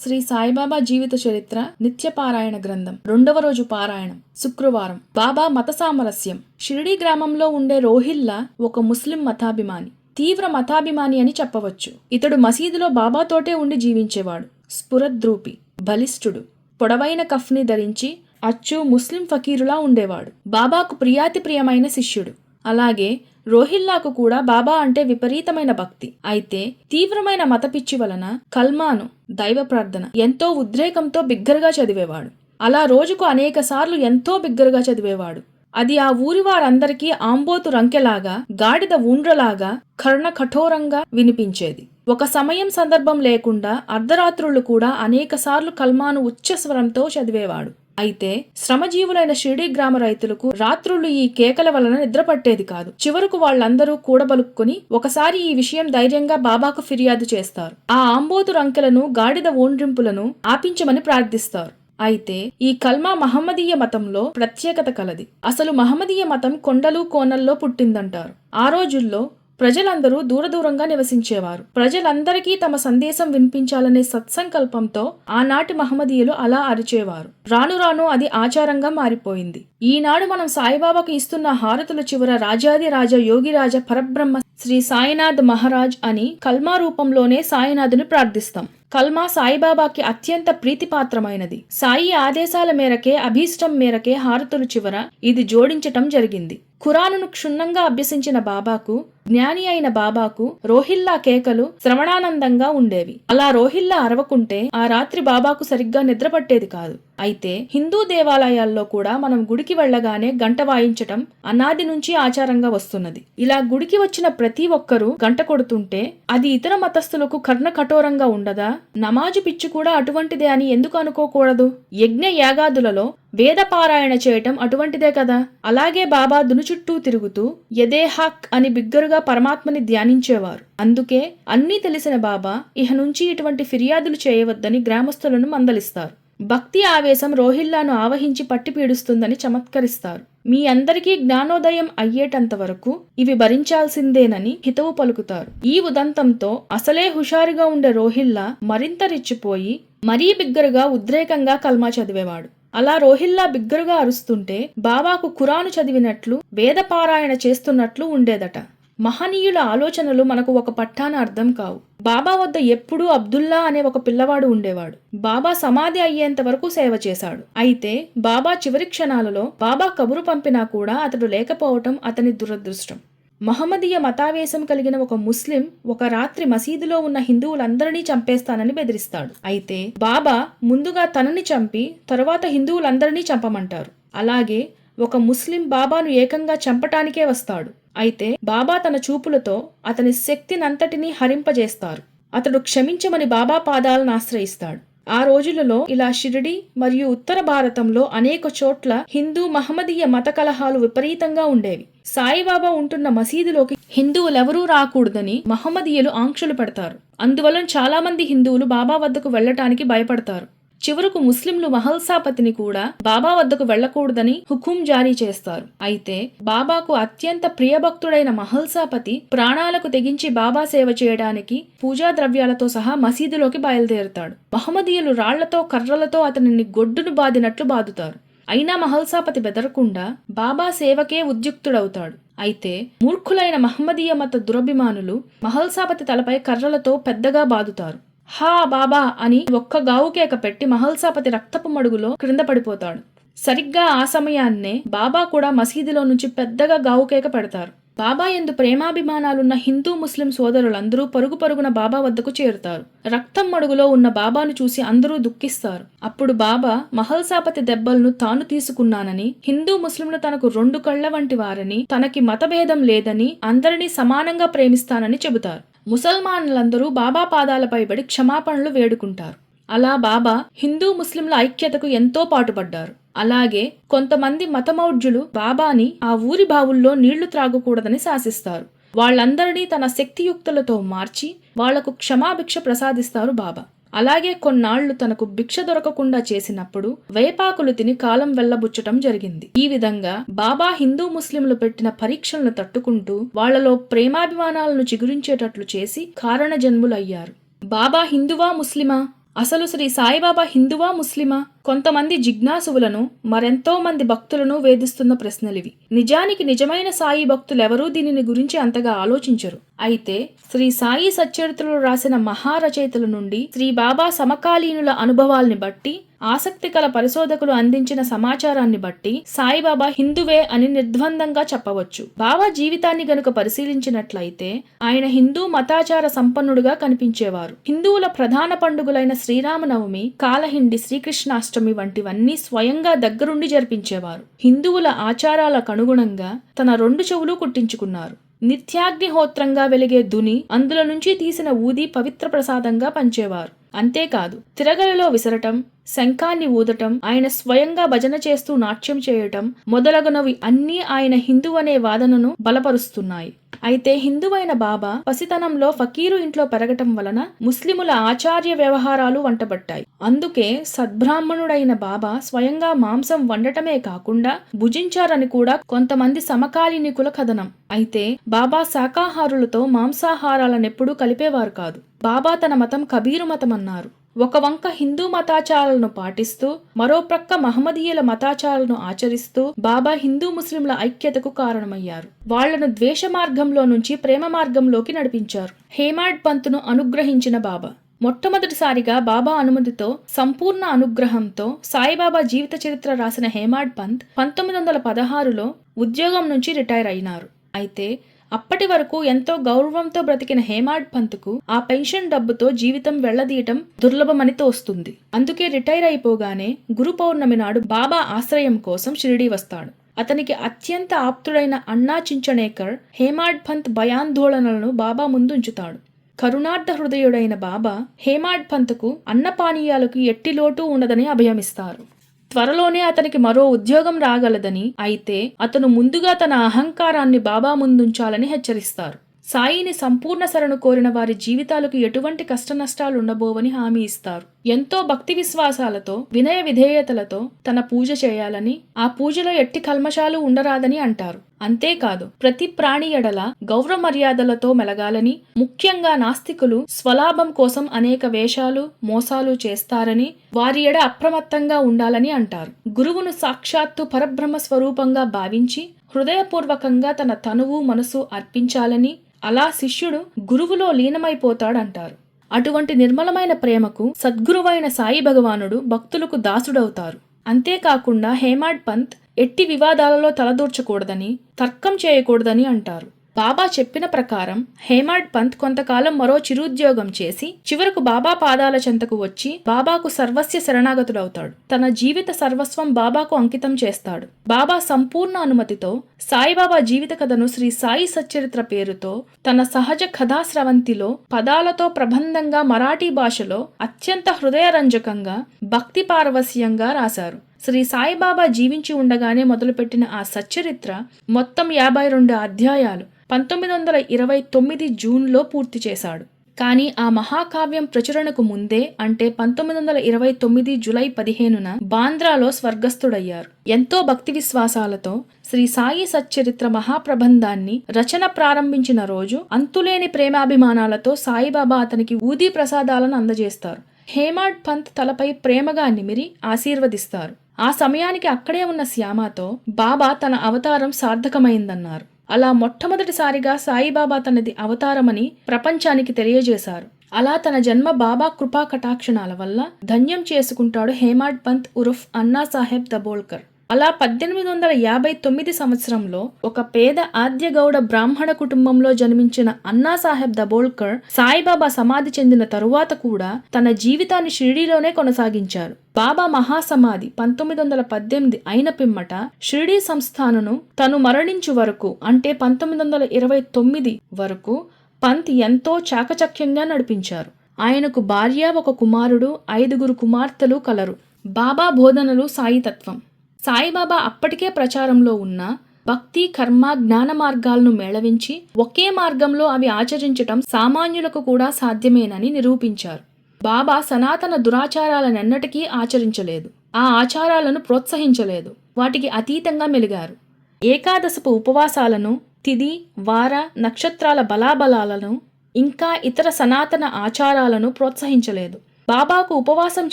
శ్రీ సాయిబాబా జీవిత చరిత్ర నిత్యపారాయణ గ్రంథం 2వ రోజు పారాయణం శుక్రవారం. బాబా మత సామరస్యం. షిరిడీ గ్రామంలో ఉండే రోహిల్లా ఒక ముస్లిం మతాభిమాని, తీవ్ర మతాభిమాని అని చెప్పవచ్చు. ఇతడు మసీదులో బాబాతోటే ఉండి జీవించేవాడు. స్ఫురద్రూపి, బలిష్ఠుడు, పొడవైన కఫ్ని ధరించి అచ్చు ముస్లిం ఫకీరులా ఉండేవాడు. బాబాకు ప్రియాతిప్రియమైన శిష్యుడు. అలాగే రోహిల్లాకు కూడా బాబా అంటే విపరీతమైన భక్తి. అయితే తీవ్రమైన మతపిచ్చి వలన కల్మాను, దైవ ప్రార్థన ఎంతో ఉద్రేకంతో బిగ్గరగా చదివేవాడు. అలా రోజుకు అనేక సార్లు ఎంతో బిగ్గరగా చదివేవాడు. అది ఆ ఊరి వారందరికీ ఆంబోతు రంకెలాగా, గాడిద ఊండ్రలాగా కర్ణ కఠోరంగా వినిపించేది. ఒక సమయం సందర్భం లేకుండా అర్ధరాత్రులు కూడా అనేక సార్లు కల్మాను ఉచ్చస్వరంతో చదివేవాడు. అయితే శ్రమజీవులైన షిరిడీ గ్రామ రైతులకు రాత్రులు ఈ కేకల వలన నిద్రపట్టేది కాదు. చివరకు వాళ్ళందరూ కూడబలుక్కుని ఒకసారి ఈ విషయం ధైర్యంగా బాబాకు ఫిర్యాదు చేస్తారు. ఆ ఆంబోతు రంకెలను, గాడిద ఓండ్రింపులను ఆపించమని ప్రార్థిస్తారు. అయితే ఈ కల్మా మహమ్మదీయ మతంలో ప్రత్యేకత కలది. అసలు మహమ్మదీయ మతం కొండలు కోనల్లో పుట్టిందంటారు. ఆ రోజుల్లో ప్రజలందరూ దూరదూరంగా నివసించేవారు. ప్రజలందరికీ తమ సందేశం వినిపించాలనే సత్సంకల్పంతో ఆనాటి మహమ్మదీయులు అలా అరిచేవారు. రాను రాను అది ఆచారంగా మారిపోయింది. ఈనాడు మనం సాయిబాబాకు ఇస్తున్న హారతుల చివర రాజాది రాజ యోగిరాజ పరబ్రహ్మ శ్రీ సాయినాథ్ మహారాజ్ అని కల్మా రూపంలోనే సాయినాథుని ప్రార్థిస్తాం. కల్మా సాయిబాబాకి అత్యంత ప్రీతిపాత్రమైనది. సాయి ఆదేశాల మేరకే, అభీష్టం మేరకే హారతులు చివర ఇది జోడించటం జరిగింది. ఖురానును క్షుణ్ణంగా అభ్యసించిన బాబాకు, జ్ఞాని అయిన బాబాకు రోహిల్లా కేకలు శ్రవణానందంగా ఉండేవి. అలా రోహిల్లా అరవకుంటే ఆ రాత్రి బాబాకు సరిగ్గా నిద్రపట్టేది కాదు. అయితే హిందూ దేవాలయాల్లో కూడా మనం గుడికి వెళ్లగానే గంట వాయించటం అనాది నుంచి ఆచారంగా వస్తున్నది. ఇలా గుడికి వచ్చిన ప్రతి ఒక్కరూ గంట కొడుతుంటే అది ఇతర మతస్థులకు కర్ణ కఠోరంగా ఉండదా? నమాజు పిచ్చి కూడా అటువంటిదే అని ఎందుకు అనుకోకూడదు? యజ్ఞ యాగాదులలో వేద పారాయణ చేయటం అటువంటిదే కదా. అలాగే బాబా దును చుట్టూ తిరుగుతూ యదే హక్ అని బిగ్గరుగా పరమాత్మని ధ్యానించేవారు. అందుకే అన్నీ తెలిసిన బాబా ఇహ నుంచి ఇటువంటి ఫిర్యాదులు చేయవద్దని గ్రామస్తులను మందలిస్తారు. భక్తి ఆవేశం రోహిల్లాను ఆవహించి పట్టి పీడుస్తుందని చమత్కరిస్తారు. మీ అందరికీ జ్ఞానోదయం అయ్యేటంత వరకు ఇవి భరించాల్సిందేనని హితవు పలుకుతారు. ఈ ఉదంతంతో అసలే హుషారుగా ఉండే రోహిల్లా మరింత రెచ్చిపోయి మరీ బిగ్గరగా ఉద్రేకంగా కల్మా చదివేవాడు. అలా రోహిల్లా బిగ్గరగా అరుస్తుంటే బాబాకు ఖురాను చదివినట్లు, వేద పారాయణ చేస్తున్నట్లు ఉండేదట. మహనీయుల ఆలోచనలు మనకు ఒక పట్టాన అర్థం కావు. బాబా వద్ద ఎప్పుడూ అబ్దుల్లా అనే ఒక పిల్లవాడు ఉండేవాడు. బాబా సమాధి అయ్యేంత వరకు సేవ చేశాడు. అయితే బాబా చివరి క్షణాలలో బాబా కబురు పంపినా కూడా అతడు లేకపోవటం అతని దురదృష్టం. మహమ్మదీయ మతావేశం కలిగిన ఒక ముస్లిం ఒక రాత్రి మసీదులో ఉన్న హిందువులందరినీ చంపేస్తానని బెదిరిస్తాడు. అయితే బాబా ముందుగా తనని చంపి తరువాత హిందువులందరినీ చంపమంటారు. అలాగే ఒక ముస్లిం బాబాను ఏకంగా చంపటానికే వస్తాడు. అయితే బాబా తన చూపులతో అతని శక్తినంతటినీ హరింపజేస్తారు. అతడు క్షమించమని బాబా పాదాలను ఆశ్రయిస్తాడు. ఆ రోజులలో ఇలా షిరిడి మరియు ఉత్తర భారతంలో అనేక చోట్ల హిందూ మహమ్మదీయ మత కలహాలు విపరీతంగా ఉండేవి. సాయిబాబా ఉంటున్న మసీదులోకి హిందువులెవరూ రాకూడదని మహమ్మదీయులు ఆంక్షలు పెడతారు. అందువలన చాలా మంది హిందువులు బాబా వద్దకు వెళ్లటానికి భయపడతారు. చివరకు ముస్లింలు మహల్సాపతిని కూడా బాబా వద్దకు వెళ్లకూడదని హుకుం జారీ చేస్తారు. అయితే బాబాకు అత్యంత ప్రియభక్తుడైన మహల్సాపతి ప్రాణాలకు తెగించి బాబా సేవ చేయడానికి పూజా ద్రవ్యాలతో సహా మసీదులోకి బయలుదేరుతాడు. మహమ్మదీయులు రాళ్లతో, కర్రలతో అతనిని గొడ్డును బాదినట్లు బాదుతారు. అయినా మహల్సాపతి బెదరకుండా బాబా సేవకే ఉద్యుక్తుడవుతాడు. అయితే మూర్ఖులైన మహమ్మదీయ మత దురభిమానులు మహల్సాపతి తలపై కర్రలతో పెద్దగా బాదుతారు. హా బాబా అని ఒక్క గావుకేక పెట్టి మహల్సాపతి రక్తపు మడుగులో క్రింద పడిపోతాడు. సరిగ్గా ఆ సమయాన్నే బాబా కూడా మసీదులో నుంచి పెద్దగా గావుకేక పెడతారు. బాబా యందు ప్రేమాభిమానాలున్న హిందూ ముస్లిం సోదరులందరూ పరుగు పరుగున బాబా వద్దకు చేరుతారు. రక్తం మడుగులో ఉన్న బాబాను చూసి అందరూ దుఃఖిస్తారు. అప్పుడు బాబా మహల్సాపతి దెబ్బలను తాను తీసుకున్నానని, హిందూ ముస్లింలు తనకు 2 కళ్ల వంటి వారని, తనకి మతభేదం లేదని, అందరినీ సమానంగా ప్రేమిస్తానని చెబుతారు. ముసల్మానులందరూ బాబా పాదాలపై పడి క్షమాపణలు వేడుకుంటారు. అలా బాబా హిందూ ముస్లింల ఐక్యతకు ఎంతో పాటుపడ్డారు. అలాగే కొంతమంది మతమౌఢ్యులు బాబాని ఆ ఊరి బావుల్లో నీళ్లు త్రాగకూడదని శాసిస్తారు. వాళ్ళందరినీ తన శక్తియుక్తులతో మార్చి వాళ్లకు క్షమాభిక్ష ప్రసాదిస్తారు బాబా. అలాగే కొన్నాళ్లు తనకు భిక్ష దొరకకుండా చేసినప్పుడు వేపాకులు తిని కాలం వెళ్లబుచ్చటం జరిగింది. ఈ విధంగా బాబా హిందూ ముస్లింలు పెట్టిన పరీక్షలను తట్టుకుంటూ వాళ్లలో ప్రేమాభిమానాలను చిగురించేటట్లు చేసి కారణ జన్ములయ్యారు. బాబా హిందువా ముస్లిమా అసలు శ్రీ సాయిబాబా హిందువా ముస్లిమా? కొంతమంది జిజ్ఞాసువులను మరెంతో మంది భక్తులను వేధిస్తున్న ప్రశ్నలివి. నిజానికి నిజమైన సాయి భక్తులెవరూ దీనిని గురించి అంతగా ఆలోచించరు. అయితే శ్రీ సాయి సచ్చరిత్రలు రాసిన మహారచయితల నుండి శ్రీ బాబా సమకాలీనుల అనుభవాల్ని బట్టి, ఆసక్తి కల పరిశోధకులు అందించిన సమాచారాన్ని బట్టి సాయిబాబా హిందువే అని నిర్ద్వందంగా చెప్పవచ్చు. బాబా జీవితాన్ని గనుక పరిశీలించినట్లయితే ఆయన హిందూ మతాచార సంపన్నుడుగా కనిపించేవారు. హిందువుల ప్రధాన పండుగలైన శ్రీరామనవమి, కాలహిండి, శ్రీకృష్ణాష్టమి వంటివన్నీ స్వయంగా దగ్గరుండి జరిపించేవారు. హిందువుల ఆచారాలకు అనుగుణంగా తన 2 చెవులు కుట్టించుకున్నారు. నిత్యాగ్నిహోత్రంగా వెలిగే దుని, అందులో నుంచి తీసిన ఊది పవిత్ర ప్రసాదంగా పంచేవారు. అంతేకాదు తిరగలలో విసరటం, శంఖాన్ని ఊదటం, ఆయన స్వయంగా భజన చేస్తూ నాట్యం చేయటం మొదలగునవి అన్నీ ఆయన హిందువనే వాదనను బలపరుస్తున్నాయి. అయితే హిందువైన బాబా పసితనంలో ఫకీరు ఇంట్లో పెరగటం వలన ముస్లిముల ఆచార్య వ్యవహారాలు వంటబట్టాయి. అందుకే సద్బ్రాహ్మణుడైన బాబా స్వయంగా మాంసం వండటమే కాకుండా భుజించారని కూడా కొంతమంది సమకాలీనికుల కథనం. అయితే బాబా శాకాహారులతో మాంసాహారాలనెప్పుడూ కలిపేవారు కాదు. బాబా తన మతం కబీరు మతం అన్నారు. ఒక వంక హిందూ మతాచారాలను పాటిస్తూ, మరో ప్రక్క మహమ్మదీయుల మతాచారాలను ఆచరిస్తూ బాబా హిందూ ముస్లింల ఐక్యతకు కారణమయ్యారు. వాళ్లను ద్వేష మార్గంలో నుంచి ప్రేమ మార్గంలోకి నడిపించారు. హేమాడ్ పంత్ను అనుగ్రహించిన బాబా. మొట్టమొదటిసారిగా బాబా అనుమతితో, సంపూర్ణ అనుగ్రహంతో సాయిబాబా జీవిత చరిత్ర రాసిన హేమాడ్ పంత్ 1916లో ఉద్యోగం నుంచి రిటైర్ అయినారు. అయితే అప్పటి వరకు ఎంతో గౌరవంతో బ్రతికిన హేమాడ్ పంత్కు ఆ పెన్షన్ డబ్బుతో జీవితం వెళ్లదీయటం దుర్లభమని తోస్తుంది. అందుకే రిటైర్ అయిపోగానే గురు పౌర్ణమి నాడు బాబా ఆశ్రయం కోసం షిరిడీ వస్తాడు. అతనికి అత్యంత ఆప్తుడైన అన్నా చించణేకర్ హేమాడ్ పంత్ భయాందోళనలను బాబా ముందుంచుతాడు. కరుణార్థ హృదయుడైన బాబా హేమాడ్ పంత్కు అన్నపానీయాలకు ఎట్టి లోటు ఉండదని అభయమిస్తారు. త్వరలోనే అతనికి మరో ఉద్యోగం రాగలదని, అయితే అతను ముందుగా తన అహంకారాన్ని బాబా ముందుంచాలని హెచ్చరిస్తారు. సాయిని సంపూర్ణ శరణు కోరిన వారి జీవితాలకు ఎటువంటి కష్టనష్టాలు ఉండబోవని హామీ ఇస్తారు. ఎంతో భక్తి విశ్వాసాలతో, వినయ విధేయతలతో తన పూజ చేయాలని, ఆ పూజలో ఎట్టి కల్మషాలు ఉండరాదని అంటారు. అంతేకాదు ప్రతి ప్రాణి ఎడల గౌరవ మర్యాదలతో మెలగాలని, ముఖ్యంగా నాస్తికులు స్వలాభం కోసం అనేక వేషాలు, మోసాలు చేస్తారని, వారి ఎడ అప్రమత్తంగా ఉండాలని అంటారు. గురువును సాక్షాత్తు పరబ్రహ్మ స్వరూపంగా భావించి హృదయపూర్వకంగా తన తనువు, మనసు అర్పించాలని, అలా శిష్యుడు గురువులో లీనమైపోతాడంటారు. అటువంటి నిర్మలమైన ప్రేమకు సద్గురువైన సాయి భగవానుడు భక్తులకు దాసుడవుతారు. అంతేకాకుండా హేమాడ్ పంత్ ఎట్టి వివాదాలలో తలదూర్చకూడదని, తర్కం చేయకూడదని అంటారు. బాబా చెప్పిన ప్రకారం హేమాడ్ పంత్ కొంతకాలం మరో చిరుద్యోగం చేసి చివరకు బాబా పాదాల చెంతకు వచ్చి బాబాకు సర్వస్య శరణాగతుడవుతాడు. తన జీవిత సర్వస్వం బాబాకు అంకితం చేస్తాడు. బాబా సంపూర్ణ అనుమతితో సాయిబాబా జీవిత కథను శ్రీ సాయి సచ్చరిత్ర పేరుతో తన సహజ కథా స్రవంతిలో పదాలతో ప్రబంధంగా మరాఠీ భాషలో అత్యంత హృదయరంజకంగా, భక్తి పారవస్యంగా రాశారు. శ్రీ సాయిబాబా జీవించి ఉండగానే మొదలుపెట్టిన ఆ సచ్చరిత్ర మొత్తం 52 అధ్యాయాలు 1929 జూన్లో పూర్తి చేశాడు. కానీ ఆ మహాకావ్యం ప్రచురణకు ముందే, అంటే 1929 జూలై 15న బాంద్రాలో స్వర్గస్థుడయ్యారు. ఎంతో భక్తి విశ్వాసాలతో శ్రీ సాయి సచ్చరిత్ర మహాప్రబంధాన్ని రచన ప్రారంభించిన రోజు అంతులేని ప్రేమాభిమానాలతో సాయిబాబా అతనికి ఊదీ ప్రసాదాలను అందజేస్తారు. హేమాడ్ పంత్ తలపై ప్రేమగా నిమిరి ఆశీర్వదిస్తారు. ఆ సమయానికి అక్కడే ఉన్న శ్యామతో బాబా తన అవతారం సార్థకమైందన్నారు. అలా మొట్టమొదటిసారిగా సాయిబాబా తనది అవతారమని ప్రపంచానికి తెలియజేశారు. అలా తన జన్మ బాబా కృపా కటాక్షణాల వల్ల ధన్యం చేసుకుంటాడు హేమాడ్ పంత్ ఉరుఫ్ అన్నా సాహెబ్ దబోల్కర్. అలా 1859 సంవత్సరంలో ఒక పేద ఆద్యగౌడ బ్రాహ్మణ కుటుంబంలో జన్మించిన అన్నా సాహెబ్ దబోల్కర్ సాయిబాబా సమాధి చెందిన తరువాత కూడా తన జీవితాన్ని షిరిడీలోనే కొనసాగించారు. బాబా మహాసమాధి 1918 అయిన పిమ్మట షిరిడీ సంస్థానను తను మరణించు వరకు, అంటే 1929 వరకు పంత్ ఎంతో చాకచక్యంగా నడిపించారు. ఆయనకు భార్య, ఒక కుమారుడు, 5 కుమార్తెలు కలరు. బాబా బోధనలు సాయితత్వం. సాయిబాబా అప్పటికే ప్రచారంలో ఉన్న భక్తి, కర్మ, జ్ఞాన మార్గాలను మేళవించి ఒకే మార్గంలో అవి ఆచరించటం సామాన్యులకు కూడా సాధ్యమేనని నిరూపించారు. బాబా సనాతన దురాచారాలనెన్నటికీ ఆచరించలేదు. ఆ ఆచారాలను ప్రోత్సహించలేదు. వాటికి అతీతంగా మెలిగారు. ఏకాదశపు ఉపవాసాలను, తిథి, వార, నక్షత్రాల బలాబలాలను, ఇంకా ఇతర సనాతన ఆచారాలను ప్రోత్సహించలేదు. బాబాకు ఉపవాసం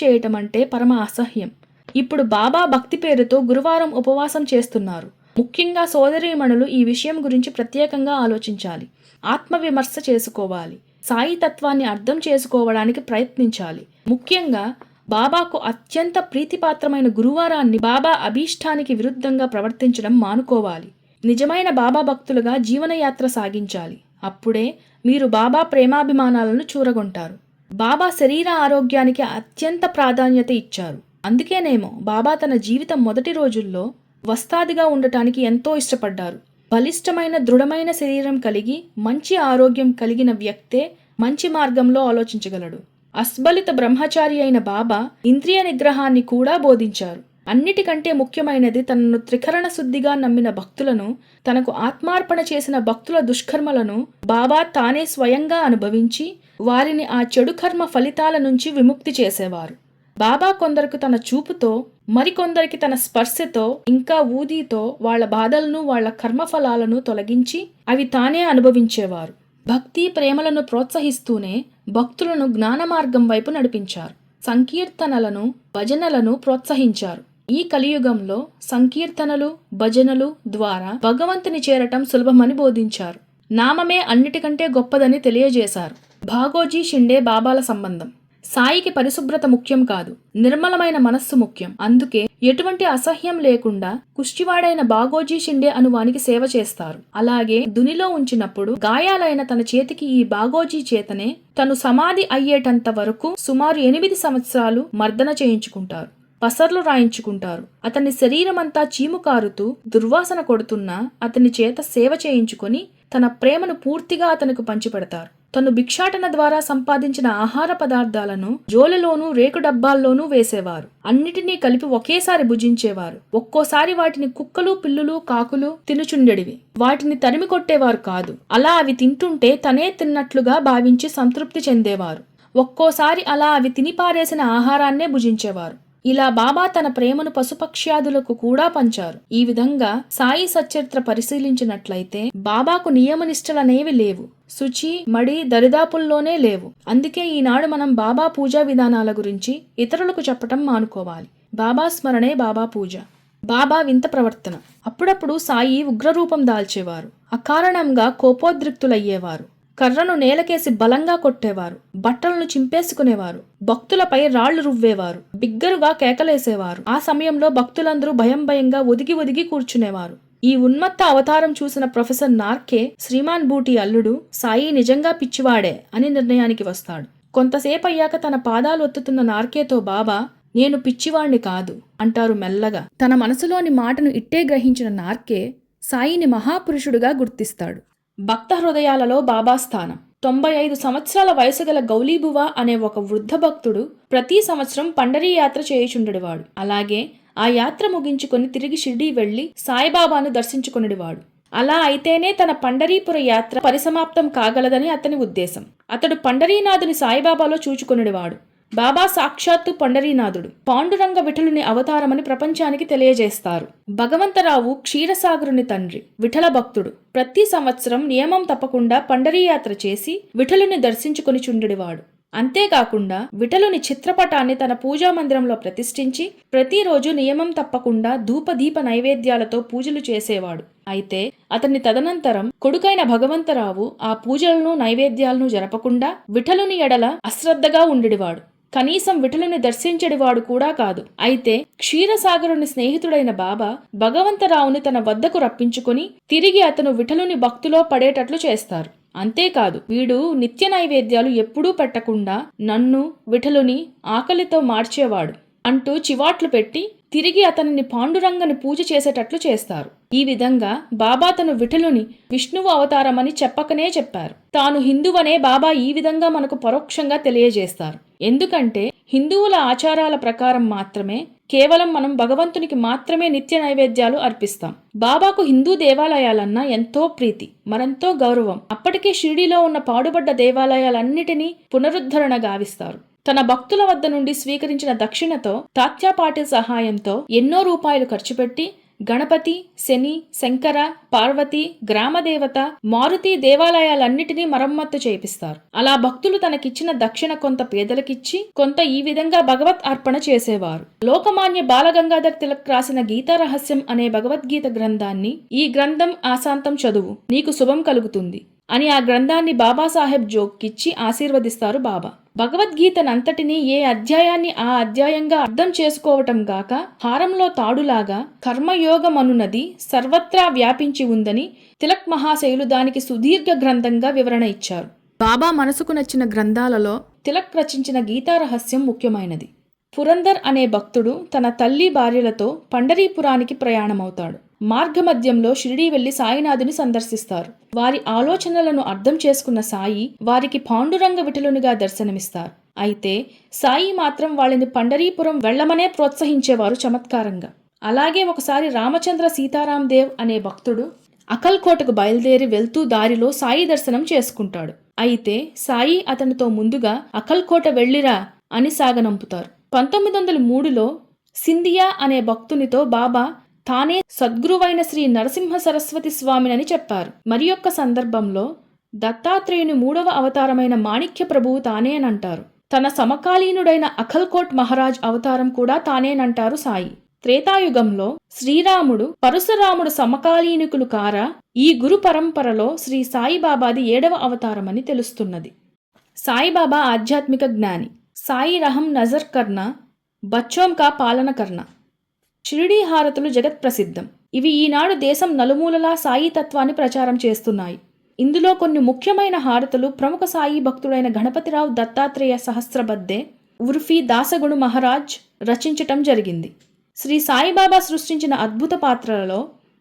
చేయటం అంటే పరమ అసహ్యం. ఇప్పుడు బాబా భక్తి పేరుతో గురువారం ఉపవాసం చేస్తున్నారు. ముఖ్యంగా సోదరీమణులు ఈ విషయం గురించి ప్రత్యేకంగా ఆలోచించాలి. ఆత్మవిమర్శ చేసుకోవాలి. సాయి తత్వాన్ని అర్థం చేసుకోవడానికి ప్రయత్నించాలి. ముఖ్యంగా బాబాకు అత్యంత ప్రీతిపాత్రమైన గురువారాన్ని బాబా అభీష్టానికి విరుద్ధంగా ప్రవర్తించడం మానుకోవాలి. నిజమైన బాబా భక్తులుగా జీవనయాత్ర సాగించాలి. అప్పుడే మీరు బాబా ప్రేమాభిమానాలను చూరగొంటారు. బాబా శరీర ఆరోగ్యానికి అత్యంత ప్రాధాన్యత ఇచ్చారు. అందుకేనేమో బాబా తన జీవితం మొదటి రోజుల్లో వస్తాదిగా ఉండటానికి ఎంతో ఇష్టపడ్డారు. బలిష్టమైన దృఢమైన శరీరం కలిగి మంచి ఆరోగ్యం కలిగిన వ్యక్తే మంచి మార్గంలో ఆలోచించగలడు. అస్బలిత బ్రహ్మచారి అయిన బాబా ఇంద్రియ నిగ్రహాన్ని కూడా బోధించారు. అన్నిటికంటే ముఖ్యమైనది తనను త్రికరణ శుద్ధిగా నమ్మిన భక్తులను, తనకు ఆత్మార్పణ చేసిన భక్తుల దుష్కర్మలను బాబా తానే స్వయంగా అనుభవించి వారిని ఆ చెడు కర్మ ఫలితాల నుంచి విముక్తి చేసేవారు. బాబా కొందరికి తన చూపుతో, మరికొందరికి తన స్పర్శతో, ఇంకా ఊదితో వాళ్ల బాధలను, వాళ్ల కర్మఫలాలను తొలగించి అవి తానే అనుభవించేవారు. భక్తి ప్రేమలను ప్రోత్సహిస్తూనే భక్తులను జ్ఞాన మార్గం వైపు నడిపించారు. సంకీర్తనలను, భజనలను ప్రోత్సహించారు. ఈ కలియుగంలో సంకీర్తనలు, భజనలు ద్వారా భగవంతుని చేరటం సులభమని బోధించారు. నామమే అన్నిటికంటే గొప్పదని తెలియజేశారు. భాగోజీ షిండే బాబాల సంబంధం. సాయికి పరిశుభ్రత ముఖ్యం కాదు, నిర్మలమైన మనస్సు ముఖ్యం. అందుకే ఎటువంటి అసహ్యం లేకుండా కుష్టివాడైన బాగోజీ షిండే అనువానికి సేవ చేస్తారు. అలాగే దునిలో ఉంచినప్పుడు గాయాలైన తన చేతికి ఈ బాగోజీ చేతనే తను సమాధి అయ్యేటంత వరకు సుమారు 8 సంవత్సరాలు మర్దన చేయించుకుంటారు. పసర్లు రాయించుకుంటారు. అతని శరీరమంతా చీము కారుతూ దుర్వాసన కొడుతున్నా అతని చేత సేవ చేయించుకొని తన ప్రేమను పూర్తిగా అతనికి పంచిపెడతారు. తను భిక్షాటన ద్వారా సంపాదించిన ఆహార పదార్థాలను జోలెలోనూ రేకు డబ్బాల్లోనూ వేసేవారు. అన్నిటినీ కలిపి ఒకేసారి భుజించేవారు. ఒక్కోసారి వాటిని కుక్కలు, పిల్లులు, కాకులు తినుచుండెడివి. వాటిని తరిమి కొట్టేవారు కాదు. అలా అవి తింటుంటే తనే తిన్నట్లుగా భావించి సంతృప్తి చెందేవారు. ఒక్కోసారి అలా అవి తినిపారేసిన ఆహారాన్నే భుజించేవారు. ఇలా బాబా తన ప్రేమను పశుపక్ష్యాదులకు కూడా పంచారు. ఈ విధంగా సాయి సచరిత్ర పరిశీలించినట్లయితే బాబాకు నియమనిష్టలనేవి లేవు. శుచి, మడి దరిదాపుల్లోనే లేవు. అందుకే ఈనాడు మనం బాబా పూజా విధానాల గురించి ఇతరులకు చెప్పటం మానుకోవాలి. బాబా స్మరణే బాబా పూజ. బాబా వింత ప్రవర్తన. అప్పుడప్పుడు సాయి ఉగ్రరూపం దాల్చేవారు. అకారణంగా కోపోద్రిక్తులయ్యేవారు. కర్రను నేలకేసి బలంగా కొట్టేవారు. బట్టలను చింపేసుకునేవారు. భక్తులపై రాళ్లు రువ్వేవారు. బిగ్గరుగా కేకలేసేవారు. ఆ సమయంలో భక్తులందరూ భయంగా ఒదిగి కూర్చునేవారు. ఈ ఉన్మత్త అవతారం చూసిన ప్రొఫెసర్ నార్కే, శ్రీమాన్ బూటి అల్లుడు, సాయి నిజంగా పిచ్చివాడే అని నిర్ణయానికి వస్తాడు. కొంతసేపు అయ్యాక తన పాదాలు ఒత్తుతున్న నార్కేతో బాబా, నేను పిచ్చివాణ్ణి కాదు అంటారు మెల్లగా. తన మనసులోని మాటను ఇట్టే గ్రహించిన నార్కే సాయిని మహాపురుషుడుగా గుర్తిస్తాడు. భక్త హృదయాలలో బాబా స్థానం. 95 సంవత్సరాల వయసు గల గౌలీబువ అనే ఒక వృద్ధ భక్తుడు ప్రతి సంవత్సరం పండరీ యాత్ర చేయుచుండెడివాడు. అలాగే ఆ యాత్ర ముగించుకొని తిరిగి షిర్డీ వెళ్లి సాయిబాబాను దర్శించుకొనిడివాడు. అలా అయితేనే తన పండరీపుర యాత్ర పరిసమాప్తం కాగలదని అతని ఉద్దేశం. అతడు పండరీనాథుని సాయిబాబాలో చూచుకొనిడివాడు. బాబా సాక్షాత్తు పండరీనాథుడు, పాండురంగ విఠలుని అవతారమని ప్రపంచానికి తెలియజేస్తారు. భగవంతరావు క్షీరసాగరుని తండ్రి, విఠల భక్తుడు. ప్రతి సంవత్సరం నియమం తప్పకుండా పండరీ యాత్ర చేసి విఠలుని దర్శించుకొని చుండెడివాడు. అంతేకాకుండా విఠలుని చిత్రపటాన్ని తన పూజా మందిరంలో ప్రతిష్ఠించి ప్రతిరోజు నియమం తప్పకుండా ధూపదీప నైవేద్యాలతో పూజలు చేసేవాడు. అయితే అతన్ని తదనంతరం కొడుకైన భగవంతరావు ఆ పూజలను, నైవేద్యాలను జరపకుండా విఠలుని ఎడల అశ్రద్ధగా ఉండేవాడు. కనీసం విఠలుని దర్శించడివాడు కూడా కాదు. అయితే క్షీరసాగరుని స్నేహితుడైన బాబా భగవంతరావుని తన వద్దకు రప్పించుకుని తిరిగి అతను విఠలుని భక్తిలో పడేటట్లు చేస్తారు. అంతేకాదు, వీడు నిత్య నైవేద్యాలు ఎప్పుడూ పెట్టకుండా నన్ను, విఠలుని ఆకలితో మార్చేవాడు అంటూ చివాట్లు పెట్టి తిరిగి అతనిని పాండురంగని పూజ చేసేటట్లు చేస్తారు. ఈ విధంగా బాబా తను విఠలుని విష్ణువు అవతారమని చెప్పకనే చెప్పారు. తాను హిందువనే బాబా ఈ విధంగా మనకు పరోక్షంగా తెలియజేస్తారు. ఎందుకంటే హిందువుల ఆచారాల ప్రకారం మాత్రమే కేవలం మనం భగవంతునికి మాత్రమే నిత్య నైవేద్యాలు అర్పిస్తాం. బాబాకు హిందూ దేవాలయాలన్నా ఎంతో ప్రీతి, మరెంతో గౌరవం. అప్పటికే షిరిడీలో ఉన్న పాడుబడ్డ దేవాలయాలన్నిటినీ పునరుద్ధరణ గావిస్తారు. తన భక్తుల వద్ద నుండి స్వీకరించిన దక్షిణతో తాత్యా పాటిల్ సహాయంతో ఎన్నో రూపాయలు ఖర్చు పెట్టి గణపతి, శని, శంకర, పార్వతి, గ్రామదేవత, మారుతి దేవాలయాలన్నిటినీ మరమ్మత్తు చేపిస్తారు. అలా భక్తులు తనకిచ్చిన దక్షిణ కొంత పేదలకిచ్చి, కొంత ఈ విధంగా భగవత్ అర్పణ చేసేవారు. లోకమాన్య బాలగంగాధర్ తిలక్ రాసిన గీతా రహస్యం అనే భగవద్గీత గ్రంథాన్ని, ఈ గ్రంథం ఆశాంతం చదువు, నీకు శుభం కలుగుతుంది అని ఆ గ్రంథాన్ని బాబాసాహెబ్ జోగ్కిచ్చి ఆశీర్వదిస్తారు బాబా. భగవద్గీతనంతటినీ ఏ అధ్యాయాన్ని ఆ అధ్యాయంగా అర్థం చేసుకోవటం గాక హారంలో తాడులాగా కర్మయోగమనున్నది సర్వత్రా వ్యాపించి ఉందని తిలక్ మహాశయులు దానికి సుదీర్ఘ గ్రంథంగా వివరణ ఇచ్చారు. బాబా మనసుకు నచ్చిన గ్రంథాలలో తిలక్ రచించిన గీతా రహస్యం ముఖ్యమైనది. పురందర్ అనే భక్తుడు తన తల్లి భార్యలతో పండరీపురానికి ప్రయాణమవుతాడు. మార్గమధ్యంలో షిరిడీ వెళ్లి సాయినాథుని సందర్శిస్తారు. వారి ఆలోచనలను అర్థం చేసుకున్న సాయి వారికి పాండురంగ విఠలునిగా దర్శనమిస్తారు. అయితే సాయి మాత్రం వాళ్ళని పండరీపురం వెళ్లమనే ప్రోత్సహించేవారు చమత్కారంగా. అలాగే ఒకసారి రామచంద్ర సీతారాం దేవ్ అనే భక్తుడు అకల్కోటకు బయలుదేరి వెళ్తూ దారిలో సాయి దర్శనం చేసుకుంటాడు. అయితే సాయి అతనితో ముందుగా అకల్కోట వెళ్ళిరా అని సాగనంపుతారు. 1903లో సింధియా అనే భక్తునితో బాబా తానే సద్గురువైన శ్రీ నరసింహ సరస్వతి స్వామినని చెప్పారు. మరి యొక్క సందర్భంలో దత్తాత్రేయుని 3వ అవతారమైన మాణిక్య ప్రభువు తానేనంటారు. తన సమకాలీనుడైన అకల్కోట్ మహారాజ్ అవతారం కూడా తానేనంటారు సాయి. త్రేతాయుగంలో శ్రీరాముడు, పరశురాముడు సమకాలీనుకులు కారా ఈ గురు పరంపరలో శ్రీ సాయిబాబాది 7వ అవతారమని తెలుస్తున్నది. సాయిబాబా ఆధ్యాత్మిక జ్ఞాని. సాయి రహం నజర్ కర్నా, బచ్చోం కా పాలన కర్నా. షిరిడీ హారతులు జగత్ ప్రసిద్ధం. ఇవి ఈనాడు దేశం నలుమూలలా సాయి తత్వాన్ని ప్రచారం చేస్తున్నాయి. ఇందులో కొన్ని ముఖ్యమైన హారతులు ప్రముఖ సాయి భక్తుడైన గణపతిరావు దత్తాత్రేయ సహస్రబద్ధే ఉర్ఫీ దాసగణు మహారాజ్ రచించటం జరిగింది. శ్రీ సాయిబాబా సృష్టించిన అద్భుత పాత్రలలో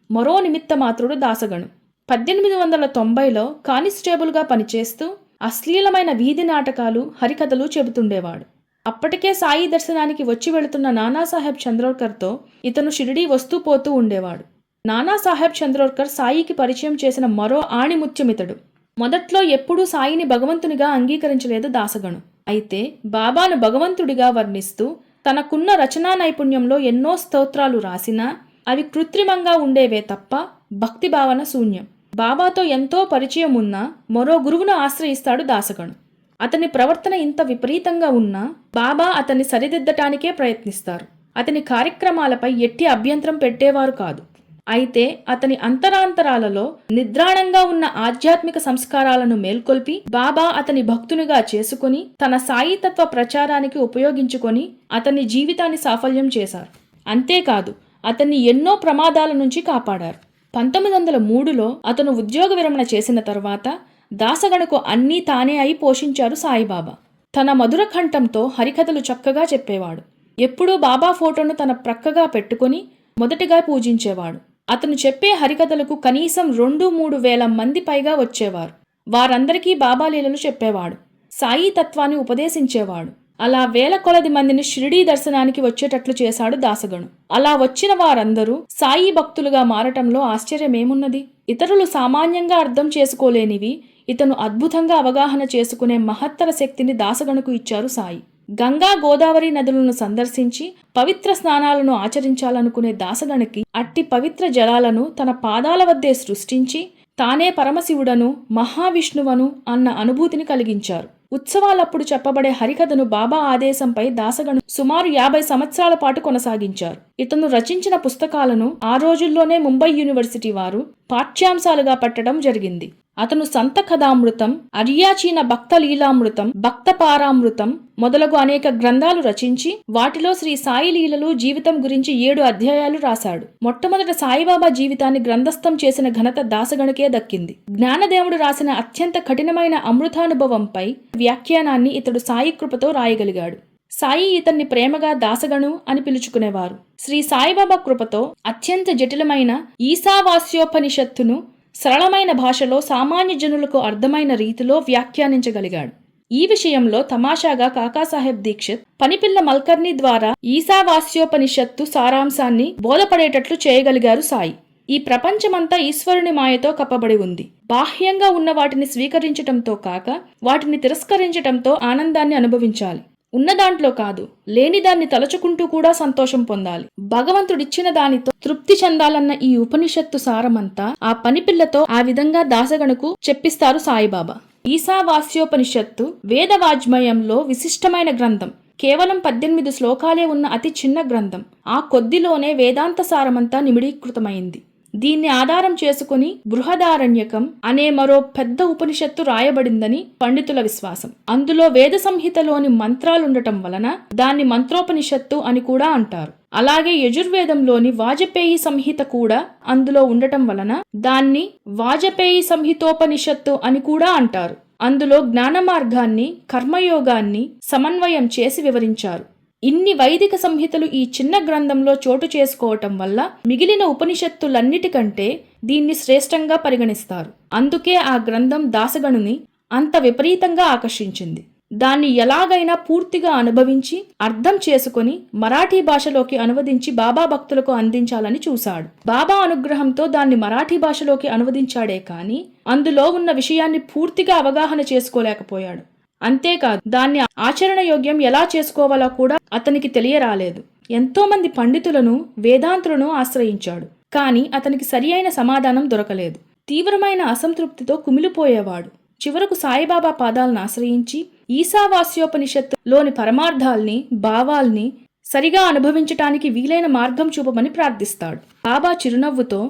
మరో నిమిత్త మాత్రుడు దాసగణు. 1890లో కానిస్టేబుల్గా పనిచేస్తూ అశ్లీలమైన వీధి నాటకాలు, హరికథలు చెబుతుండేవాడు. అప్పటికే సాయి దర్శనానికి వచ్చి వెళుతున్న నానాసాహెబ్ చంద్రోర్కర్తో ఇతను షిరిడీ వస్తూ పోతూ ఉండేవాడు. నానాసాహెబ్ చంద్రోర్కర్ సాయికి పరిచయం చేసిన మరో ఆణిముత్యమితడు. మొదట్లో ఎప్పుడూ సాయిని భగవంతునిగా అంగీకరించలేదు దాసగణు. అయితే బాబాను భగవంతుడిగా వర్ణిస్తూ తనకున్న రచనా నైపుణ్యంలో ఎన్నో స్తోత్రాలు రాసినా అవి కృత్రిమంగా ఉండేవే తప్ప భక్తి భావన శూన్యం. బాబాతో ఎంతో పరిచయం ఉన్నా మరో గురువును ఆశ్రయిస్తాడు దాసగణు. అతని ప్రవర్తన ఇంత విపరీతంగా ఉన్నా బాబా అతన్ని సరిదిద్దటానికే ప్రయత్నిస్తారు. అతని కార్యక్రమాలపై ఎట్టి అభ్యంతరం పెట్టేవారు కాదు. అయితే అతని అంతరాంతరాలలో నిద్రాణంగా ఉన్న ఆధ్యాత్మిక సంస్కారాలను మేల్కొల్పి బాబా అతని భక్తునిగా చేసుకుని తన సాయితత్వ ప్రచారానికి ఉపయోగించుకొని అతని జీవితాన్ని సాఫల్యం చేశారు. అంతేకాదు అతన్ని ఎన్నో ప్రమాదాల నుంచి కాపాడారు. 1903లో అతను ఉద్యోగ విరమణ చేసిన తర్వాత దాసగణకు అన్నీ తానే అయి పోషించారు సాయిబాబా. తన మధుర కంఠంతో హరికథలు చక్కగా చెప్పేవాడు. ఎప్పుడూ బాబా ఫోటోను తన ప్రక్కగా పెట్టుకుని మొదటిగా పూజించేవాడు. అతను చెప్పే హరికథలకు కనీసం 2-3 వేల మంది పైగా వచ్చేవారు. వారందరికీ బాబా లీలలు చెప్పేవాడు. సాయి తత్వాన్ని ఉపదేశించేవాడు. అలా వేల కొలది మందిని షిరిడీ దర్శనానికి వచ్చేటట్లు చేశాడు దాసగణు. అలా వచ్చిన వారందరూ సాయి భక్తులుగా మారటంలో ఆశ్చర్యమేమున్నది? ఇతరులు సామాన్యంగా అర్థం చేసుకోలేనివి ఇతను అద్భుతంగా అవగాహన చేసుకునే మహత్తర శక్తిని దాసగణుకు ఇచ్చారు సాయి. గంగా, గోదావరి నదులను సందర్శించి పవిత్ర స్నానాలను ఆచరించాలనుకునే దాసగణుకి అట్టి పవిత్ర జలాలను తన పాదాల వద్దే సృష్టించి తానే పరమశివుడను, మహావిష్ణువను అన్న అనుభూతిని కలిగించారు. ఉత్సవాలప్పుడు చెప్పబడే హరికథను బాబా ఆదేశంపై దాసగణు సుమారు 50 సంవత్సరాల పాటు కొనసాగించారు. ఇతను రచించిన పుస్తకాలను ఆ రోజుల్లోనే ముంబై యూనివర్సిటీ వారు పాఠ్యాంశాలుగా పట్టడం జరిగింది. అతను సంత కథామృతం, అర్యాచీన భక్త లీలామృతం, భక్త పారామృతం మొదలగు అనేక గ్రంథాలు రచించి వాటిలో శ్రీ సాయి లీలలు, జీవితం గురించి 7 అధ్యాయాలు రాశాడు. మొట్టమొదట సాయిబాబా జీవితాన్ని గ్రంథస్థం చేసిన ఘనత దాసగణుకే దక్కింది. జ్ఞానదేవుడు రాసిన అత్యంత కఠినమైన అమృతానుభవంపై వ్యాఖ్యానాన్ని ఇతడు సాయి కృపతో రాయగలిగాడు. సాయి ఇతన్ని ప్రేమగా దాసగణు అని పిలుచుకునేవారు. శ్రీ సాయిబాబా కృపతో అత్యంత జటిలమైన ఈశావాస్యోపనిషత్తును సరళమైన భాషలో సామాన్య జనులకు అర్థమైన రీతిలో వ్యాఖ్యానించగలిగాడు. ఈ విషయంలో తమాషాగా కాకాసాహెబ్ దీక్షిత్ పనిపిల్ల మల్కర్ని ద్వారా ఈశావాస్యోపనిషత్తు సారాంశాన్ని బోధపడేటట్లు చేయగలిగారు సాయి. ఈ ప్రపంచమంతా ఈశ్వరుని మాయతో కప్పబడి ఉంది. బాహ్యంగా ఉన్న వాటిని స్వీకరించటంతో కాక వాటిని తిరస్కరించటంతో ఆనందాన్ని అనుభవించాలి. ఉన్న దాంట్లో కాదు, లేని దాన్ని తలుచుకుంటూ కూడా సంతోషం పొందాలి. భగవంతుడిచ్చిన దానితో తృప్తి చెందాలన్న ఈ ఉపనిషత్తు సారమంతా ఆ పనిపిల్లతో ఆ విధంగా దాసగణకు చెప్పిస్తారు సాయిబాబా. ఈశావాస్యోపనిషత్తు వేద వాజ్మయంలో విశిష్టమైన గ్రంథం. కేవలం 18 శ్లోకాలే ఉన్న అతి చిన్న గ్రంథం. ఆ కొద్దిలోనే వేదాంత సారమంతా నిమిడీకృతమైంది. దీన్ని ఆధారం చేసుకుని బృహదారణ్యకం అనే మరో పెద్ద ఉపనిషత్తు రాయబడిందని పండితుల విశ్వాసం. అందులో వేద సంహితలోని మంత్రాలుండటం వలన దాన్ని మంత్రోపనిషత్తు అని కూడా అంటారు. అలాగే యజుర్వేదంలోని వాజపేయి సంహిత కూడా అందులో ఉండటం వలన దాన్ని వాజపేయి సంహితోపనిషత్తు అని కూడా అంటారు. అందులో జ్ఞాన మార్గాన్ని, కర్మయోగాన్ని సమన్వయం చేసి వివరించారు. ఇన్ని వైదిక సంహితలు ఈ చిన్న గ్రంథంలో చోటు చేసుకోవటం వల్ల మిగిలిన ఉపనిషత్తులన్నిటికంటే దీన్ని శ్రేష్టంగా పరిగణిస్తారు. అందుకే ఆ గ్రంథం దాసగణుని అంత విపరీతంగా ఆకర్షించింది. దాన్ని ఎలాగైనా పూర్తిగా అనుభవించి అర్థం చేసుకుని మరాఠీ భాషలోకి అనువదించి బాబా భక్తులకు అందించాలని చూశాడు. బాబా అనుగ్రహంతో దాన్ని మరాఠీ భాషలోకి అనువదించాడే కానీ అందులో ఉన్న విషయాన్ని పూర్తిగా అవగాహన చేసుకోలేకపోయాడు. అంతేకాదు, దాన్ని ఆచరణ యోగ్యం ఎలా చేసుకోవాలో కూడా అతనికి తెలియరాలేదు. ఎంతో మంది పండితులను, వేదాంతులను ఆశ్రయించాడు. కానీ అతనికి సరి అయిన సమాధానం దొరకలేదు. తీవ్రమైన అసంతృప్తితో కుమిలిపోయేవాడు. చివరకు సాయిబాబా పాదాలను ఆశ్రయించి ఈశావాస్యోపనిషత్తులోని పరమార్థాల్ని, భావాల్ని సరిగా అనుభవించటానికి వీలైన మార్గం చూపమని ప్రార్థిస్తాడు. బాబా చిరునవ్వుతో,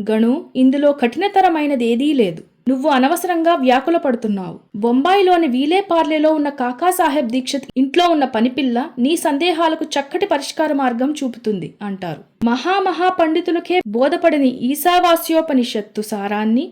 గణు, ఇందులో కఠినతరమైనది ఏదీ లేదు. నువ్వు అనవసరంగా వ్యాకుల పడుతున్నావు. బొంబాయిలోని వీలే పార్లేలో ఉన్న కాకాసాహెబ్ దీక్షిత్ ఇంట్లో ఉన్న పనిపిల్ల నీ సందేహాలకు చక్కటి పరిష్కార మార్గం చూపుతుంది అంటారు. మహా పండితులకే బోధపడని ఈశావాస్యోపనిషత్తు సారాన్ని,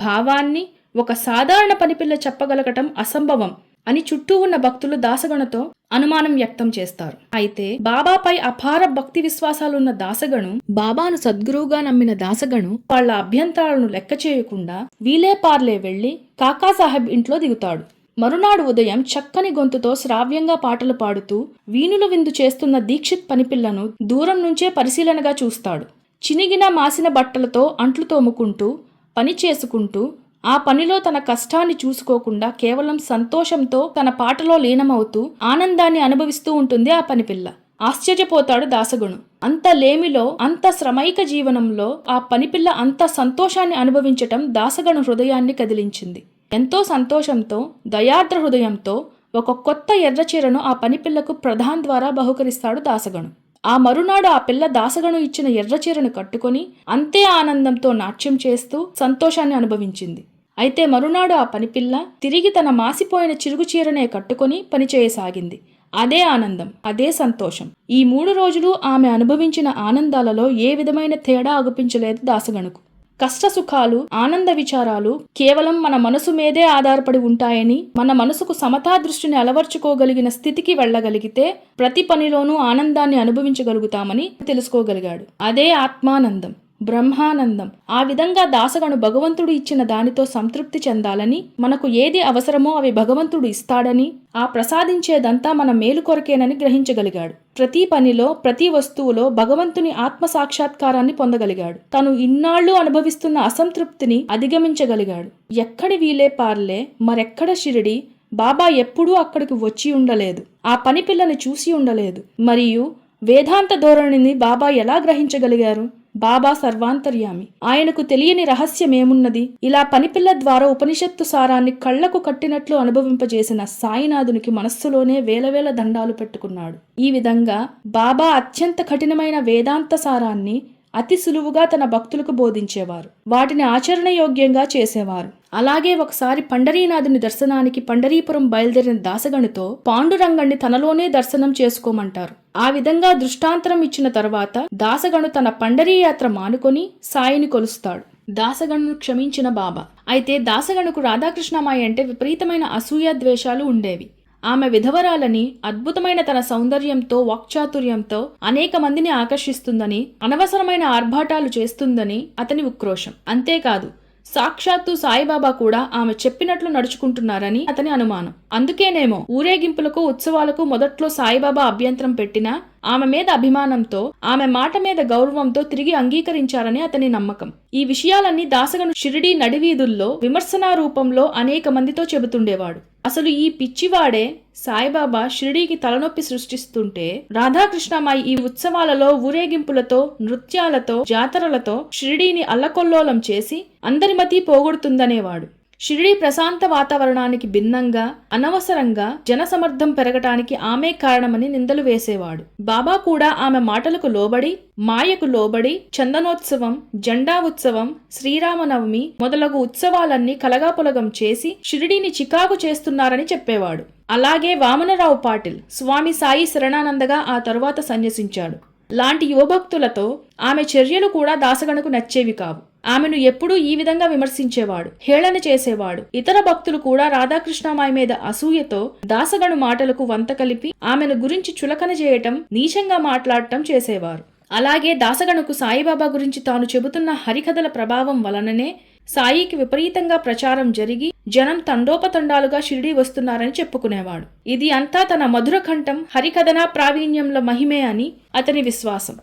భావాన్ని ఒక సాధారణ పనిపిల్ల చెప్పగలగటం అసంభవం అని చుట్టూ ఉన్న భక్తులు దాసగణతో అనుమానం వ్యక్తం చేస్తారు. అయితే బాబాపై అపార భక్తి విశ్వాసాలున్న దాసగణు, బాబాను సద్గురువుగా నమ్మిన దాసగణు వాళ్ల అభ్యంతరాలను లెక్క చేయకుండా వీలే పార్లే వెళ్లి కాకాసాహెబ్ ఇంట్లో దిగుతాడు. మరునాడు ఉదయం చక్కని గొంతుతో శ్రావ్యంగా పాటలు పాడుతూ వీణుల విందు చేస్తున్న దీక్షిత్ పనిపిల్లను దూరం నుంచే పరిశీలనగా చూస్తాడు. చినిగిన మాసిన బట్టలతో అంట్లు తోముకుంటూ, పని చేసుకుంటూ, ఆ పనిలో తన కష్టాన్ని చూసుకోకుండా కేవలం సంతోషంతో తన పాటలో లీనమవుతూ ఆనందాన్ని అనుభవిస్తూ ఉంటుంది ఆ పనిపిల్ల. ఆశ్చర్యపోతాడు దాసగణు. అంత లేమిలో, అంత శ్రమైక జీవనంలో ఆ పనిపిల్ల అంత సంతోషాన్ని అనుభవించటం దాసగణు హృదయాన్ని కదిలించింది. ఎంతో సంతోషంతో, దయార్ద్ర హృదయంతో ఒక కొత్త ఎర్రచీరను ఆ పనిపిల్లకు ప్రధాన్ ద్వారా బహుకరిస్తాడు దాసగణు. ఆ మరునాడు ఆ పిల్ల దాసగణు ఇచ్చిన ఎర్రచీరను కట్టుకుని అంతే ఆనందంతో నాట్యం చేస్తూ సంతోషాన్ని అనుభవించింది. అయితే మరునాడు ఆ పనిపిల్ల తిరిగి తన మాసిపోయిన చిరుగు చీరనే కట్టుకుని పనిచేయసాగింది. అదే ఆనందం, అదే సంతోషం. ఈ 3 రోజులు ఆమె అనుభవించిన ఆనందాలలో ఏ విధమైన తేడా అగుపించలేదు దాసగణుకు. కష్టసుఖాలు, ఆనంద విచారాలు కేవలం మన మనసు మీదే ఆధారపడి ఉంటాయని, మన మనసుకు సమతా దృష్టిని అలవర్చుకోగలిగిన స్థితికి వెళ్ళగలిగితే ప్రతి పనిలోనూ ఆనందాన్ని అనుభవించగలుగుతామని తెలుసుకోగలిగాడు. అదే ఆత్మానందం, బ్రహ్మానందం. ఆ విధంగా దాసగణు భగవంతుడు ఇచ్చిన దానితో సంతృప్తి చెందాలని, మనకు ఏది అవసరమో అవి భగవంతుడు ఇస్తాడని, ఆ ప్రసాదించేదంతా మన మేలు కొరకేనని గ్రహించగలిగాడు. ప్రతి పనిలో, ప్రతి వస్తువులో భగవంతుని ఆత్మ సాక్షాత్కారాన్ని పొందగలిగాడు. తను ఇన్నాళ్లు అనుభవిస్తున్న అసంతృప్తిని అధిగమించగలిగాడు. ఎక్కడి వీలే పార్లే, మరెక్కడ షిరిడి, బాబా ఎప్పుడూ అక్కడికి వచ్చి ఉండలేదు. ఆ పనిపిల్లని చూసి ఉండలేదు. మరియు వేదాంత ధోరణిని బాబా ఎలా గ్రహించగలిగారు? బాబా సర్వాంతర్యామి. ఆయనకు తెలియని రహస్యమేమున్నది? ఇలా పనిపిల్ల ద్వారా ఉపనిషత్తు సారాన్ని కళ్లకు కట్టినట్లు అనుభవింపజేసిన సాయినాథునికి మనస్సులోనే వేల దండాలు పెట్టుకున్నాడు. ఈ విధంగా బాబా అత్యంత కఠినమైన వేదాంత సారాన్ని అతి సులువుగా తన భక్తులకు బోధించేవారు. వాటిని ఆచరణ యోగ్యంగా చేసేవారు. అలాగే ఒకసారి పండరీనాథుని దర్శనానికి పండరీపురం బయలుదేరిన దాసగణుతో పాండురంగణ్ణి తనలోనే దర్శనం చేసుకోమంటారు. ఆ విధంగా దృష్టాంతరం ఇచ్చిన తర్వాత దాసగణు తన పండరీ యాత్ర మానుకొని సాయిని కొలుస్తాడు. దాసగణును క్షమించిన బాబా. అయితే దాసగణుకు రాధాకృష్ణమాయి అంటే విపరీతమైన అసూయ ద్వేషాలు ఉండేవి. ఆమె విధవరాలని, అద్భుతమైన తన సౌందర్యంతో, వాక్చాతుర్యంతో అనేక మందిని ఆకర్షిస్తుందని, అనవసరమైన ఆర్భాటాలు చేస్తుందని అతని ఉక్రోషం. అంతేకాదు, సాక్షాత్తు సాయిబాబా కూడా ఆమె చెప్పినట్లు నడుచుకుంటున్నారని అతని అనుమానం. అందుకేనేమో ఊరేగింపులకు, ఉత్సవాలకు మొదట్లో సాయిబాబా అభ్యంతరం పెట్టినా ఆమె మీద అభిమానంతో, ఆమె మాట మీద గౌరవంతో తిరిగి అంగీకరించారని అతని నమ్మకం. ఈ విషయాలన్నీ దాసగణు షిరిడీ నడివీధుల్లో విమర్శనా రూపంలో అనేక మందితో చెబుతుండేవాడు. అసలు ఈ పిచ్చివాడే సాయిబాబా షిరిడీకి తలనొప్పి సృష్టిస్తుంటే రాధాకృష్ణమాయి ఈ ఉత్సవాలలో ఊరేగింపులతో, నృత్యాలతో, జాతరలతో షిరిడీని అల్లకొల్లోలం చేసి అందరి మతి పోగొడుతుందనేవాడు. షిరిడీ ప్రశాంత వాతావరణానికి భిన్నంగా, అనవసరంగా జనసమర్థం పెరగటానికి ఆమె కారణమని నిందలు వేసేవాడు. బాబా కూడా ఆమె మాటలకు లోబడి, మాయకు లోబడి చందనోత్సవం, జెండా ఉత్సవం, శ్రీరామనవమి మొదలగు ఉత్సవాలన్నీ కలగాపులగం చేసి షిరిడీని చికాకు చేస్తున్నారని చెప్పేవాడు. అలాగే వామనరావు పాటిల్ స్వామి సాయి శరణానందగా ఆ తరువాత సన్యసించాడు. లాంటి యువభక్తులతో ఆమె చర్యలు కూడా దాసగణకు నచ్చేవి కావు. ఆమెను ఎప్పుడూ ఈ విధంగా విమర్శించేవాడు, హేళన చేసేవాడు. ఇతర భక్తులు కూడా రాధాకృష్ణమాయి మీద అసూయతో దాసగణు మాటలకు వంత కలిపి ఆమెను గురించి చులకన చేయటం, నీచంగా మాట్లాడటం చేసేవారు. అలాగే దాసగణకు సాయిబాబా గురించి తాను చెబుతున్న హరికథల ప్రభావం వలననే సాయికి విపరీతంగా ప్రచారం జరిగి జనం తండోపతండాలుగా షిరిడీ వస్తున్నారని చెప్పుకునేవాడు. ఇది అంతా తన మధుర కంఠం, హరికథనా ప్రావీణ్యంల మహిమే అని అతని విశ్వాసం.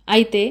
అయితే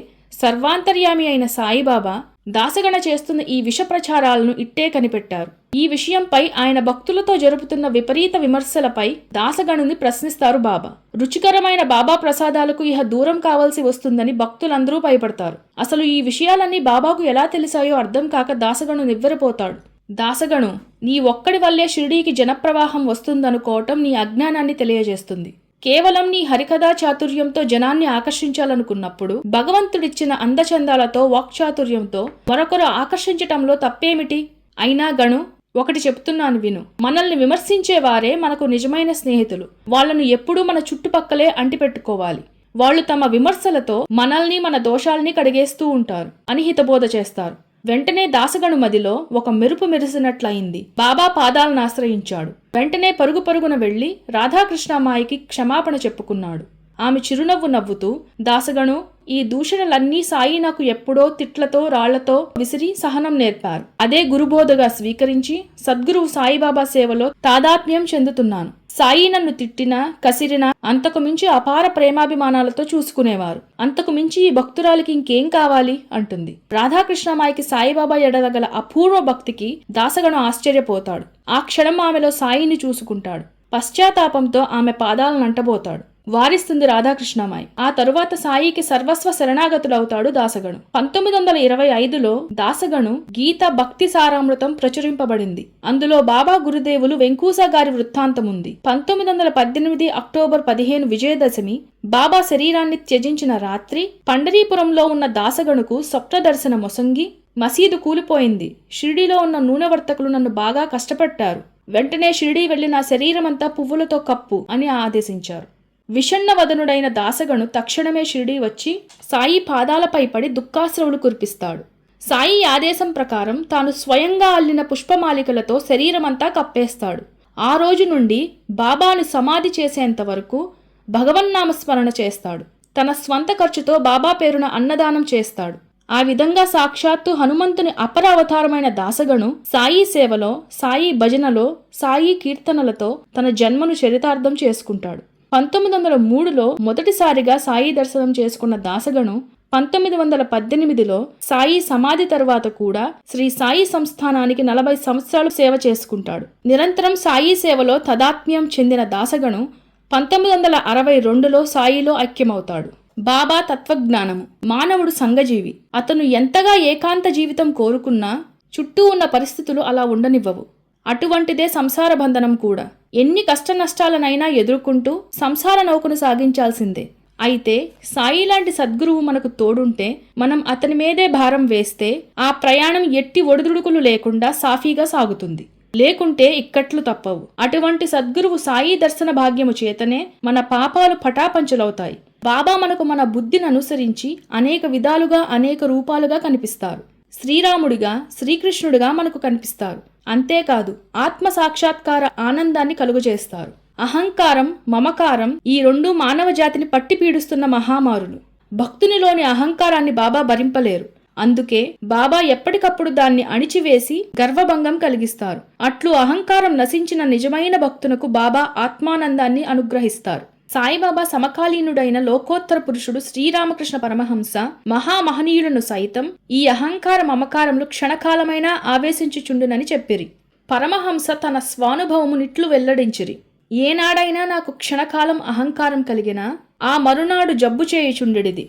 సర్వాంతర్యామి అయిన సాయిబాబా దాసగణ చేస్తున్న ఈ విష ప్రచారాలను ఇట్టే కనిపెట్టారు. ఈ విషయంపై ఆయన భక్తులతో జరుపుతున్న విపరీత విమర్శలపై దాసగణుని ప్రశ్నిస్తారు బాబా. రుచికరమైన బాబా ప్రసాదాలకు ఇహ దూరం కావాల్సి వస్తుందని భక్తులందరూ భయపడతారు. అసలు ఈ విషయాలన్నీ బాబాకు ఎలా తెలిసాయో అర్థం కాక దాసగణు నివ్వెరపోతాడు. దాసగణు, నీ ఒక్కడి వల్లే షిరిడీకి జనప్రవాహం వస్తుందనుకోవటం నీ అజ్ఞానాన్ని తెలియజేస్తుంది. కేవలం నీ హరికథా చాతుర్యంతో జనాన్ని ఆకర్షించాలనుకున్నప్పుడు భగవంతుడిచ్చిన అందచందాలతో, వాక్చాతుర్యంతో మరొకరు ఆకర్షించటంలో తప్పేమిటి? అయినా గణు, ఒకటి చెప్తున్నాను విను. మనల్ని విమర్శించేవారే మనకు నిజమైన స్నేహితులు. వాళ్లను ఎప్పుడూ మన చుట్టుపక్కలే అంటిపెట్టుకోవాలి. వాళ్ళు తమ విమర్శలతో మనల్ని, మన దోషాల్ని కడిగేస్తూ ఉంటారు అని హితబోధ చేస్తారు. వెంటనే దాసగణు మదిలో ఒక మెరుపు మెరిసినట్లయింది. బాబా పాదాలను ఆశ్రయించాడు. వెంటనే పరుగు పరుగున వెళ్లి రాధాకృష్ణమాయికి క్షమాపణ చెప్పుకున్నాడు. ఆమె చిరునవ్వు నవ్వుతూ, దాసగణు, ఈ దూషణలన్నీ సాయి నాకు ఎప్పుడో తిట్లతో, రాళ్లతో విసిరి సహనం నేర్పారు. అదే గురుబోధగా స్వీకరించి సద్గురువు సాయిబాబా సేవలో తాదాత్మ్యం చెందుతున్నాను. సాయి నన్ను తిట్టినా, కసిరినా అంతకు మించి అపార ప్రేమాభిమానాలతో చూసుకునేవారు. అంతకు మించి ఈ భక్తురాలికి ఇంకేం కావాలి అంటుంది. రాధాకృష్ణమాయికి సాయిబాబా ఎడలగల అపూర్వ భక్తికి దాసగణు ఆశ్చర్యపోతాడు. ఆ క్షణం ఆమెలో సాయిని చూసుకుంటాడు. పశ్చాత్తాపంతో ఆమె పాదాలను అంటబోతాడు. వారిస్తుంది రాధాకృష్ణమాయి. ఆ తరువాత సాయికి సర్వస్వ శరణాగతుడవుతాడు దాసగణు. 1925లో దాసగణు గీత భక్తి సారామృతం ప్రచురింపబడింది. అందులో బాబా గురుదేవులు వెంకూసా గారి వృత్తాంతముంది. 1918 అక్టోబర్ 15 విజయదశమి బాబా శరీరాన్ని త్యజించిన రాత్రి పండరీపురంలో ఉన్న దాసగణుకు స్వప్న దర్శనమొసంగి మసీదు కూలిపోయింది. షిరిడీలో ఉన్న నూనె వర్తకులు నన్ను బాగా కష్టపెట్టారు. వెంటనే షిరిడీ వెళ్లి నా శరీరమంతా పువ్వులతో కప్పు అని ఆదేశించారు. విషణ్ణవదనుడైన దాసగణు తక్షణమే షిరిడీ వచ్చి సాయి పాదాలపై పడి దుఃఖాశ్రవులు కురిపిస్తాడు. సాయి ఆదేశం ప్రకారం తాను స్వయంగా అల్లిన పుష్పమాలికలతో శరీరమంతా కప్పేస్తాడు. ఆ రోజు నుండి బాబాను సమాధి చేసేంత వరకు భగవన్నామస్మరణ చేస్తాడు. తన స్వంత ఖర్చుతో బాబా పేరున అన్నదానం చేస్తాడు. ఆ విధంగా సాక్షాత్తు హనుమంతుని అపర అవతారమైన దాసగణు సాయి సేవలో, సాయి భజనలో, సాయి కీర్తనలతో తన జన్మను చరితార్థం చేసుకుంటాడు. 1903లో మొదటిసారిగా సాయి దర్శనం చేసుకున్న దాసగణు 1918లో సాయి సమాధి తర్వాత కూడా శ్రీ సాయి సంస్థానానికి 40 సంవత్సరాలు సేవ చేసుకుంటాడు. నిరంతరం సాయి సేవలో తదాత్మ్యం చెందిన దాసగణు 1962లో సాయిలో ఐక్యమవుతాడు. బాబా తత్వజ్ఞానము. మానవుడు సంఘజీవి. అతను ఎంతగా ఏకాంత జీవితం కోరుకున్నా చుట్టూ ఉన్న పరిస్థితులు అలా ఉండనివ్వవు. అటువంటిదే సంసార బంధనం కూడా. ఎన్ని కష్ట నష్టాలనైనా ఎదుర్కొంటూ సంసార నౌకను సాగించాల్సిందే. అయితే సాయి లాంటి సద్గురువు మనకు తోడుంటే, మనం అతని మీదే భారం వేస్తే ఆ ప్రయాణం ఎట్టి ఒడిదుడుకులు లేకుండా సాఫీగా సాగుతుంది. లేకుంటే ఇక్కట్లు తప్పవు. అటువంటి సద్గురువు సాయి దర్శన భాగ్యము చేతనే మన పాపాలు పటాపంచలవుతాయి. బాబా మనకు మన బుద్ధిని అనుసరించి అనేక విధాలుగా, అనేక రూపాలుగా కనిపిస్తారు. శ్రీరాముడిగా, శ్రీకృష్ణుడిగా మనకు కనిపిస్తారు. అంతేకాదు ఆత్మ సాక్షాత్కార ఆనందాన్ని కలుగజేస్తారు. అహంకారం, మమకారం ఈ రెండు మానవ జాతిని పట్టి పీడిస్తున్న మహామారులు. భక్తునిలోని అహంకారాన్ని బాబా భరింపలేరు. అందుకే బాబా ఎప్పటికప్పుడు దాన్ని అణిచివేసి గర్వభంగం కలిగిస్తారు. అట్లు అహంకారం నశించిన నిజమైన భక్తునకు బాబా ఆత్మానందాన్ని అనుగ్రహిస్తారు. సాయిబాబా సమకాలీనుడైన లోకోత్తర పురుషుడు శ్రీరామకృష్ణ పరమహంస మహామహనీయులను సైతం ఈ అహంకార మమకారములు క్షణకాలమైనా ఆవేశించుచుండునని చెప్పిరి. పరమహంస తన స్వానుభవమునిట్లు వెల్లడించిరి. ఏనాడైనా నాకు క్షణకాలం అహంకారం కలిగినా ఆ మరునాడు జబ్బు చేయుచుండెడిది.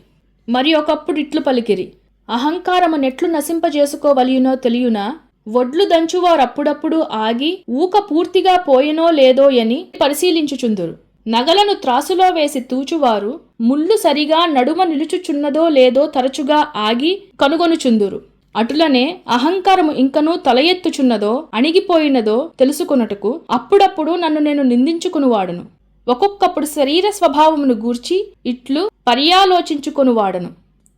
మరి ఒకప్పుడు ఇట్లు పలికిరి, అహంకారము నెట్లు నశింపజేసుకోవలియునో తెలియునా, వడ్లు దంచువారప్పుడప్పుడు ఆగి ఊక పూర్తిగా పోయినో లేదో అని పరిశీలించుచుందురు. నగలను త్రాసులో వేసి తూచువారు ముళ్ళు సరిగా నడుమ నిలుచుచున్నదో లేదో తరచుగా ఆగి కనుగొనుచుందురు. అటులనే అహంకారము ఇంకనూ తల ఎత్తుచున్నదో అణిగిపోయినదో తెలుసుకొనుటకు అప్పుడప్పుడు నన్ను నేను నిందించుకునివాడును. ఒక్కొక్కప్పుడు శరీర స్వభావమును గూర్చి ఇట్లు పర్యాలోచించుకొనువాడను.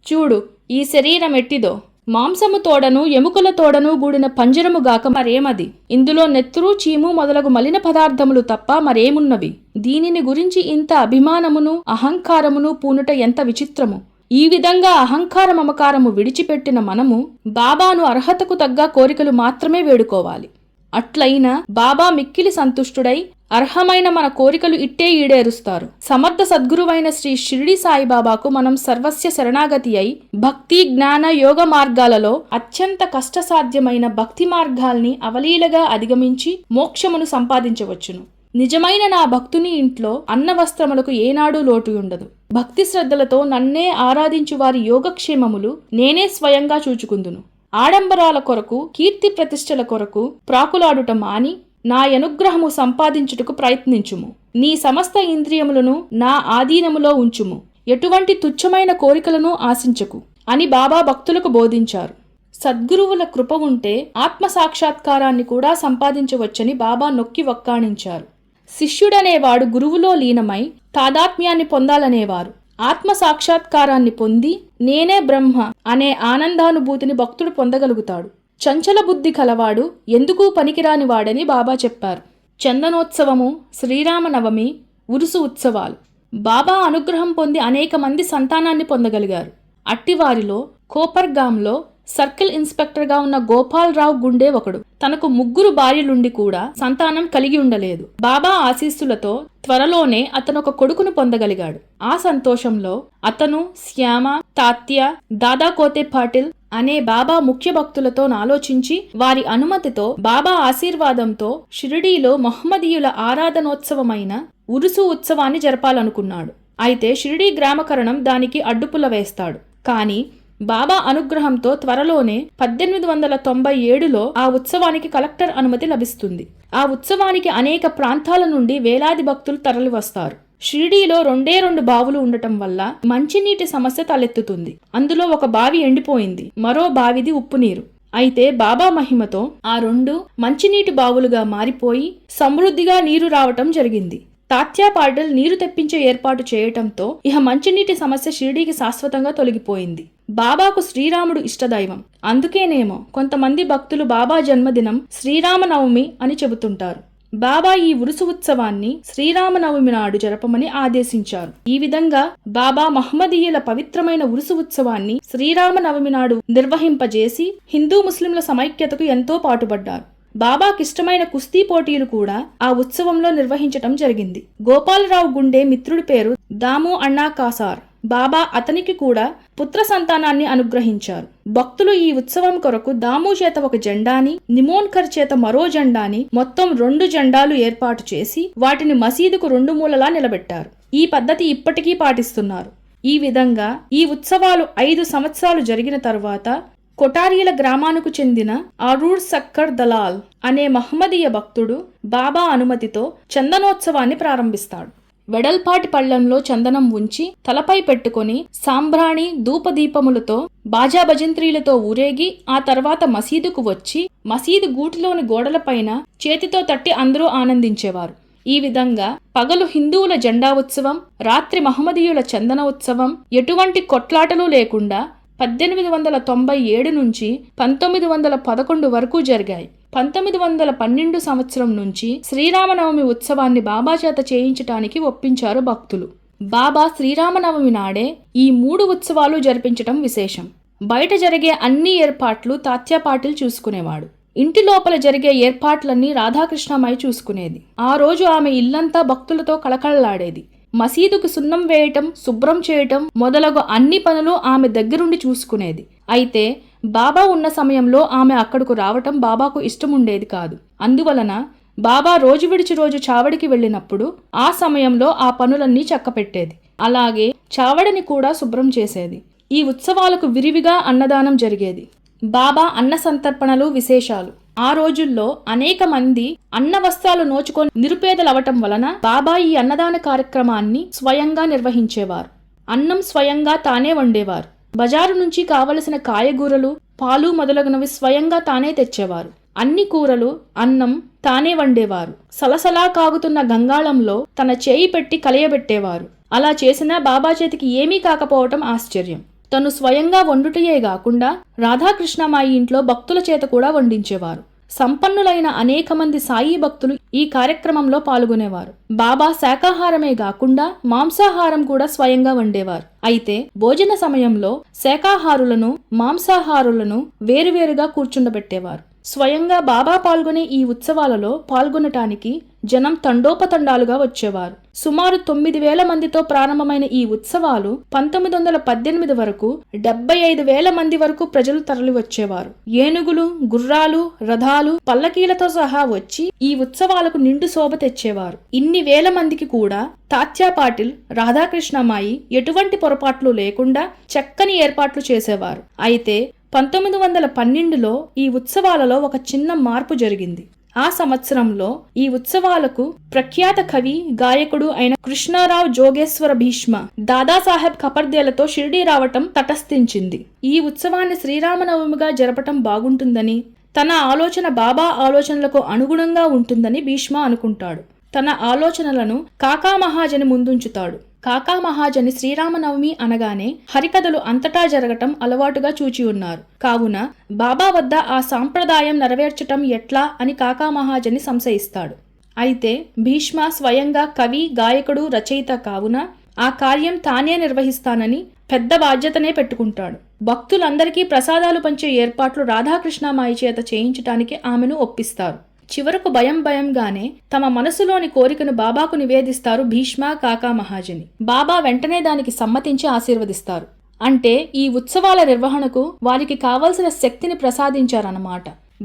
చూడు, ఈ శరీరం ఎట్టిదో, మాంసము తోడను ఎముకల తోడను గూడిన పంజరముగాక మరేమది. ఇందులో నెత్తురు చీము మొదలగు మలిన పదార్థములు తప్ప మరేమున్నవి. దీనిని గురించి ఇంత అభిమానమును అహంకారమును పూనుట ఎంత విచిత్రము. ఈ విధంగా అహంకార మమకారము విడిచిపెట్టిన మనము బాబాను అర్హతకు తగ్గ కోరికలు మాత్రమే వేడుకోవాలి. అట్లయినా బాబా మిక్కిలి సంతుష్టుడై అర్హమైన మన కోరికలు ఇట్టే ఈడేరుస్తారు. సమర్థ సద్గురువైన శ్రీ షిరిడి సాయిబాబాకు మనం సర్వస్య శరణాగతి అయి భక్తి జ్ఞాన యోగ మార్గాలలో అత్యంత కష్టసాధ్యమైన భక్తి మార్గాల్ని అవలీలగా అధిగమించి మోక్షమును సంపాదించవచ్చును. నిజమైన నా భక్తుని ఇంట్లో అన్న వస్త్రములకు ఏనాడూ లోటు ఉండదు. భక్తి శ్రద్ధలతో నన్నే ఆరాధించు వారి యోగక్షేమములు నేనే స్వయంగా చూచుకుందును. ఆడంబరాల కొరకు కీర్తి ప్రతిష్టల కొరకు ప్రాకులాడుట మాని నా అనుగ్రహము సంపాదించుటకు ప్రయత్నించుము. నీ సమస్త ఇంద్రియములను నా ఆధీనములో ఉంచుము. ఎటువంటి తుచ్చమైన కోరికలను ఆశించకు అని బాబా భక్తులకు బోధించారు. సద్గురువుల కృప ఉంటే ఆత్మ సాక్షాత్కారాన్ని కూడా సంపాదించవచ్చని బాబా నొక్కి వక్కాణించారు. శిష్యుడనేవాడు గురువులో లీనమై తాదాత్మ్యాన్ని పొందాలనేవారు. ఆత్మ సాక్షాత్కారాన్ని పొంది నేనే బ్రహ్మ అనే ఆనందానుభూతిని భక్తుడు పొందగలుగుతాడు. చంచల బుద్ధి కలవాడు ఎందుకు పనికిరాని వాడని బాబా చెప్పారు. చందనోత్సవము, శ్రీరామనవమి, ఉరుసు ఉత్సవాలు. బాబా అనుగ్రహం పొంది అనేక మంది సంతానాన్ని పొందగలిగారు. అట్టివారిలో కోపర్గాంలో సర్కిల్ ఇన్స్పెక్టర్గా ఉన్న గోపాలరావు గుండే ఒకడు. తనకు 3 భార్యలుండి కూడా సంతానం కలిగి ఉండలేదు. బాబా ఆశీస్సులతో త్వరలోనే అతను ఒక కొడుకును పొందగలిగాడు. ఆ సంతోషంలో అతను శ్యామ, తాత్య, దాదా కోతే పాటిల్ అనే బాబా ముఖ్య భక్తులతో ఆలోచించి వారి అనుమతితో బాబా ఆశీర్వాదంతో షిరిడీలో మహమ్మదీయుల ఆరాధనోత్సవమైన ఉరుసు ఉత్సవాన్ని జరపాలనుకున్నాడు. అయితే షిరిడీ గ్రామకరణం దానికి అడ్డుపుల్ల వేస్తాడు. కానీ బాబా అనుగ్రహంతో త్వరలోనే 1897లో ఆ ఉత్సవానికి కలెక్టర్ అనుమతి లభిస్తుంది. ఆ ఉత్సవానికి అనేక ప్రాంతాల నుండి వేలాది భక్తులు తరలివస్తారు. షిరిడీలో 2 బావులు ఉండటం వల్ల మంచినీటి సమస్య తలెత్తుతుంది. అందులో ఒక బావి ఎండిపోయింది, మరో బావిది ఉప్పు నీరు. అయితే బాబా మహిమతో ఆ 2 మంచినీటి బావులుగా మారిపోయి సమృద్ధిగా నీరు రావటం జరిగింది. తాత్యా పాటిల్ నీరు తెప్పించే ఏర్పాటు చేయటంతో ఇహ మంచినీటి సమస్య షిరిడీకి శాశ్వతంగా తొలగిపోయింది. బాబాకు శ్రీరాముడు ఇష్టదైవం. అందుకేనేమో కొంతమంది భక్తులు బాబా జన్మదినం శ్రీరామనవమి అని చెబుతుంటారు. బాబా ఈ ఉరుసు ఉత్సవాన్ని శ్రీరామనవమి నాడు జరపమని ఆదేశించారు. ఈ విధంగా బాబా మహమ్మదీయుల పవిత్రమైన ఉరుసు ఉత్సవాన్ని శ్రీరామనవమి నాడు నిర్వహింపజేసి హిందూ ముస్లింల సమైక్యతకు ఎంతో పాటుపడ్డారు. బాబాకిష్టమైన కుస్తీ పోటీలు కూడా ఆ ఉత్సవంలో నిర్వహించటం జరిగింది. గోపాలరావు గుండే మిత్రుడి పేరు దాము అన్నా కాసార్. బాబా అతనికి కూడా పుత్ర సంతానాన్ని అనుగ్రహించారు. భక్తులు ఈ ఉత్సవం కొరకు దాము చేత ఒక జెండాని, నిమోన్కర్ చేత మరో జెండాని, మొత్తం 2 జెండాలు ఏర్పాటు చేసి వాటిని మసీదుకు 2 మూలలా నిలబెట్టారు. ఈ పద్ధతి ఇప్పటికీ పాటిస్తున్నారు. ఈ విధంగా ఈ ఉత్సవాలు 5 సంవత్సరాలు జరిగిన తరువాత కొటారీల గ్రామానికి చెందిన అరూర్ సక్కర్ దలాల్ అనే మహమ్మదీయ భక్తుడు బాబా అనుమతితో చందనోత్సవాన్ని ప్రారంభిస్తాడు. వెడల్పాటి పళ్లంలో చందనం ఉంచి తలపై పెట్టుకొని సాంబ్రాణి ధూపదీపములతో బాజా భజంత్రీలతో ఊరేగి ఆ తర్వాత మసీదుకు వచ్చి మసీదు గూటిలోని గోడలపైన చేతితో తట్టి అందరూ ఆనందించేవారు. ఈ విధంగా పగలు హిందువుల జెండా ఉత్సవం, రాత్రి మహమ్మదీయుల చందన ఉత్సవం ఎటువంటి కొట్లాటలు లేకుండా 1897 నుంచి 1911 వరకు జరిగాయి. 1912 సంవత్సరం నుంచి శ్రీరామనవమి ఉత్సవాన్ని బాబా చేత చేయించటానికి ఒప్పించారు భక్తులు. బాబా శ్రీరామనవమి నాడే ఈ 3 ఉత్సవాలు జరిపించటం విశేషం. బయట జరిగే అన్ని ఏర్పాట్లు తాత్యా పాటిల్ చూసుకునేవాడు. ఇంటి లోపల జరిగే ఏర్పాట్లన్నీ రాధాకృష్ణమాయి చూసుకునేది. ఆ రోజు ఆమె ఇల్లంతా భక్తులతో కళకళలాడేది. మసీదుకు సున్నం వేయటం, శుభ్రం చేయటం మొదలగు అన్ని పనులు ఆమె దగ్గరుండి చూసుకునేది. అయితే బాబా ఉన్న సమయంలో ఆమె అక్కడకు రావటం బాబాకు ఇష్టముండేది కాదు. అందువలన బాబా రోజు విడిచి రోజు చావడికి వెళ్ళినప్పుడు ఆ సమయంలో ఆ పనులన్నీ చక్కపెట్టేది. అలాగే చావడిని కూడా శుభ్రం చేసేది. ఈ ఉత్సవాలకు విరివిగా అన్నదానం జరిగేది. బాబా అన్న సంతర్పణలు విశేషాలు. ఆ రోజుల్లో అనేక మంది అన్న వస్త్రాలు నోచుకొని నిరుపేదలవటం వలన బాబా ఈ అన్నదాన కార్యక్రమాన్ని స్వయంగా నిర్వహించేవారు. అన్నం స్వయంగా తానే వండేవారు. బజారు నుంచి కావలసిన కాయగూరలు, పాలు మొదలగునవి స్వయంగా తానే తెచ్చేవారు. అన్ని కూరలు, అన్నం తానే వండేవారు. సలసలా కాగుతున్న గంగాళంలో తన చేయి పెట్టి కలయబెట్టేవారు. అలా చేసినా బాబా చేతికి ఏమీ కాకపోవటం ఆశ్చర్యం. తను స్వయంగా వండుటయే గాకుండా రాధాకృష్ణమాయి ఇంట్లో భక్తుల చేత కూడా వండించేవారు. సంపన్నులైన అనేక మంది సాయి భక్తులు ఈ కార్యక్రమంలో పాల్గొనేవారు. బాబా శాకాహారమే గాకుండా మాంసాహారం కూడా స్వయంగా వండేవారు. అయితే భోజన సమయంలో శాకాహారులను, మాంసాహారులను వేరువేరుగా కూర్చుండబెట్టేవారు. స్వయంగా బాబా పాల్గొనే ఈ ఉత్సవాలలో పాల్గొనటానికి జనం తండోపతండాలుగా వచ్చేవారు. సుమారు 9,000 మందితో ప్రారంభమైన ఈ ఉత్సవాలు 1918 వరకు 75,000 మంది వరకు ప్రజలు తరలి వచ్చేవారు. ఏనుగులు, గుర్రాలు, రథాలు, పల్లకీలతో సహా వచ్చి ఈ ఉత్సవాలకు నిండు శోభ తెచ్చేవారు. ఇన్ని వేల మందికి కూడా తాత్యా పాటిల్, రాధాకృష్ణమాయి ఎటువంటి పొరపాట్లు లేకుండా చక్కని ఏర్పాట్లు చేసేవారు. అయితే 1912లో ఈ ఉత్సవాలలో ఒక చిన్న మార్పు జరిగింది. ఆ సంవత్సరంలో ఈ ఉత్సవాలకు ప్రఖ్యాత కవి, గాయకుడు అయిన కృష్ణారావు జోగేశ్వర భీష్మ, దాదాసాహెబ్ ఖపర్దేలతో షిరిడీ రావటం తటస్థించింది. ఈ ఉత్సవాన్ని శ్రీరామనవమిగా జరపటం బాగుంటుందని, తన ఆలోచన బాబా ఆలోచనలకు అనుగుణంగా ఉంటుందని భీష్మ అనుకుంటాడు. తన ఆలోచనలను కాకా మహాజని ముందుంచుతాడు. కాకా మహాజని శ్రీరామనవమి అనగానే హరికథలు అంతటా జరగటం అలవాటుగా చూచి ఉన్నారు. కావున బాబా వద్ద ఆ సాంప్రదాయం నెరవేర్చటం ఎట్లా అని కాకా మహాజని సంశయిస్తాడు. అయితే భీష్మ స్వయంగా కవి, గాయకుడు, రచయిత కావున ఆ కార్యం తానే నిర్వహిస్తానని పెద్ద బాధ్యతనే పెట్టుకుంటాడు. భక్తులందరికీ ప్రసాదాలు పంచే ఏర్పాట్లు రాధాకృష్ణమాయి చేత చేయించటానికి ఆమెను ఒప్పిస్తారు. చివరకు భయంగానే తమ మనసులోని కోరికను బాబాకు నివేదిస్తారు భీష్మ, కాకా మహాజని. బాబా వెంటనే దానికి సమ్మతించి ఆశీర్వదిస్తారు. అంటే ఈ ఉత్సవాల నిర్వహణకు వారికి కావలసిన శక్తిని ప్రసాదించారన్నమాట.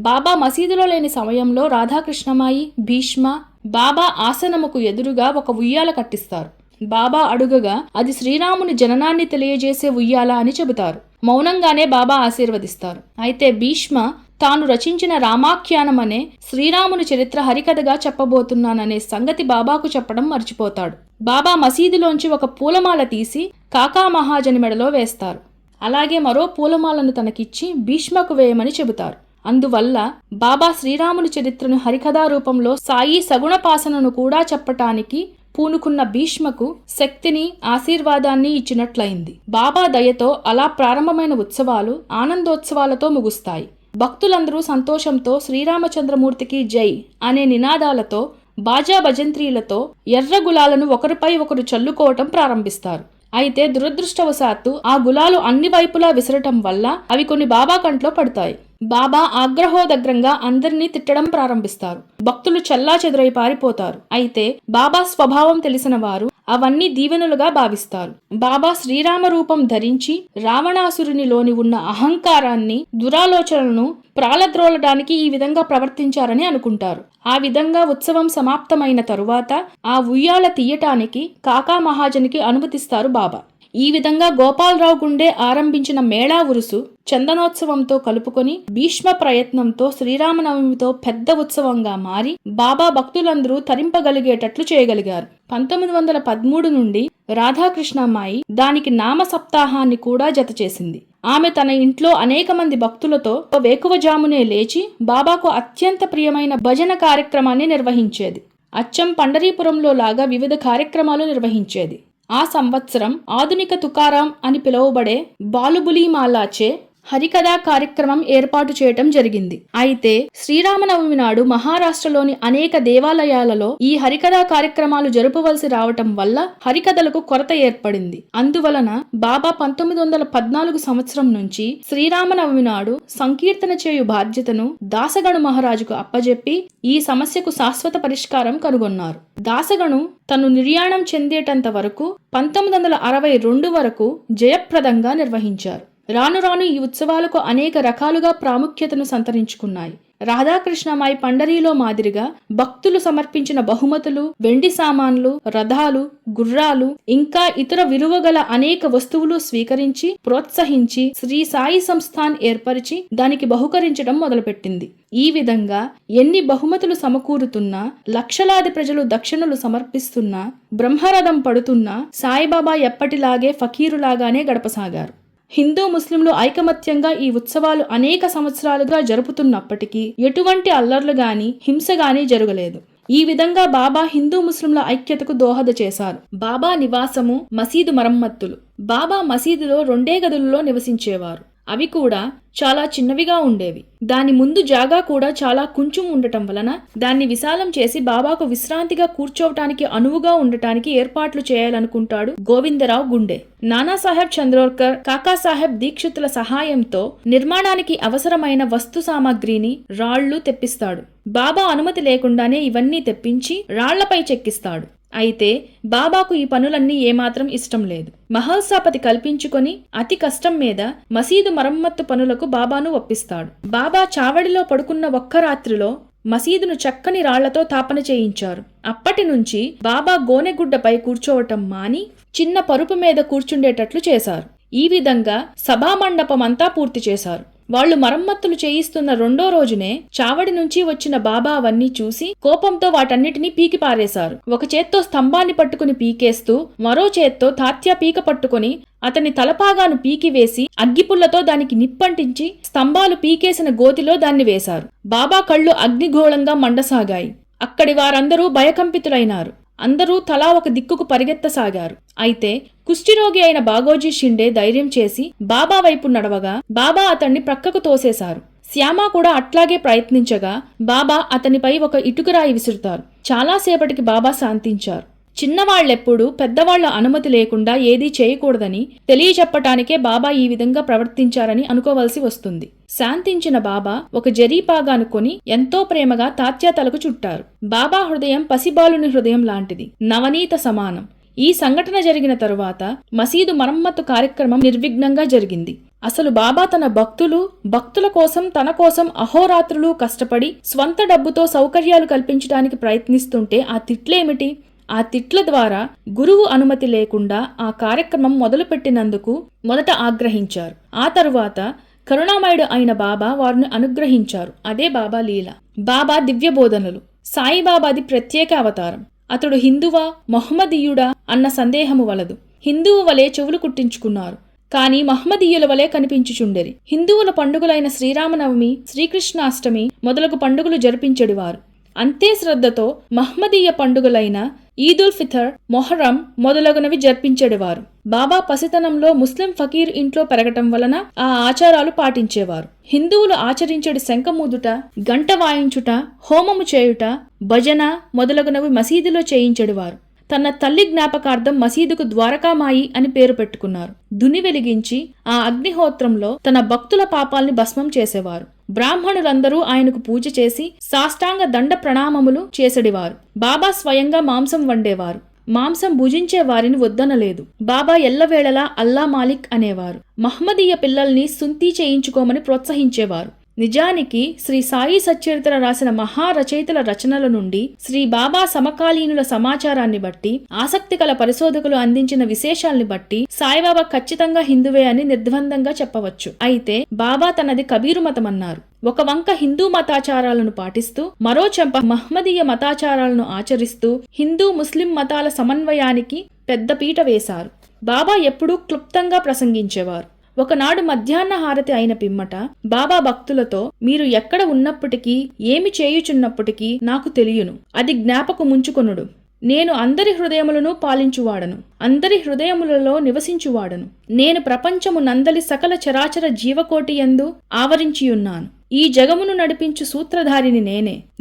బాబా మసీదులో లేని సమయంలో రాధాకృష్ణమాయి, భీష్మ బాబా ఆసనముకు ఎదురుగా ఒక ఉయ్యాల కట్టిస్తారు. బాబా అడుగగా అది శ్రీరాముని జననాన్ని తెలియజేసే ఉయ్యాల అని చెబుతారు. మౌనంగానే బాబా ఆశీర్వదిస్తారు. అయితే భీష్మ తాను రచించిన రామాఖ్యానం అనే శ్రీరాముని చరిత్ర హరికథగా చెప్పబోతున్నాననే సంగతి బాబాకు చెప్పడం మర్చిపోతాడు. బాబా మసీదులోంచి ఒక పూలమాల తీసి కాకా మహాజని మెడలో వేస్తారు. అలాగే మరో పూలమాలను తనకిచ్చి భీష్మకు వేయమని చెబుతారు. అందువల్ల బాబా శ్రీరాముని చరిత్రను హరికథా రూపంలో సాయి సగుణపాసనను కూడా చెప్పటానికి పూనుకున్న భీష్మకు శక్తిని, ఆశీర్వాదాన్ని ఇచ్చినట్లయింది. బాబా దయతో అలా ప్రారంభమైన ఉత్సవాలు ఆనందోత్సవాలతో ముగుస్తాయి. భక్తులందరూ సంతోషంతో శ్రీరామచంద్రమూర్తికి జై అనే నినాదాలతో, బాజా భజంత్రీలతో ఎర్ర గులాలను ఒకరిపై ఒకరు చల్లుకోవటం ప్రారంభిస్తారు. అయితే దురదృష్టవశాత్తు ఆ గులాలు అన్ని వైపులా విసరటం వల్ల అవి కొన్ని బాబా కంట్లో పడతాయి. బాబా ఆగ్రహోదగ్రంగా అందరినీ తిట్టడం ప్రారంభిస్తారు. భక్తులు చల్లా చెదురై పారిపోతారు. అయితే బాబా స్వభావం తెలిసిన వారు అవన్నీ దీవెనలుగా భావిస్తారు. బాబా శ్రీరామ రూపం ధరించి రావణాసురునిలోని ఉన్న అహంకారాన్ని, దురాలోచనలను ప్రాలద్రోలడానికి ఈ విధంగా ప్రవర్తించారని అనుకుంటారు. ఆ విధంగా ఉత్సవం సమాప్తమైన తరువాత ఆ ఉయ్యాల తీయటానికి కాకా మహాజనికి అనుమతిస్తారు బాబా. ఈ విధంగా గోపాలరావు గుండే ఆరంభించిన మేళా ఉరుసు చందనోత్సవంతో కలుపుకొని భీష్మ ప్రయత్నంతో శ్రీరామనవమితో పెద్ద ఉత్సవంగా మారి బాబా భక్తులందరూ తరింపగలిగేటట్లు చేయగలిగారు. 1913 నుండి రాధాకృష్ణమాయి దానికి నామ సప్తాహాన్ని కూడా జత చేసింది. ఆమె తన ఇంట్లో అనేక మంది భక్తులతో వేకువజామునే లేచి బాబాకు అత్యంత ప్రియమైన భజన కార్యక్రమాన్ని నిర్వహించేది. అచ్చం పండరీపురంలో లాగా వివిధ కార్యక్రమాలు నిర్వహించేది. ఆ సంవత్సరం ఆధునిక తుకారాం అని పిలువబడే బాలుబులి మాలాచే హరికథా కార్యక్రమం ఏర్పాటు చేయటం జరిగింది. అయితే శ్రీరామనవమి నాడు మహారాష్ట్రలోని అనేక దేవాలయాలలో ఈ హరికథా కార్యక్రమాలు జరుపవలసి రావటం వల్ల హరికథలకు కొరత ఏర్పడింది. అందువలన బాబా 1914 సంవత్సరం నుంచి శ్రీరామనవమి నాడు సంకీర్తన చేయు బాధ్యతను దాసగణు మహారాజుకు అప్పజెప్పి ఈ సమస్యకు శాశ్వత పరిష్కారం కనుగొన్నారు. దాసగణు తను నిర్యాణం చెందేటంత వరకు 1962 వరకు జయప్రదంగా నిర్వహించారు. రాను రాను ఈ ఉత్సవాలకు అనేక రకాలుగా ప్రాముఖ్యతను సంతరించుకున్నాయి. రాధాకృష్ణమాయి పండరీలో మాదిరిగా భక్తులు సమర్పించిన బహుమతులు, వెండి సామాన్లు, రథాలు, గుర్రాలు ఇంకా ఇతర విలువగల అనేక వస్తువులు స్వీకరించి ప్రోత్సహించి శ్రీ సాయి సంస్థాన్ ఏర్పరిచి దానికి బహుకరించడం మొదలుపెట్టింది. ఈ విధంగా ఎన్ని బహుమతులు సమకూరుతున్నా, లక్షలాది ప్రజలు దక్షిణలు సమర్పిస్తున్నా, బ్రహ్మరథం పడుతున్నా సాయిబాబా ఎప్పటిలాగే ఫకీరులాగానే గడపసాగారు. హిందూ ముస్లింలు ఐకమత్యంగా ఈ ఉత్సవాలు అనేక సంవత్సరాలుగా జరుపుతున్నప్పటికీ ఎటువంటి అల్లర్లు గాని, హింస గాని జరగలేదు. ఈ విధంగా బాబా హిందూ ముస్లింల ఐక్యతకు దోహద చేశారు. బాబా నివాసము, మసీదు మరమ్మత్తులు. బాబా మసీదులో 2 గదులలో నివసించేవారు. అవి కూడా చాలా చిన్నవిగా ఉండేవి. దాని ముందు జాగా కూడా చాలా కొంచెం ఉండటం వలన దాన్ని విశాలం చేసి బాబాకు విశ్రాంతిగా కూర్చోవటానికి అనువుగా ఉండటానికి ఏర్పాట్లు చేయాలనుకుంటాడు గోవిందరావు గుండే. నానాసాహెబ్ చంద్రోర్కర్, కాకాసాహెబ్ దీక్షితుల సహాయంతో నిర్మాణానికి అవసరమైన వస్తు సామాగ్రిని, రాళ్లు తెప్పిస్తాడు. బాబా అనుమతి లేకుండానే ఇవన్నీ తెప్పించి రాళ్లపై చెక్కిస్తాడు. అయితే బాబాకు ఈ పనులన్నీ ఏమాత్రం ఇష్టం లేదు. మహల్సాపతి కల్పించుకొని అతి కష్టం మీద మసీదు మరమ్మత్తు పనులకు బాబాను ఒప్పిస్తాడు. బాబా చావడిలో పడుకున్న ఒక్క రాత్రిలో మసీదును చక్కని రాళ్లతో తాపన చేయించారు. అప్పటి నుంచి బాబా గోనెగుడ్డపై కూర్చోవటం మాని చిన్న పరుపు మీద కూర్చుండేటట్లు చేశారు. ఈ విధంగా సభామండపం అంతా పూర్తి చేశారు. వాళ్లు మరమ్మతులు చేయిస్తున్న 2వ రోజునే చావడి నుంచి వచ్చిన బాబా అవన్నీ చూసి కోపంతో వాటన్నిటినీ పీకి పారేశారు. ఒక చేత్తో స్తంభాన్ని పట్టుకుని పీకేస్తూ మరో చేత్తో తాత్యా పీక పట్టుకుని అతని తలపాగాను పీకివేసి అగ్గిపుల్లతో దానికి నిప్పంటించి స్తంభాలు పీకేసిన గోతిలో దాన్ని వేశారు. బాబా కళ్ళు అగ్నిగోళంగా మండసాగాయి. అక్కడి వారందరూ భయకంపితులైనారు. అందరూ తలా ఒక దిక్కుకు పరిగెత్తసాగారు. అయితే కుష్ఠిరోగి అయిన బాగోజీ షిండే ధైర్యం చేసి బాబా వైపు నడవగా బాబా అతన్ని ప్రక్కకు తోసేశారు. శ్యామ కూడా అట్లాగే ప్రయత్నించగా బాబా అతనిపై ఒక ఇటుకరాయి విసురుతారు. చాలాసేపటికి బాబా శాంతించారు. చిన్నవాళ్లెప్పుడూ పెద్దవాళ్ల అనుమతి లేకుండా ఏదీ చేయకూడదని తెలియచెప్పటానికే బాబా ఈ విధంగా ప్రవర్తించారని అనుకోవలసి వస్తుంది. శాంతించిన బాబా ఒక జరీపాగాను కొని ఎంతో ప్రేమగా తాత్యా తలకు చుట్టారు. బాబా హృదయం పసిబాలుని హృదయం లాంటిది, నవనీత సమానం. ఈ సంఘటన జరిగిన తరువాత మసీదు మరమ్మత్తు కార్యక్రమం నిర్విఘ్నంగా జరిగింది. అసలు బాబా తన భక్తుల కోసం, తన కోసం అహోరాత్రులు కష్టపడి స్వంత డబ్బుతో సౌకర్యాలు కల్పించడానికి ప్రయత్నిస్తుంటే ఆ తిట్లేమిటి? ఆ తిట్ల ద్వారా గురువు అనుమతి లేకుండా ఆ కార్యక్రమం మొదలుపెట్టినందుకు మొదట ఆగ్రహించారు. ఆ తరువాత కరుణామయుడు అయిన బాబా వారిని అనుగ్రహించారు. అదే బాబా లీల. బాబా దివ్య బోధనలు. సాయిబాబాది ప్రత్యేక అవతారం. అతడు హిందువా, మహమ్మదీయుడా అన్న సందేహము వలదు. హిందువు వలె చెవులు కుట్టించుకున్నారు, కాని మహమ్మదీయుల వలె కనిపించుచుండెరి. హిందువుల పండుగలైన శ్రీరామనవమి, శ్రీకృష్ణాష్టమి మొదలగు పండుగలు జరిపించెడివారు. అంతే శ్రద్ధతో మహమ్మదీయ పండుగలైన ఈదుల్ ఫితర్, మొహర్రం మొదలగునవి జరిపించేవారు. బాబా పసితనంలో ముస్లిం ఫకీర్ ఇంట్లో పెరగటం వలన ఆ ఆచారాలు పాటించేవారు. హిందువులు ఆచరించేడి శంఖమూదుట, గంట వాయించుట, హోమము చేయుట, భజన మొదలగునవి మసీదులో చేయించెడివారు. తన తల్లి జ్ఞాపకార్థం మసీదుకు ద్వారకామాయి అని పేరు పెట్టుకున్నారు. దుని వెలిగించి ఆ అగ్నిహోత్రంలో తన భక్తుల పాపాల్ని భస్మం చేసేవారు. బ్రాహ్మణులందరూ ఆయనకు పూజ చేసి సాష్టాంగ దండ ప్రణామములు చేసడివారు. బాబా స్వయంగా మాంసం వండేవారు. మాంసం భుజించే వారిని వద్దనలేదు. బాబా ఎల్లవేళలా అల్లా మాలిక్ అనేవారు. మహమ్మదీయ పిల్లల్ని సుంతీ చేయించుకోమని ప్రోత్సహించేవారు. నిజానికి శ్రీ సాయి సచ్చరిత్ర రాసిన మహారచయితల రచనల నుండి, శ్రీ బాబా సమకాలీనుల సమాచారాన్ని బట్టి, ఆసక్తి కల పరిశోధకులు అందించిన విశేషాల్ని బట్టి సాయిబాబా ఖచ్చితంగా హిందువే అని నిర్ద్వందంగా చెప్పవచ్చు. అయితే బాబా తనది కబీరు మతమన్నారు. ఒక వంక హిందూ మతాచారాలను పాటిస్తూ, మరో చెంప మహమ్మదీయ మతాచారాలను ఆచరిస్తూ హిందూ ముస్లిం మతాల సమన్వయానికి పెద్ద పీట వేశారు. బాబా ఎప్పుడూ క్లుప్తంగా ప్రసంగించేవారు. ఒకనాడు మధ్యాహ్న హారతి అయిన పిమ్మట బాబా భక్తులతో, మీరు ఎక్కడ ఉన్నప్పటికీ, ఏమి చేయుచున్నప్పటికీ నాకు తెలియను. అది జ్ఞాపకముంచుకొనుడు. నేను అందరి హృదయములను పాలించువాడను, అందరి హృదయములలో నివసించువాడను. నేను ప్రపంచము నందలి సకల చరాచర జీవకోటి యందు ఆవరించియున్నాను. ఈ జగమును నడిపించు సూత్రధారిని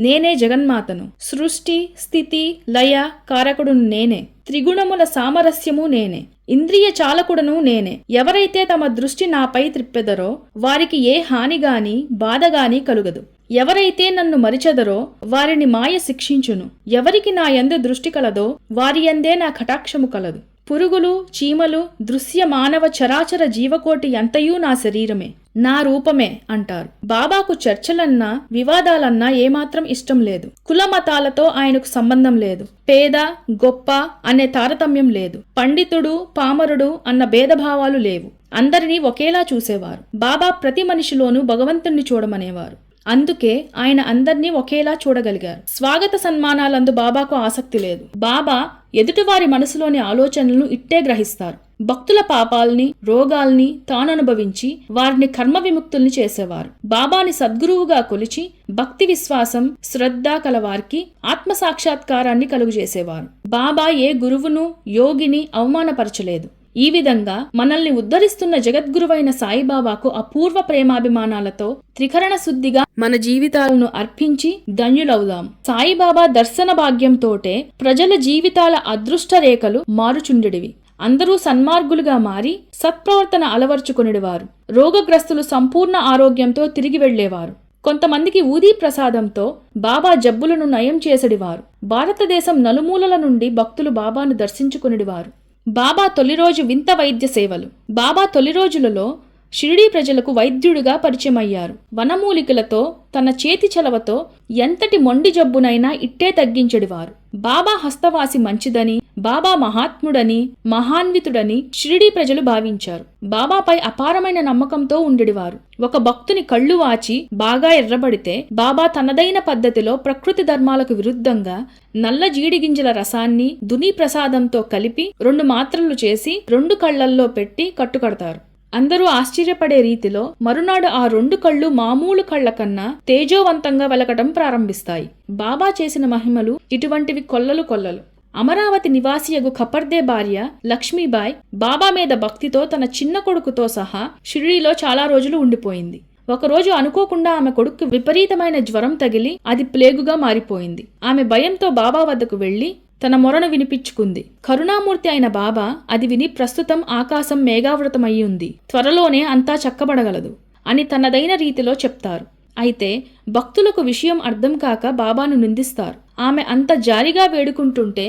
నేనే జగన్మాతను. సృష్టి, స్థితి, లయ కారకుడును నేనే. త్రిగుణముల సామరస్యము నేనే. ఇంద్రియ చాలకుడను నేనే. ఎవరైతే తమ దృష్టి నాపై త్రిప్పెదరో వారికి ఏ హానిగాని బాధగాని కలుగదు. ఎవరైతే నన్ను మరిచెదరో వారిని మాయ శిక్షించును. ఎవరికి నా యందు దృష్టి కలదో వారి యందే నా కటాక్షము కలదు. పురుగులు, చీమలు, దృశ్య మానవ చరాచర జీవకోటి ఎంతయూ నా శరీరమే, నా రూపమే అంటారు. బాబాకు చర్చలన్నా వివాదాలన్నా ఏమాత్రం ఇష్టం లేదు. కుల మతాలతో ఆయనకు సంబంధం లేదు. పేద గొప్ప అనే తారతమ్యం లేదు. పండితుడు పామరుడు అన్న భేదభావాలు లేవు. అందరినీ ఒకేలా చూసేవారు. బాబా ప్రతి మనిషిలోనూ భగవంతుణ్ణి చూడమనేవారు. అందుకే ఆయన అందర్నీ ఒకేలా చూడగలిగారు. స్వాగత సన్మానాలందు బాబాకు ఆసక్తి లేదు. బాబా ఎదుటివారి మనసులోని ఆలోచనలను ఇట్టే గ్రహిస్తారు. భక్తుల పాపాల్ని, రోగాల్ని తాననుభవించి వారిని కర్మ విముక్తుల్ని చేసేవారు. బాబాని సద్గురువుగా కొలిచి భక్తి విశ్వాసం శ్రద్ధ కలవారికి ఆత్మ సాక్షాత్కారాన్ని కలుగజేసేవారు. బాబా ఏ గురువును యోగిని అవమానపరచలేదు. ఈ విధంగా మనల్ని ఉద్ధరిస్తున్న జగద్గురువైన సాయిబాబాకు అపూర్వ ప్రేమాభిమానాలతో త్రికరణ శుద్ధిగా మన జీవితాలను అర్పించి ధన్యులవుదాం. సాయిబాబా దర్శన భాగ్యంతోటే ప్రజల జీవితాల అదృష్ట రేఖలు మారుచుండెడివి. అందరూ సన్మార్గులుగా మారి సత్ప్రవర్తన అలవర్చుకొనిడివారు. రోగగ్రస్తులు సంపూర్ణ ఆరోగ్యంతో తిరిగి వెళ్లేవారు. కొంతమందికి ఊదీ ప్రసాదంతో బాబా జబ్బులను నయం చేసడివారు. భారతదేశం నలుమూలల నుండి భక్తులు బాబాను దర్శించుకొనిడివారు. బాబా తొలి రోజు వింత వైద్య సేవలు. బాబా తొలి రోజులలో షిరిడీ ప్రజలకు వైద్యుడిగా పరిచయమయ్యారు. వనమూలికలతో తన చేతి చలవతో ఎంతటి మొండి జబ్బునైనా ఇట్టే తగ్గించెడివారు. బాబా హస్తవాసి మంచిదని, బాబా మహాత్ముడని, మహాన్వితుడని షిరిడీ ప్రజలు భావించారు. బాబాపై అపారమైన నమ్మకంతో ఉండేవారు. ఒక భక్తుని కళ్ళు వాచి బాగా ఎర్రబడితే బాబా తనదైన పద్ధతిలో ప్రకృతి ధర్మాలకు విరుద్ధంగా నల్ల జీడిగింజల రసాన్ని దుని ప్రసాదంతో కలిపి 2 మాత్రలు చేసి 2 కళ్లల్లో పెట్టి కట్టుకడతారు. అందరూ ఆశ్చర్యపడే రీతిలో మరునాడు ఆ 2 కళ్ళు మామూలు కళ్ల కన్నా తేజోవంతంగా వెలకటం ప్రారంభిస్తాయి. బాబా చేసిన మహిమలు ఇటువంటివి కొల్లలు కొల్లలు. అమరావతి నివాసియగు ఖపర్దే భార్య లక్ష్మీబాయ్ బాబా మీద భక్తితో తన చిన్న కొడుకుతో సహా షిరిడీలో చాలా రోజులు ఉండిపోయింది. ఒకరోజు అనుకోకుండా ఆమె కొడుకు విపరీతమైన జ్వరం తగిలి అది ప్లేగుగా మారిపోయింది. ఆమె భయంతో బాబా వద్దకు వెళ్లి తన మొరను వినిపించుకుంది. కరుణామూర్తి అయిన బాబా అది విని ప్రస్తుతం ఆకాశం మేఘావృతమయ్యి ఉంది, త్వరలోనే అంతా చక్కబడగలదు అని తనదైన రీతిలో చెప్తారు. అయితే భక్తులకు విషయం అర్థం కాక బాబాను నిందిస్తారు. ఆమె అంత జారిగా వేడుకుంటుంటే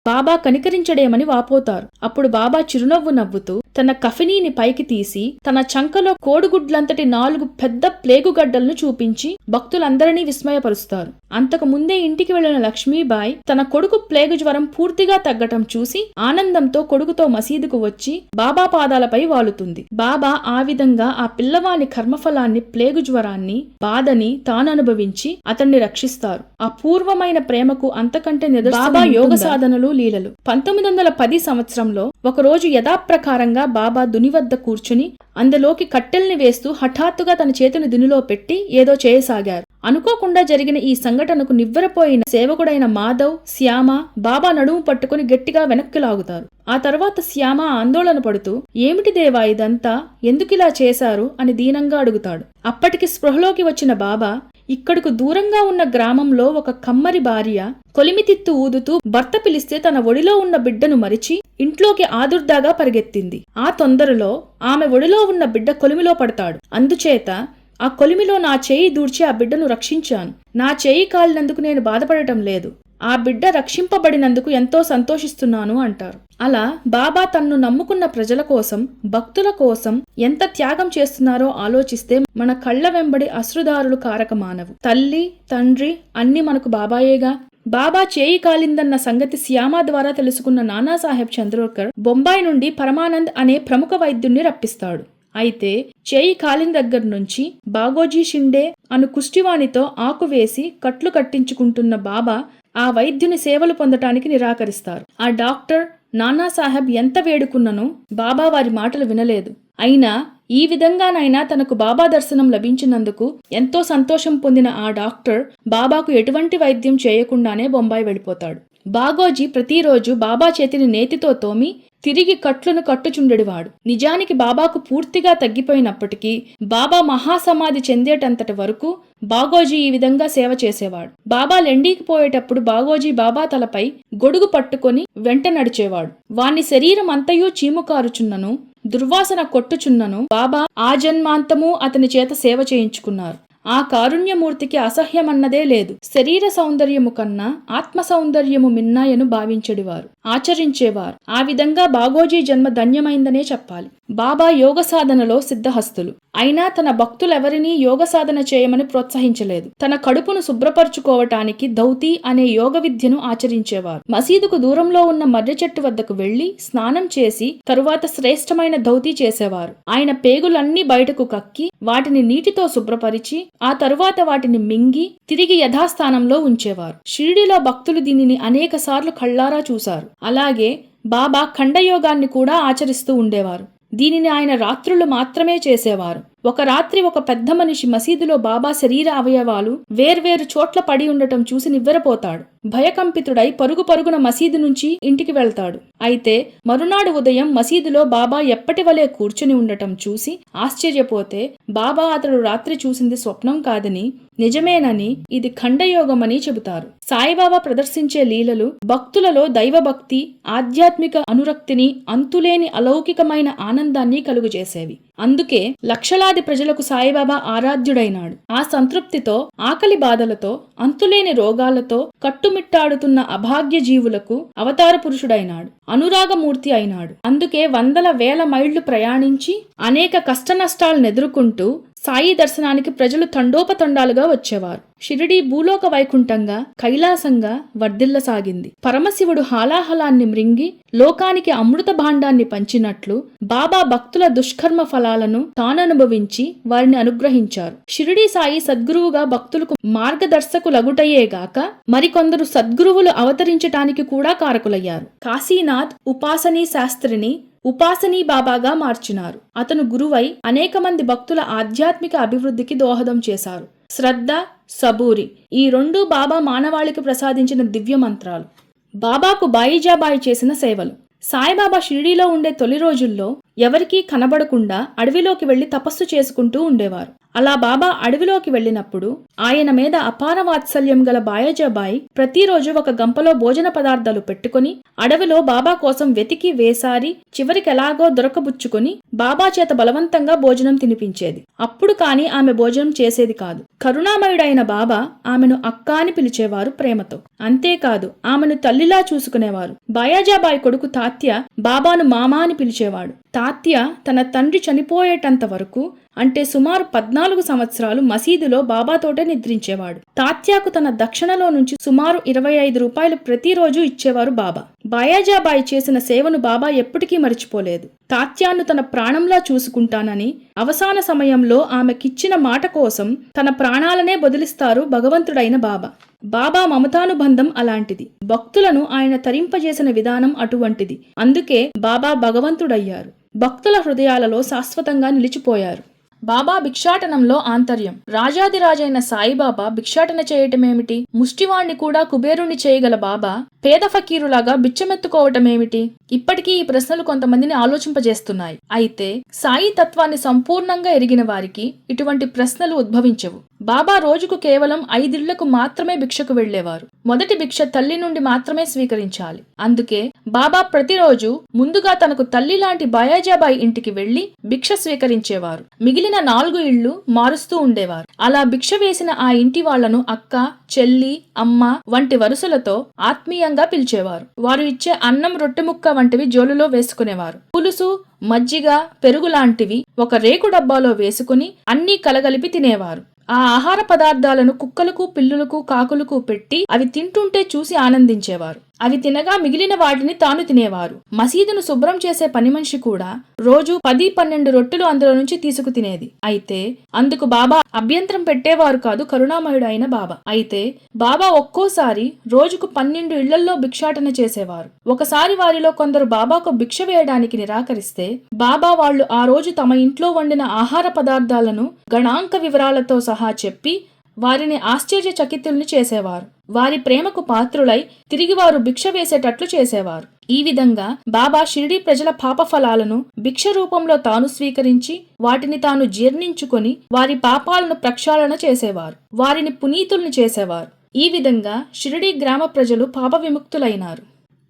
బాబా కనికరించడేమని వాపోతారు. అప్పుడు బాబా చిరునవ్వు నవ్వుతూ తన కఫినీని పైకి తీసి తన చంకలో కోడిగుడ్లంతటి 4 పెద్ద ప్లేగుగడ్డలను చూపించి భక్తులందరినీ విస్మయపరుస్తారు. అంతకు ముందే ఇంటికి వెళ్లిన లక్ష్మీబాయ్ తన కొడుకు ప్లేగు జ్వరం పూర్తిగా తగ్గటం చూసి ఆనందంతో కొడుకుతో మసీదుకు వచ్చి బాబా పాదాలపై వాలుతుంది. బాబా ఆ విధంగా ఆ పిల్లవాని కర్మఫలాన్ని, ప్లేగు జ్వరాన్ని, బాధని తాను అనుభవించి అతన్ని రక్షిస్తారు. అపూర్వమైన ప్రేమకు అంతకంటే బాబా యోగ సాధనలు, లీలలు. 1910 సంవత్సరంలో ఒకరోజు యథాప్రకారంగా బాబా దుని వద్ద కూర్చుని అందులోకి కట్టెల్ని వేస్తూ హఠాత్తుగా తన చేతిని దునిలో పెట్టి ఏదో చేయసాగారు. అనుకోకుండా జరిగిన ఈ సంఘటనకు నివ్వెరపోయిన సేవకుడైన మాధవ్, శ్యామ బాబా నడుము పట్టుకుని గట్టిగా వెనక్కి లాగుతారు. ఆ తర్వాత శ్యామ ఆందోళన పడుతూ ఏమిటి దేవా ఇదంతా, ఎందుకిలా చేశారు అని దీనంగా అడుగుతాడు. అప్పటికి స్పృహలోకి వచ్చిన బాబా ఇక్కడకు దూరంగా ఉన్న గ్రామంలో ఒక కమ్మరి భార్య కొలిమితిత్తు ఊదుతూ భర్త పిలిస్తే తన ఒడిలో ఉన్న బిడ్డను మరిచి ఇంట్లోకి ఆదుర్దాగా పరిగెత్తింది. ఆ తొందరలో ఆమె ఒడిలో ఉన్న బిడ్డ కొలిమిలో పడతాడు. అందుచేత ఆ కొలిమిలో నా చేయి దూర్చి ఆ బిడ్డను రక్షించాను. నా చేయి కాలినందుకు నేను బాధపడటం లేదు. ఆ బిడ్డ రక్షింపబడినందుకు ఎంతో సంతోషిస్తున్నాను అంటారు. అలా బాబా తన్ను నమ్ముకున్న ప్రజల కోసం, భక్తుల కోసం ఎంత త్యాగం చేస్తున్నారో ఆలోచిస్తే మన కళ్ల వెంబడి అశ్రుదారులు కారక మానవు. తల్లి, తండ్రి అన్ని మనకు బాబాయేగా. బాబా చేయి కాలిందన్న సంగతి శ్యామ ద్వారా తెలుసుకున్న నానాసాహెబ్ చంద్రోర్కర్ బొంబాయి నుండి పరమానంద్ అనే ప్రముఖ వైద్యుణ్ణి రప్పిస్తాడు. అయితే చేయి కాలిన దగ్గర నుంచి బాగోజీ షిండే అను కుష్టివానితో ఆకు వేసి కట్లు కట్టించుకుంటున్న బాబా ఆ వైద్యుని సేవలు పొందటానికి నిరాకరిస్తారు. ఆ డాక్టర్ నానాసాహెబ్ ఎంత వేడుకున్ననో బాబా వారి మాటలు వినలేదు. అయినా ఈ విధంగానైనా తనకు బాబా దర్శనం లభించినందుకు ఎంతో సంతోషం పొందిన ఆ డాక్టర్ బాబాకు ఎటువంటి వైద్యం చేయకుండానే బొంబాయి వెళ్ళిపోతాడు. బాగోజీ ప్రతిరోజు బాబా చేతిని నేతితో తోమి తిరిగి కట్లను కట్టుచుండెడివాడు. నిజానికి బాబాకు పూర్తిగా తగ్గిపోయినప్పటికీ బాబా మహాసమాధి చెందేటంతటి వరకు బాగోజీ ఈ విధంగా సేవ చేసేవాడు. బాబా లెండీకి పోయేటప్పుడు బాగోజీ బాబా తలపై గొడుగు పట్టుకొని వెంట నడిచేవాడు. వాని శరీరం అంతయూ చీముకారుచున్నను, దుర్వాసన కొట్టుచున్నను బాబా ఆ జన్మాంతము అతని చేత సేవ చేయించుకున్నారు. ఆ కారుణ్యమూర్తికి అసహ్యమన్నదే లేదు. శరీర సౌందర్యము కన్నా ఆత్మ సౌందర్యము మిన్నాయను భావించెడివారు, ఆచరించేవారు. ఆ విధంగా బాగోజీ జన్మ ధన్యమైందనే చెప్పాలి. బాబా యోగ సాధనలో సిద్ధహస్తులు. అయినా తన భక్తులెవరినీ యోగ సాధన చేయమని ప్రోత్సహించలేదు. తన కడుపును శుభ్రపరచుకోవటానికి దౌతి అనే యోగ విద్యను ఆచరించేవారు. మసీదుకు దూరంలో ఉన్న మర్రి చెట్టు వద్దకు వెళ్లి స్నానం చేసి తరువాత శ్రేష్టమైన దౌతి చేసేవారు. ఆయన పేగులన్నీ బయటకు కక్కి వాటిని నీటితో శుభ్రపరిచి ఆ తరువాత వాటిని మింగి తిరిగి యథాస్థానంలో ఉంచేవారు. షిరిడీలో భక్తులు దీనిని అనేక సార్లు కళ్ళారా చూశారు. అలాగే బాబా ఖండయోగాన్ని కూడా ఆచరిస్తూ ఉండేవారు. దీనిని ఆయన రాత్రులు మాత్రమే చేసేవారు. ఒక రాత్రి ఒక పెద్ద మనిషి మసీదులో బాబా శరీర అవయవాలు వేర్వేరు చోట్ల పడి ఉండటం చూసి నివ్వెరపోతాడు. భయకంపితుడై పరుగు పరుగున మసీదు నుంచి ఇంటికి వెళ్తాడు. అయితే మరునాడు ఉదయం మసీదులో బాబా ఎప్పటి వలె కూర్చుని ఉండటం చూసి ఆశ్చర్యపోతే బాబా అతడు రాత్రి చూసింది స్వప్నం కాదని, నిజమేనని, ఇది ఖండయోగమని చెబుతారు. సాయిబాబా ప్రదర్శించే లీలలు భక్తులలో దైవభక్తి, ఆధ్యాత్మిక అనురక్తిని, అంతులేని అలౌకికమైన ఆనందాన్ని కలుగజేసేవి. అందుకే లక్షలాది ప్రజలకు సాయిబాబా ఆరాధ్యుడైనాడు. ఆ సంతృప్తితో, ఆకలి బాధలతో, అంతులేని రోగాలతో కట్టుమిట్టాడుతున్న అభాగ్య జీవులకు అవతార పురుషుడైనాడు, అనురాగమూర్తి అయినాడు. అందుకే వందల వేల మైళ్లు ప్రయాణించి అనేక కష్టనష్టాలను ఎదుర్కొంటూ సాయి దర్శనానికి ప్రజలు తండోపతండాలుగా వచ్చేవారు. షిరిడీ భూలోక వైకుంఠంగా, కైలాసంగా వర్ధిల్లసాగింది. పరమశివుడు హాలాహలాన్ని మృంగి లోకానికి అమృత భాండాన్ని పంచినట్లు బాబా భక్తుల దుష్కర్మ ఫలాలను తాననుభవించి వారిని అనుగ్రహించారు. షిరిడీ సాయి సద్గురువుగా భక్తులకు మార్గదర్శకులగుటయేగాక మరికొందరు సద్గురువులు అవతరించటానికి కూడా కారకులయ్యారు. కాశీనాథ్ ఉపాసనీ శాస్త్రిని ఉపాసనీ బాబాగా మార్చినారు. అతను గురువై అనేక మంది భక్తుల ఆధ్యాత్మిక అభివృద్ధికి దోహదం చేశారు. శ్రద్ధ, సబూరి ఈ రెండూ బాబా మానవాళికి ప్రసాదించిన దివ్య మంత్రాలు. బాబాకు బాయిజాబాయి చేసిన సేవలు. సాయిబాబా షిరిడీలో ఉండే తొలి రోజుల్లో ఎవరికీ కనబడకుండా అడవిలోకి వెళ్లి తపస్సు చేసుకుంటూ ఉండేవారు. అలా బాబా అడవిలోకి వెళ్ళినప్పుడు ఆయన మీద అపార వాత్సల్యం గల బాయజాబాయి ప్రతిరోజు ఒక గంపలో భోజన పదార్థాలు పెట్టుకుని అడవిలో బాబా కోసం వెతికి వేసారి చివరికెలాగో దొరకబుచ్చుకుని బాబా చేత బలవంతంగా భోజనం తినిపించేది. అప్పుడు కాని ఆమె భోజనం చేసేది కాదు. కరుణామయుడైన బాబా ఆమెను అక్క అని పిలిచేవారు ప్రేమతో. అంతేకాదు ఆమెను తల్లిలా చూసుకునేవారు. బాయాజాబాయి కొడుకు తాత్య బాబాను మామా అని పిలిచేవాడు. తాత్య తన తండ్రి చనిపోయేటంత వరకు అంటే సుమారు 14 సంవత్సరాలు మసీదులో బాబాతోటే నిద్రించేవాడు. తాత్యాకు తన దక్షిణలో నుంచి సుమారు 25 రూపాయలు ప్రతిరోజు ఇచ్చేవారు బాబా. బాయాజాబాయి చేసిన సేవను బాబా ఎప్పటికీ మరిచిపోలేదు. తాత్యాను తన ప్రాణంలా చూసుకుంటానని అవసాన సమయంలో ఆమెకిచ్చిన మాట కోసం తన ప్రాణాలనే బదిలిస్తారు భగవంతుడైన బాబా. బాబా మమతానుబంధం అలాంటిది. భక్తులను ఆయన తరింపజేసిన విధానం అటువంటిది. అందుకే బాబా భగవంతుడయ్యారు. భక్తుల హృదయాలలో శాశ్వతంగా నిలిచిపోయారు. బాబా భిక్షాటనంలో ఆంతర్యం. రాజాదిరాజైన సాయిబాబా భిక్షాటన చేయటమేమిటి? ముష్టివాణ్ణి కూడా కుబేరుణ్ణి చేయగల బాబా పేద ఫకీరులాగా బిచ్చమెత్తుకోవటమేమిటి? ఇప్పటికీ ఈ ప్రశ్నలు కొంతమందిని ఆలోచింపజేస్తున్నాయి. అయితే సాయి తత్వాన్ని సంపూర్ణంగా ఎరిగిన వారికి ఇటువంటి ప్రశ్నలు ఉద్భవించవు. బాబా రోజుకు కేవలం 5 ఇళ్లకు మాత్రమే భిక్షకు వెళ్లేవారు. మొదటి భిక్ష తల్లి నుండి మాత్రమే స్వీకరించాలి. అందుకే బాబా ప్రతిరోజు ముందుగా తనకు తల్లి లాంటి బాయాజాబాయి ఇంటికి వెళ్లి భిక్ష స్వీకరించేవారు. మిగిలిన 4 ఇళ్లు మారుస్తూ ఉండేవారు. అలా భిక్ష వేసిన ఆ ఇంటి వాళ్లను అక్క, చెల్లి, అమ్మ వంటి వరుసలతో ఆత్మీయంగా పిలిచేవారు. వారు ఇచ్చే అన్నం, రొట్టె ముక్క వంటివి జోలులో వేసుకునేవారు. పులుసు, మజ్జిగ, పెరుగు లాంటివి ఒక రేకు డబ్బాలో వేసుకుని అన్నీ కలగలిపి తినేవారు. ఆ ఆహార పదార్థాలను కుక్కలకు, పిల్లులకు, కాకులకు పెట్టి అవి తింటుంటే చూసి ఆనందించేవారు. అవి తినగా మిగిలిన వాటిని తాను తినేవారు. మసీదును శుభ్రం చేసే పని మనిషి కూడా రోజు 10-12 రొట్టెలు అందులో నుంచి తీసుకు తినేది. అయితే అందుకు బాబా అభ్యంతరం పెట్టేవారు కాదు కరుణామయుడు అయిన బాబా. అయితే బాబా ఒక్కోసారి రోజుకు 12 ఇళ్లల్లో భిక్షాటన చేసేవారు. ఒకసారి వారిలో కొందరు బాబాకు భిక్ష వేయడానికి నిరాకరిస్తే బాబా వాళ్లు ఆ రోజు తమ ఇంట్లో వండిన ఆహార పదార్థాలను గణాంక వివరాలతో సహా చెప్పి వారిని ఆశ్చర్యచకితుల్ని చేసేవారు. వారి ప్రేమకు పాత్రులై తిరిగి వారు భిక్ష వేసేటట్లు చేసేవారు. ఈ విధంగా బాబా షిరిడీ ప్రజల పాప ఫలాలను భిక్ష రూపంలో తాను స్వీకరించి వాటిని తాను జీర్ణించుకొని వారి పాపాలను ప్రక్షాళన చేసేవారు. వారిని పునీతుల్ని చేసేవారు. ఈ విధంగా షిరిడీ గ్రామ ప్రజలు పాప విముక్తులైనారు.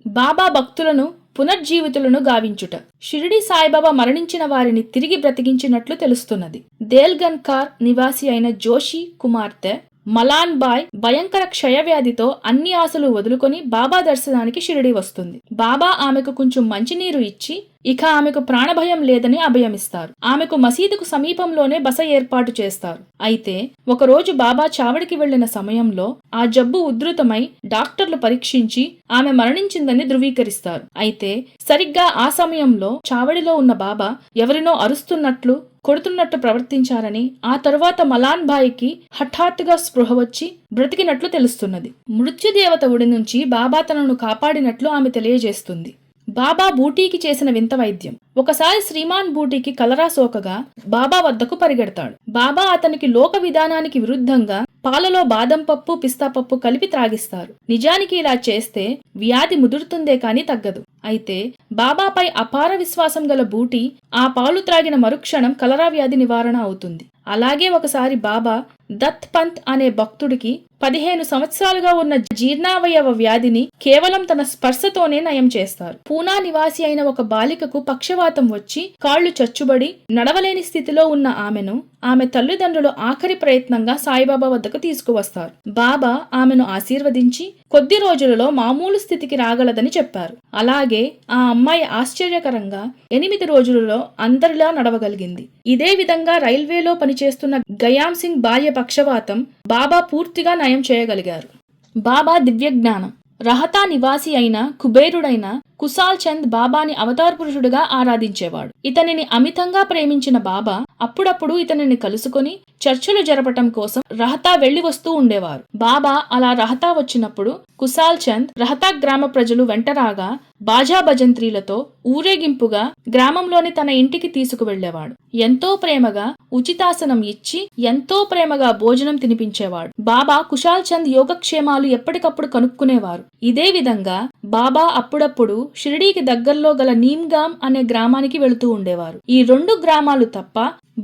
బాబా భక్తులను పునర్జీవితులను గావించుట. షిరిడి సాయిబాబా మరణించిన వారిని తిరిగి బ్రతికించినట్లు తెలుస్తున్నది. దేల్గన్కార్ నివాసి అయిన జోషి కుమార్తె మలాన్ బాయ్ భయంకర క్షయవ్యాధితో అన్ని ఆశలు వదులుకొని బాబా దర్శనానికి షిరిడి వస్తుంది. బాబా ఆమెకు కొంచెం మంచినీరు ఇచ్చి ఇక ఆమెకు ప్రాణభయం లేదని అభయమిస్తారు. ఆమెకు మసీదుకు సమీపంలోనే బస ఏర్పాటు చేస్తారు. అయితే ఒకరోజు బాబా చావడికి వెళ్లిన సమయంలో ఆ జబ్బు ఉధృతమై డాక్టర్లు పరీక్షించి ఆమె మరణించిందని ధృవీకరిస్తారు. అయితే సరిగ్గా ఆ సమయంలో చావడిలో ఉన్న బాబా ఎవరినో అరుస్తున్నట్లు కొడుతున్నట్టు ప్రవర్తించారని, ఆ తరువాత మలాన్ బాయికి హఠాత్తుగా స్పృహ వచ్చి బ్రతికినట్లు తెలుస్తున్నది. మృత్యుదేవత ఒడి నుంచి బాబా తనను కాపాడినట్లు ఆమె తెలియజేస్తుంది. బాబా బూటీకి చేసిన వింత వైద్యం. ఒకసారి శ్రీమాన్ బూటీకి కలరా సోకగా బాబా వద్దకు పరిగెడతాడు. బాబా అతనికి లోక విధానానికి విరుద్ధంగా పాలలో బాదం పప్పు పిస్తా పప్పు కలిపి త్రాగిస్తారు. నిజానికి ఇలా చేస్తే వ్యాధి ముదురుతుందే కాని తగ్గదు. అయితే బాబాపై అపార విశ్వాసం గల బూటీ ఆ పాలు త్రాగిన మరుక్షణం కలరా వ్యాధి నివారణ అవుతుంది. అలాగే ఒకసారి బాబా దత్ పంత్ అనే భక్తుడికి 15 సంవత్సరాలుగా ఉన్న జీర్ణావయవ వ్యాధిని కేవలం తన స్పర్శతోనే నయం చేస్తారు. పూనా నివాసి అయిన ఒక బాలికకు పక్షవాతం వచ్చి కాళ్లు చచ్చుబడి నడవలేని స్థితిలో ఉన్న ఆమెను ఆమె తల్లిదండ్రులు ఆఖరి ప్రయత్నంగా సాయిబాబా వద్దకు తీసుకువస్తారు. బాబా ఆమెను ఆశీర్వదించి కొద్ది రోజులలో మామూలు స్థితికి రాగలదని చెప్పారు. అలాగే ఆ అమ్మాయి ఆశ్చర్యకరంగా 8 రోజులలో అందరిలా నడవగలిగింది. ఇదే విధంగా రైల్వేలో పనిచేస్తున్న గయామ్ సింగ్ భార్య పక్షవాతం బాబా పూర్తిగా నయం చేయగలిగారు. బాబా దివ్యజ్ఞానం. రహతా నివాసి అయిన కుబేరుడైన కుశాల్ చంద్ బాబాని అవతార్ పురుషుడుగా ఆరాధించేవాడు. ఇతనిని అమితంగా ప్రేమించిన బాబా అప్పుడప్పుడు ఇతనిని కలుసుకొని చర్చలు జరపటం కోసం రహతా వెళ్లి వస్తూ ఉండేవారు. బాబా అలా రహతా వచ్చినప్పుడు కుశాల్ చంద్ రహతా గ్రామ ప్రజలు వెంటరాగా బాజా భజంత్రీలతో ఊరేగింపుగా గ్రామంలోని తన ఇంటికి తీసుకువెళ్లేవాడు. ఎంతో ప్రేమగా ఉచితాసనం ఇచ్చి ఎంతో ప్రేమగా భోజనం తినిపించేవాడు. బాబా కుశాల్ చంద్ యోగక్షేమాలు ఎప్పటికప్పుడు కనుక్కునేవారు. ఇదే విధంగా బాబా అప్పుడప్పుడు షిరిడీకి దగ్గరలో గల నీమ్గామ్ అనే గ్రామానికి వెళుతూ ఉండేవారు. ఈ 2 గ్రామాలు తప్ప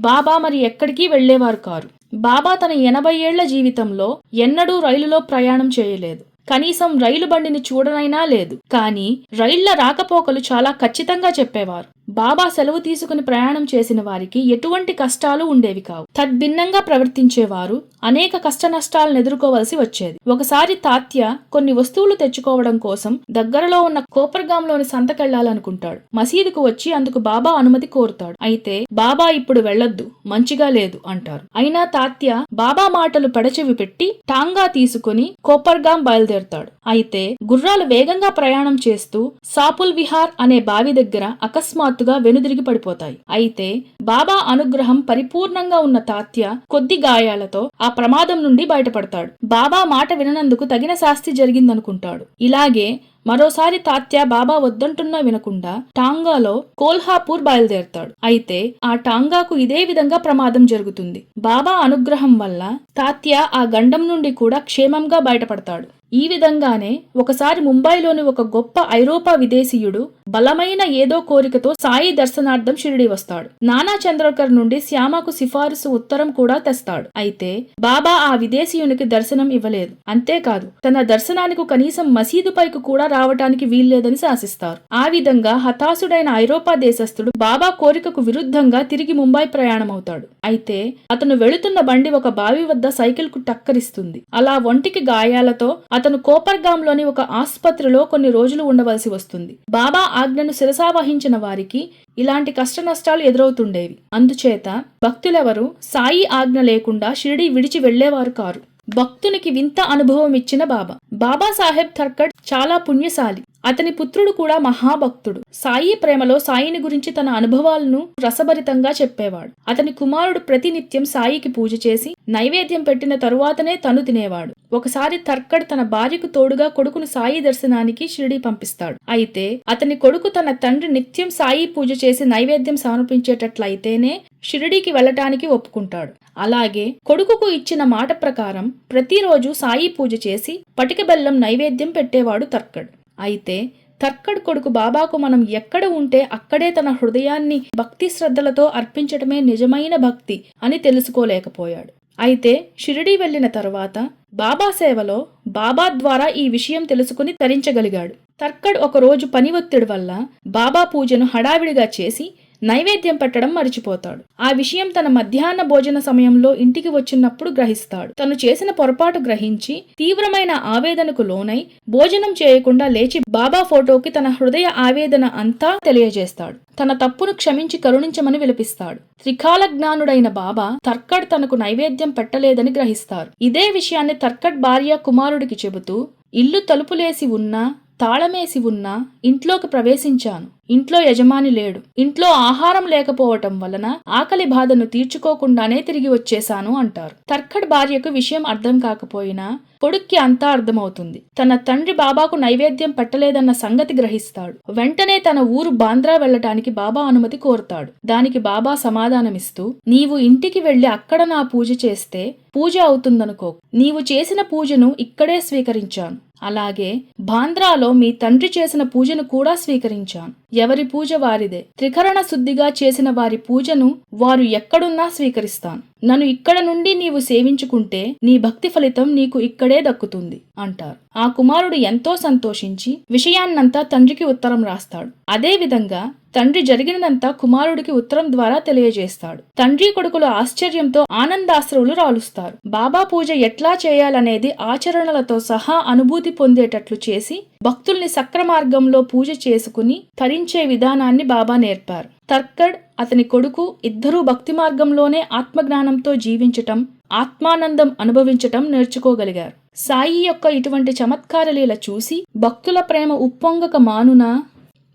బాబా మరి ఎక్కడికి వెళ్లేవారు కారు. బాబా తన 80 ఏళ్ల జీవితంలో ఎన్నడూ రైలులో ప్రయాణం చేయలేదు. కనీసం రైలు బండిని చూడనైనా లేదు. కానీ రైళ్ల రాకపోకలు చాలా ఖచ్చితంగా చెప్పేవారు. బాబా సెలవు తీసుకుని ప్రయాణం చేసిన వారికి ఎటువంటి కష్టాలు ఉండేవి కావు. తద్భిన్నంగా ప్రవర్తించేవారు అనేక కష్ట నష్టాలను ఎదుర్కోవలసి వచ్చేది. ఒకసారి తాత్య కొన్ని వస్తువులు తెచ్చుకోవడం కోసం దగ్గరలో ఉన్న కోపర్గాంలోని సంతకెళ్లాలనుకుంటాడు. మసీదుకు వచ్చి అందుకు బాబా అనుమతి కోరుతాడు. అయితే బాబా ఇప్పుడు వెళ్లొద్దు, మంచిగా లేదు అంటారు. అయినా తాత్య బాబా మాటలు పెడచెవి పెట్టి టాంగా తీసుకుని కోపర్గాం బయలుదేరుతాడు. అయితే గుర్రాలు వేగంగా ప్రయాణం చేస్తూ సాపుల్ విహార్ అనే బావి దగ్గర అకస్మాత్తుగా వెనుదిరిగి పడిపోతాయి. అయితే బాబా అనుగ్రహం పరిపూర్ణంగా ఉన్న తాత్య కొద్ది గాయాలతో ఆ ప్రమాదం నుండి బయటపడతాడు. బాబా మాట విననందుకు తగిన శాస్తి జరిగిందనుకుంటాడు. ఇలాగే మరోసారి తాత్య బాబా వద్దంటున్నా వినకుండా టాంగాలో కోల్హాపూర్ బయలుదేరతాడు. అయితే ఆ టాంగాకు ఇదే విధంగా ప్రమాదం జరుగుతుంది. బాబా అనుగ్రహం వల్ల తాత్య ఆ గండం నుండి కూడా క్షేమంగా బయటపడతాడు. ఈ విధంగానే ఒకసారి ముంబైలోని ఒక గొప్ప ఐరోపా విదేశీయుడు బలమైన ఏదో కోరికతో సాయి దర్శనార్థం షిరిడి వస్తాడు. నానా చంద్రకర్ నుండి శ్యామకు సిఫారసు ఉత్తరం కూడా తెస్తాడు. అయితే బాబా ఆ విదేశీయునికి దర్శనం ఇవ్వలేదు. అంతేకాదు తన దర్శనానికి కనీసం మసీదు పైకి కూడా రావటానికి వీల్లేదని శాసిస్తారు. ఆ విధంగా హతాశుడైన ఐరోపా దేశస్థుడు బాబా కోరికకు విరుద్ధంగా తిరిగి ముంబై ప్రయాణమవుతాడు. అయితే అతను వెళుతున్న బండి ఒక బావి వద్ద సైకిల్ కు టక్కరిస్తుంది. అలా ఒంటికి గాయాలతో అతను కోపర్గాంలోని ఒక ఆసుపత్రిలో కొన్ని రోజులు ఉండవలసి వస్తుంది. బాబా ఆజ్ఞను శిరసావహించిన వారికి ఇలాంటి కష్ట నష్టాలు ఎదురవుతుండేవి. అందుచేత భక్తులెవరూ సాయి ఆజ్ఞ లేకుండా షిరిడి విడిచి వెళ్లేవారు కారు. భక్తునికి వింత అనుభవం ఇచ్చిన బాబా. బాబాసాహెబ్ థర్కడ్ చాలా పుణ్యశాలి. అతని పుత్రుడు కూడా మహాభక్తుడు. సాయి ప్రేమలో సాయిని గురించి తన అనుభవాలను రసభరితంగా చెప్పేవాడు. అతని కుమారుడు ప్రతినిత్యం సాయికి పూజ చేసి నైవేద్యం పెట్టిన తరువాతనే తను తినేవాడు. ఒకసారి తర్కడ్ తన భార్యకు తోడుగా కొడుకును సాయి దర్శనానికి షిరిడి పంపిస్తాడు. అయితే అతని కొడుకు తన తండ్రి నిత్యం సాయి పూజ చేసి నైవేద్యం సమర్పించేటట్లయితేనే షిరిడీకి వెళ్లటానికి ఒప్పుకుంటాడు. అలాగే కొడుకుకు ఇచ్చిన మాట ప్రకారం ప్రతిరోజు సాయి పూజ చేసి పటిక బెల్లం నైవేద్యం పెట్టేవాడు తర్కడ్. అయితే తర్కడ్ కొడుకు బాబాకు మనం ఎక్కడ ఉంటే అక్కడే తన హృదయాన్ని భక్తి శ్రద్ధలతో అర్పించటమే నిజమైన భక్తి అని తెలుసుకోలేకపోయాడు. అయితే షిరిడీ వెళ్లిన తరువాత బాబా సేవలో బాబా ద్వారా ఈ విషయం తెలుసుకుని తరించగలిగాడు. తర్కడ్ ఒకరోజు పని ఒత్తిడి వల్ల బాబా పూజను హడావిడిగా చేసి నైవేద్యం పెట్టడం మరిచిపోతాడు. ఆ విషయం తన మధ్యాహ్న భోజన సమయంలో ఇంటికి వచ్చినప్పుడు గ్రహిస్తాడు. తను చేసిన పొరపాటు గ్రహించి తీవ్రమైన ఆవేదనకు లోనై భోజనం చేయకుండా లేచి బాబా ఫోటోకి తన హృదయ ఆవేదన అంతా తెలియజేస్తాడు. తన తప్పును క్షమించి కరుణించమని విలపిస్తాడు. త్రికాల జ్ఞానుడైన బాబా తర్కడ్ తనకు నైవేద్యం పెట్టలేదని గ్రహిస్తారు. ఇదే విషయాన్ని తర్కడ్ భార్య కుమారుడికి చెబుతూ, ఇల్లు తలుపులేసి ఉన్నా తాళమేసి ఉన్నా ఇంట్లోకి ప్రవేశించాను. ఇంట్లో యజమాని లేడు. ఇంట్లో ఆహారం లేకపోవటం వలన ఆకలి బాధను తీర్చుకోకుండానే తిరిగి వచ్చేశాను అంటారు. తర్కడ్ భార్యకు విషయం అర్థం కాకపోయినా కొడుక్కి అంతా అర్థమవుతుంది. తన తండ్రి బాబాకు నైవేద్యం పెట్టలేదన్న సంగతి గ్రహిస్తాడు. వెంటనే తన ఊరు బాంద్రా వెళ్లటానికి బాబా అనుమతి కోరుతాడు. దానికి బాబా సమాధానమిస్తూ, నీవు ఇంటికి వెళ్లి అక్కడ నా పూజ చేస్తే పూజ అవుతుందనుకో. నీవు చేసిన పూజను ఇక్కడే స్వీకరించాను. అలాగే బాంద్రాలో మీ తండ్రి చేసిన పూజను కూడా స్వీకరించాను. ఎవరి పూజ వారిదే. త్రికరణ శుద్ధిగా చేసిన వారి పూజను వారు ఎక్కడున్నా స్వీకరిస్తాను. నన్ను ఇక్కడ నుండి నీవు సేవించుకుంటే నీ భక్తి ఫలితం నీకు ఇక్కడే దక్కుతుంది అంటారు. ఆ కుమారుడు ఎంతో సంతోషించి విషయాన్నంతా తండ్రికి ఉత్తరం రాస్తాడు. అదే విధంగా తండ్రి జరిగినదంతా కుమారుడికి ఉత్తరం ద్వారా తెలియజేస్తాడు. తండ్రి కొడుకులు ఆశ్చర్యంతో ఆనందాశ్రువులు రాలుస్తారు. బాబా పూజ ఎట్లా చేయాలనేది ఆచరణలతో సహా అనుభూతి పొందేటట్లు చేసి భక్తుల్ని సక్రమార్గంలో పూజ చేసుకుని తరించే విధానాన్ని బాబా నేర్పారు. తర్కడ్, అతని కొడుకు ఇద్దరూ భక్తి మార్గంలోనే ఆత్మజ్ఞానంతో జీవించటం, ఆత్మానందం అనుభవించటం నేర్చుకోగలిగారు. సాయి యొక్క ఇటువంటి చమత్కార లీల చూసి భక్తుల ప్రేమ ఉప్పొంగక మానునా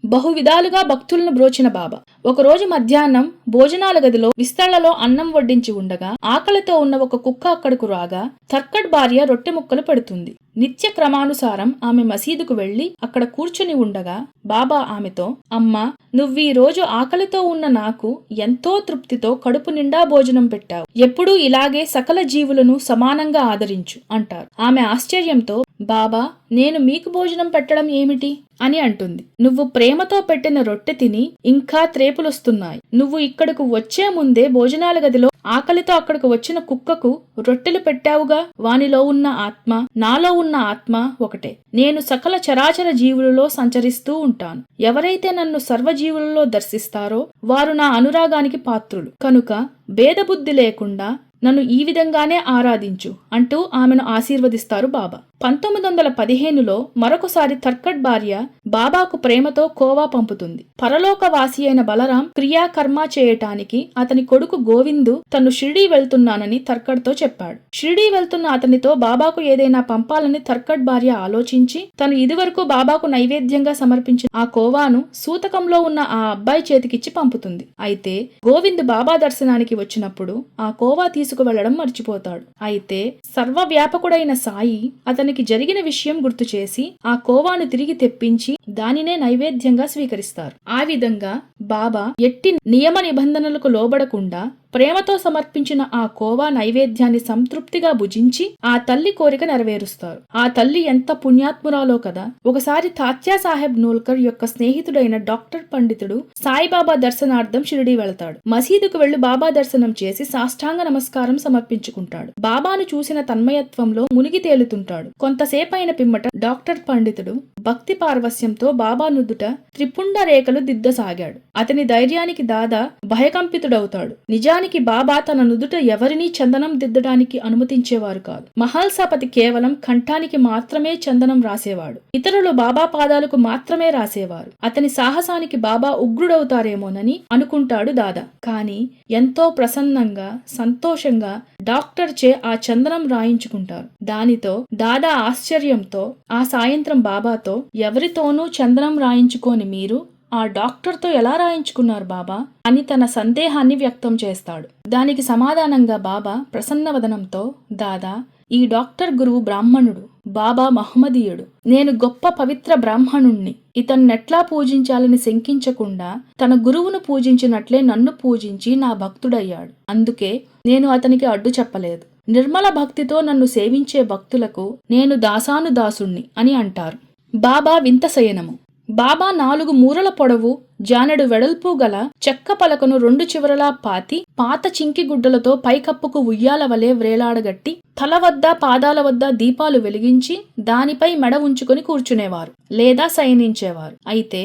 బహు విధాలుగా భక్తులను బ్రోచిన బాబా ఒకరోజు మధ్యాహ్నం భోజనాల గదిలో విస్తళ్లలో అన్నం వడ్డించి ఉండగా ఆకలితో ఉన్న ఒక కుక్క అక్కడకు రాగా తర్కడ్ భార్య రొట్టె ముక్కలు పెడుతుంది. నిత్య క్రమానుసారం ఆమె మసీదుకు వెళ్లి అక్కడ కూర్చుని ఉండగా బాబా ఆమెతో, అమ్మా, నువ్వీ రోజు ఆకలితో ఉన్న నాకు ఎంతో తృప్తితో కడుపు నిండా భోజనం పెట్టావు. ఎప్పుడూ ఇలాగే సకల జీవులను సమానంగా ఆదరించు అంటారు. ఆమె ఆశ్చర్యంతో, బాబా, నేను మీకు భోజనం పెట్టడం ఏమిటి అని అంటుంది. నువ్వు ప్రేమతో పెట్టిన రొట్టె తిని ఇంకా త్రేపులొస్తున్నాయి. నువ్వు ఇక్కడకు వచ్చే ముందే భోజనాల గదిలో ఆకలితో అక్కడకు వచ్చిన కుక్కకు రొట్టెలు పెట్టావుగా. వానిలో ఉన్న ఆత్మ, నాలో ఉన్న ఆత్మ ఒకటే. నేను సకల చరాచర జీవులలో సంచరిస్తూ ఉంటాను. ఎవరైతే నన్ను సర్వజీవులలో దర్శిస్తారో వారు నా అనురాగానికి పాత్రులు. కనుక భేదబుద్ధి లేకుండా నన్ను ఈ విధంగానే ఆరాధించు అంటూ ఆమెను ఆశీర్వదిస్తారు బాబా. 1915లో మరొకసారి తర్కడ్ భార్య బాబాకు ప్రేమతో కోవా పంపుతుంది. పరలోకవాసి అయిన బలరాం క్రియాకర్మ చేయటానికి అతని కొడుకు గోవిందు తను షిరిడీ వెళ్తున్నానని తర్కడ్తో చెప్పాడు. షిరిడీ వెళ్తున్న అతనితో బాబాకు ఏదైనా పంపాలని తర్కడ్ భార్య ఆలోచించి తను ఇదివరకు బాబాకు నైవేద్యంగా సమర్పించిన ఆ కోవాను సూతకంలో ఉన్న ఆ అబ్బాయి చేతికిచ్చి పంపుతుంది. అయితే గోవిందు బాబా దర్శనానికి వచ్చినప్పుడు ఆ కోవా తీసుకువెళ్లడం మర్చిపోతాడు. అయితే సర్వవ్యాపకుడైన సాయి అతనికి జరిగిన విషయం గుర్తు చేసి ఆ కోవాను తిరిగి తెప్పించి దానినే నైవేద్యంగా స్వీకరిస్తారు. ఆ విధంగా బాబా ఎట్టి నియమ నిబంధనలకు లోబడకుండా ప్రేమతో సమర్పించిన ఆ కోవా నైవేద్యాన్ని సంతృప్తిగా భుజించి ఆ తల్లి కోరిక నెరవేరుస్తారు. ఆ తల్లి ఎంత పుణ్యాత్మురాలో కదా. ఒకసారి తాత్యా సాహెబ్ నూల్కర్ యొక్క స్నేహితుడైన డాక్టర్ పండితుడు సాయిబాబా దర్శనార్థం షిరిడీ వెళతాడు. మసీదుకు వెళ్లి బాబా దర్శనం చేసి సాష్టాంగ నమస్కారం సమర్పించుకుంటాడు. బాబాను చూసిన తన్మయత్వంలో మునిగి తేలుతుంటాడు. కొంతసేపైన పిమ్మట డాక్టర్ పండితుడు భక్తి పార్వస్యంతో బాబా నుదుట త్రిపుండ రేఖలు దిద్దసాగాడు. అతని ధైర్యానికి దాదా భయకంపితుడవుతాడు. నిజానికి బాబా తన నుదుట ఎవరినీ చందనం దిద్దడానికి అనుమతించేవారు కాదు. మహల్సాపతి కేవలం కంఠానికి మాత్రమే చందనం రాసేవాడు. ఇతరులు బాబా పాదాలకు మాత్రమే రాసేవారు. అతని సాహసానికి బాబా ఉగ్రుడవుతారేమోనని అనుకుంటాడు దాదా. కానీ ఎంతో ప్రసన్నంగా, సంతోషంగా డాక్టర్ చే ఆ చందనం రాయించుకుంటారు. దానితో దాదా ఆశ్చర్యంతో ఆ సాయంత్రం బాబాతో, ఎవరితోనూ చందనం రాయించుకోని మీరు ఆ డాక్టర్తో ఎలా రాయించుకున్నారు బాబా అని తన సందేహాన్ని వ్యక్తం చేస్తాడు. దానికి సమాధానంగా బాబా ప్రసన్నవదనంతో, దాదా, ఈ డాక్టర్ గురువు బ్రాహ్మణుడు, బాబా మహమ్మదీయుడు. నేను గొప్ప పవిత్ర బ్రాహ్మణుణ్ణి. ఇతన్నెట్లా పూజించాలని శంకించకుండా తన గురువును పూజించినట్లే నన్ను పూజించి నా భక్తుడయ్యాడు. అందుకే నేను అతనికి అడ్డు చెప్పలేదు. నిర్మల భక్తితో నన్ను సేవించే భక్తులకు నేను దాసానుదాసుణ్ణి అని అంటారు. బాబా వింత శయనము. బాబా 4 మూరల పొడవు, జానెడు వెడల్పు గల చెక్క పలకను 2 చివరలా పాతి, పాత చింకి గుడ్డలతో పైకప్పుకు ఉయ్యాల వలె వ్రేలాడగట్టి, తల వద్ద పాదాల వద్ద దీపాలు వెలిగించి దానిపై మెడ ఉంచుకొని కూర్చునేవారు లేదా శయనించేవారు. అయితే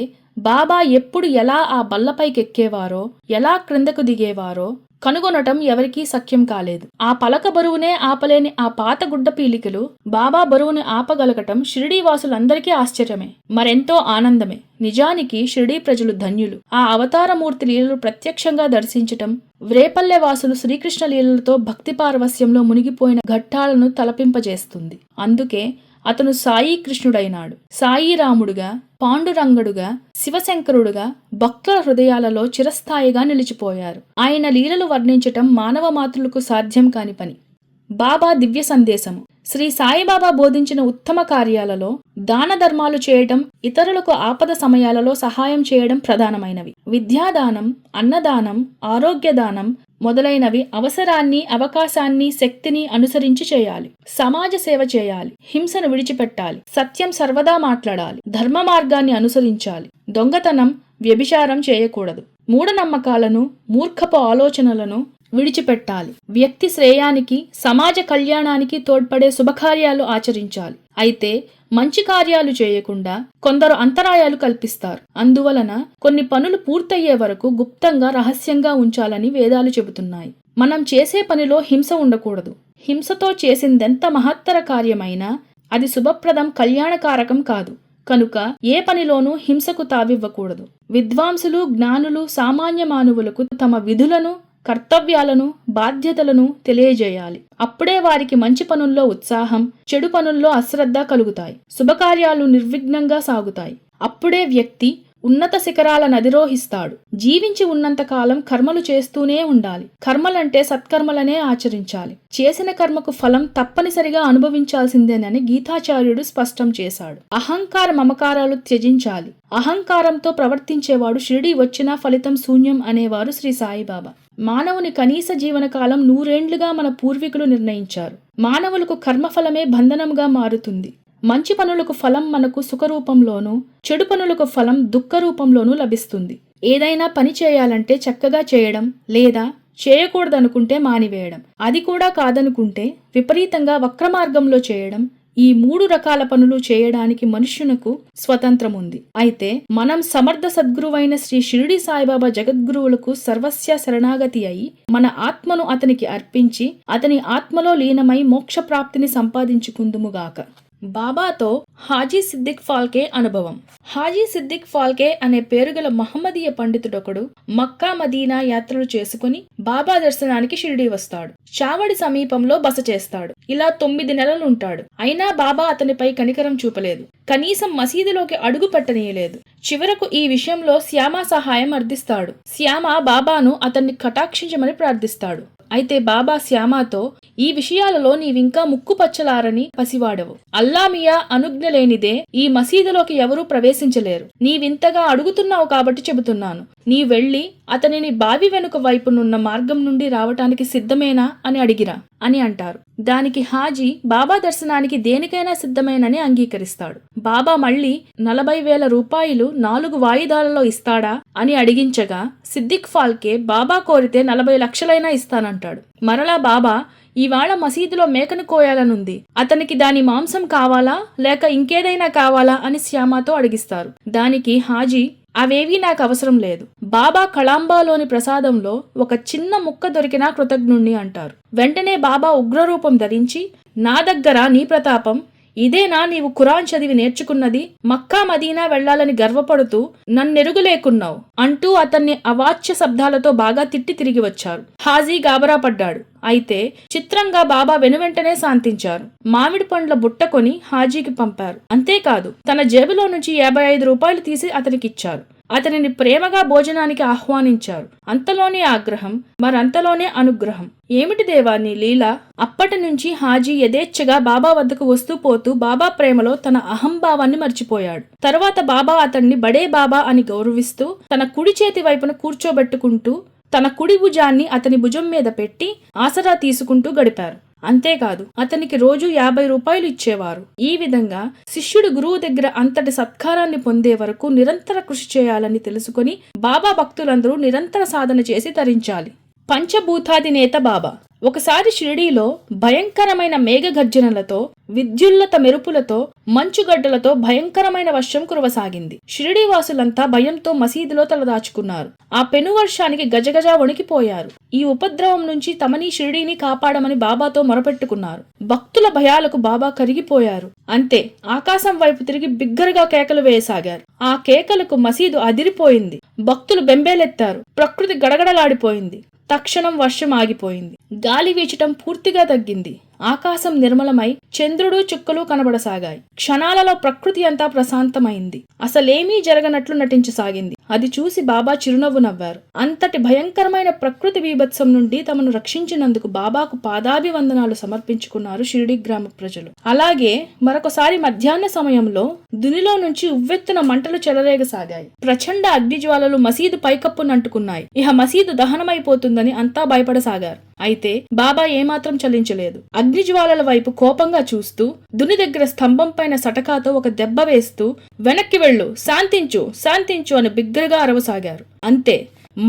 బాబా ఎప్పుడు ఎలా ఆ బల్లపైకెక్కేవారో, ఎలా క్రిందకు దిగేవారో కనుగొనటం ఎవరికీ సఖ్యం కాలేదు. ఆ పలక బరువునే ఆపలేని ఆ పాత గుడ్డ పీలికలు బాబా బరువుని ఆపగలగటం షిరిడీ వాసులందరికీ ఆశ్చర్యమే, మరెంతో ఆనందమే. నిజానికి షిరిడీ ప్రజలు ధన్యులు. ఆ అవతారమూర్తి లీలలు ప్రత్యక్షంగా దర్శించటం, వ్రేపల్లె వాసులు శ్రీకృష్ణ లీలలతో భక్తి పారవస్యంలో మునిగిపోయిన ఘట్టాలను తలపింపజేస్తుంది. అందుకే అతను సాయి కృష్ణుడైనాడు. సాయి రాముడుగా, పాండురంగడుగా, శివశంకరుడుగా భక్తుల హృదయాలలో చిరస్థాయిగా నిలిచిపోయారు. ఆయన లీలలు వర్ణించటం మానవ మాతృలకు సాధ్యం కాని పని. బాబా దివ్య సందేశము. శ్రీ సాయిబాబా బోధించిన ఉత్తమ కార్యాలలో దాన ధర్మాలు చేయటం, ఇతరులకు ఆపద సమయాలలో సహాయం చేయడం ప్రధానమైనవి. విద్యాదానం, అన్నదానం, ఆరోగ్యదానం మొదలైనవి అవసరాన్ని, అవకాశాన్ని, శక్తిని అనుసరించి చేయాలి. సమాజ సేవ చేయాలి. హింసను విడిచిపెట్టాలి. సత్యం సర్వదా మాట్లాడాలి. ధర్మ మార్గాన్ని అనుసరించాలి. దొంగతనం, వ్యభిచారం చేయకూడదు. మూఢనమ్మకాలను, మూర్ఖపు ఆలోచనలను విడిచిపెట్టాలి. వ్యక్తి శ్రేయానికి, సమాజ కళ్యాణానికి తోడ్పడే శుభకార్యాలు ఆచరించాలి. అయితే మంచి కార్యాలు చేయకుండా కొందరు అంతరాయాలు కల్పిస్తారు. అందువలన కొన్ని పనులు పూర్తయ్యే వరకు గుప్తంగా, రహస్యంగా ఉంచాలని వేదాలు చెబుతున్నాయి. మనం చేసే పనిలో హింస ఉండకూడదు. హింసతో చేసిందెంత మహత్తర కార్యమైనా అది శుభప్రదం, కళ్యాణకారకం కాదు. కనుక ఏ పనిలోనూ హింసకు తావివ్వకూడదు. విద్వాంసులు, జ్ఞానులు, సామాన్య మానవులకు తమ విధులను, కర్తవ్యాలను, బాధ్యతలను తెలియజేయాలి. అప్పుడే వారికి మంచి పనుల్లో ఉత్సాహం, చెడు పనుల్లో అశ్రద్ధ కలుగుతాయి. శుభకార్యాలు నిర్విఘ్నంగా సాగుతాయి. అప్పుడే వ్యక్తి ఉన్నత శిఖరాలను అధిరోహిస్తాడు. జీవించి ఉన్నంత కాలం కర్మలు చేస్తూనే ఉండాలి. కర్మలంటే సత్కర్మలనే ఆచరించాలి. చేసిన కర్మకు ఫలం తప్పనిసరిగా అనుభవించాల్సిందేనని గీతాచార్యుడు స్పష్టం చేశాడు. అహంకార మమకారాలు త్యజించాలి. అహంకారంతో ప్రవర్తించేవాడు షిరిడీ వచ్చినా ఫలితం శూన్యం అనేవారు శ్రీ సాయిబాబా. మానవుని కనీస జీవనకాలం 100 ఏండ్లుగా మన పూర్వీకులు నిర్ణయించారు. మానవులకు కర్మఫలమే బంధనంగా మారుతుంది. మంచి పనులకు ఫలం మనకు సుఖరూపంలోనూ, చెడు పనులకు ఫలం దుఃఖ రూపంలోనూ లభిస్తుంది. ఏదైనా పని చేయాలంటే చక్కగా చేయడం, లేదా చేయకూడదనుకుంటే మానివేయడం. అది కూడా కాదనుకుంటే విపరీతంగా వక్రమార్గంలో చేయడం. ఈ 3 రకాల పనులు చేయడానికి మనుష్యునకు స్వతంత్రం ఉంది. అయితే మనం సమర్థ సద్గురువైన శ్రీ షిరిడి సాయిబాబా జగద్గురువులకు సర్వస్య శరణాగతి అయి మన ఆత్మను అతనికి అర్పించి అతని ఆత్మలో లీనమై మోక్షప్రాప్తిని సంపాదించుకుందుముగాక. బాబాతో హాజీ సిద్దిక్ ఫాల్కే అనుభవం. హాజీ సిద్దిక్ ఫాల్కే అనే పేరుగల మహమ్మదీయ పండితుడొకడు మక్కా, మదీనా యాత్రలు చేసుకుని బాబా దర్శనానికి షిరిడీ వస్తాడు. చావడి సమీపంలో బస చేస్తాడు. ఇలా 9 నెలలుంటాడు. అయినా బాబా అతనిపై కనికరం చూపలేదు. కనీసం మసీదులోకి అడుగు పెట్టనీయలేదు. చివరకు ఈ విషయంలో శ్యామ సహాయం అర్థిస్తాడు. శ్యామ బాబాను అతన్ని కటాక్షించమని ప్రార్థిస్తాడు. అయితే బాబా శ్యామతో, ఈ విషయాలలో నీవింకా ముక్కుపచ్చలారని పసివాడవు. అల్లామియా అనుజ్ఞ లేనిదే ఈ మసీదులోకి ఎవరూ ప్రవేశించలేరు. నీవింతగా అడుగుతున్నావు కాబట్టి చెబుతున్నాను. నీ వెళ్లి అతనిని బావి వెనుక వైపునున్న మార్గం నుండి రావటానికి సిద్ధమేనా అని అడిగిరా అని అంటారు. దానికి హాజీ బాబా దర్శనానికి దేనికైనా సిద్ధమేనని అంగీకరిస్తాడు. బాబా మళ్లీ 40,000 రూపాయలు 4 వాయిదాలలో ఇస్తాడా అని అడిగించగా సిద్దిక్ ఫాల్కే బాబా కోరితే 40 లక్షలైనా ఇస్తానంటాడు. మరలా బాబా, ఇవాళ మసీదులో మేకను కోయాలనుంది, అతనికి దాని మాంసం కావాలా లేక ఇంకేదైనా కావాలా అని శ్యామతో అడిగిస్తారు. దానికి హాజీ, అవేవీ నాకు అవసరం లేదు. బాబా కళాంబాలోని ప్రసాదంలో ఒక చిన్న ముక్క దొరికినా కృతజ్ఞుణ్ణి అంటారు. వెంటనే బాబా ఉగ్రరూపం ధరించి, నా దగ్గర నీ ప్రతాపం ఇదేనా నీవు ఖురాన్ చదివి నేర్చుకున్నది? మక్కా మదీనా వెళ్లాలని గర్వపడుతూ నన్నెరుగులేకున్నావు అంటూ అతన్ని అవాచ్య శబ్దాలతో బాగా తిట్టి తిరిగి వచ్చారు. హాజీ గాబరా పడ్డాడు. అయితే చిత్రంగా బాబా వెనువెంటనే శాంతించారు. మామిడి పండ్ల బుట్ట కొని హాజీకి పంపారు. అంతేకాదు తన జేబులో నుంచి 55 రూపాయలు తీసి అతనికిచ్చారు. అతనిని ప్రేమగా భోజనానికి ఆహ్వానించారు. అంతలోనే ఆగ్రహం, మరంతలోనే అనుగ్రహం. ఏమిటి దేవా నీ లీల? అప్పటి నుంచి హాజీ యథేచ్ఛగా బాబా వద్దకు వస్తూ పోతూ బాబా ప్రేమలో తన అహంభావాన్ని మర్చిపోయాడు. తరువాత బాబా అతన్ని బడే బాబా అని గౌరవిస్తూ తన కుడి చేతి వైపున కూర్చోబెట్టుకుంటూ తన కుడి భుజాన్ని అతని భుజం మీద పెట్టి ఆసరా తీసుకుంటూ గడిపారు. అంతేకాదు అతనికి రోజు 50 రూపాయలు ఇచ్చేవారు. ఈ విధంగా శిష్యుడు గురువు దగ్గర అంతటి సత్కారాన్ని పొందే వరకు నిరంతర కృషి చేయాలని తెలుసుకుని బాబా భక్తులందరూ నిరంతర సాధన చేసి తరించాలి. పంచభూతాధినేత బాబా. ఒకసారి షిరిడీలో భయంకరమైన మేఘగర్జనలతో, విద్యుల్లత మెరుపులతో, మంచుగడ్డలతో భయంకరమైన వర్షం కురవసాగింది. షిరిడీ వాసులంతా భయంతో మసీదులో తలదాచుకున్నారు. ఆ పెను వర్షానికి గజగజ వణికిపోయారు. ఈ ఉపద్రవం నుంచి తమని షిరిడీని కాపాడమని బాబాతో మొరపెట్టుకున్నారు. భక్తుల భయాలకు బాబా కరిగిపోయారు. అంతే, ఆకాశం వైపు తిరిగి బిగ్గరగా కేకలు వేయసాగారు. ఆ కేకలకు మసీదు అదిరిపోయింది. భక్తులు బెంబేలెత్తారు. ప్రకృతి గడగడలాడిపోయింది. తక్షణం వర్షం ఆగిపోయింది. గాలి వీచటం పూర్తిగా తగ్గింది. ఆకాశం నిర్మలమై చంద్రుడు చుక్కలు కనబడసాగాయి. క్షణాలలో ప్రకృతి అంతా ప్రశాంతమైంది. అసలేమీ జరగనట్లు నటించసాగింది. అది చూసి బాబా చిరునవ్వు నవ్వారు. అంతటి భయంకరమైన ప్రకృతి బీభత్సం నుండి తమను రక్షించినందుకు బాబాకు పాదాభివందనాలు సమర్పించుకున్నారు షిరిడి గ్రామ ప్రజలు. అలాగే మరొకసారి మధ్యాహ్న సమయంలో దునిలో నుంచి ఉవ్వెత్తున మంటలు చెలరేగసాగాయి. ప్రచండ అగ్నిజ్వాలలు మసీదు పైకప్పునంటుకున్నాయి. ఇహ మసీదు దహనమైపోతుందని అంతా భయపడసాగారు. అయితే బాబా ఏమాత్రం చలించలేదు. అగ్నిజ్వాలల వైపు కోపంగా చూస్తూ దుని దగ్గర స్తంభం పైన సటకాతో ఒక దెబ్బ వేస్తూ, వెనక్కి వెళ్ళు, శాంతించు, శాంతించు అని బిగ్గరగా అరవసాగారు. అంతే,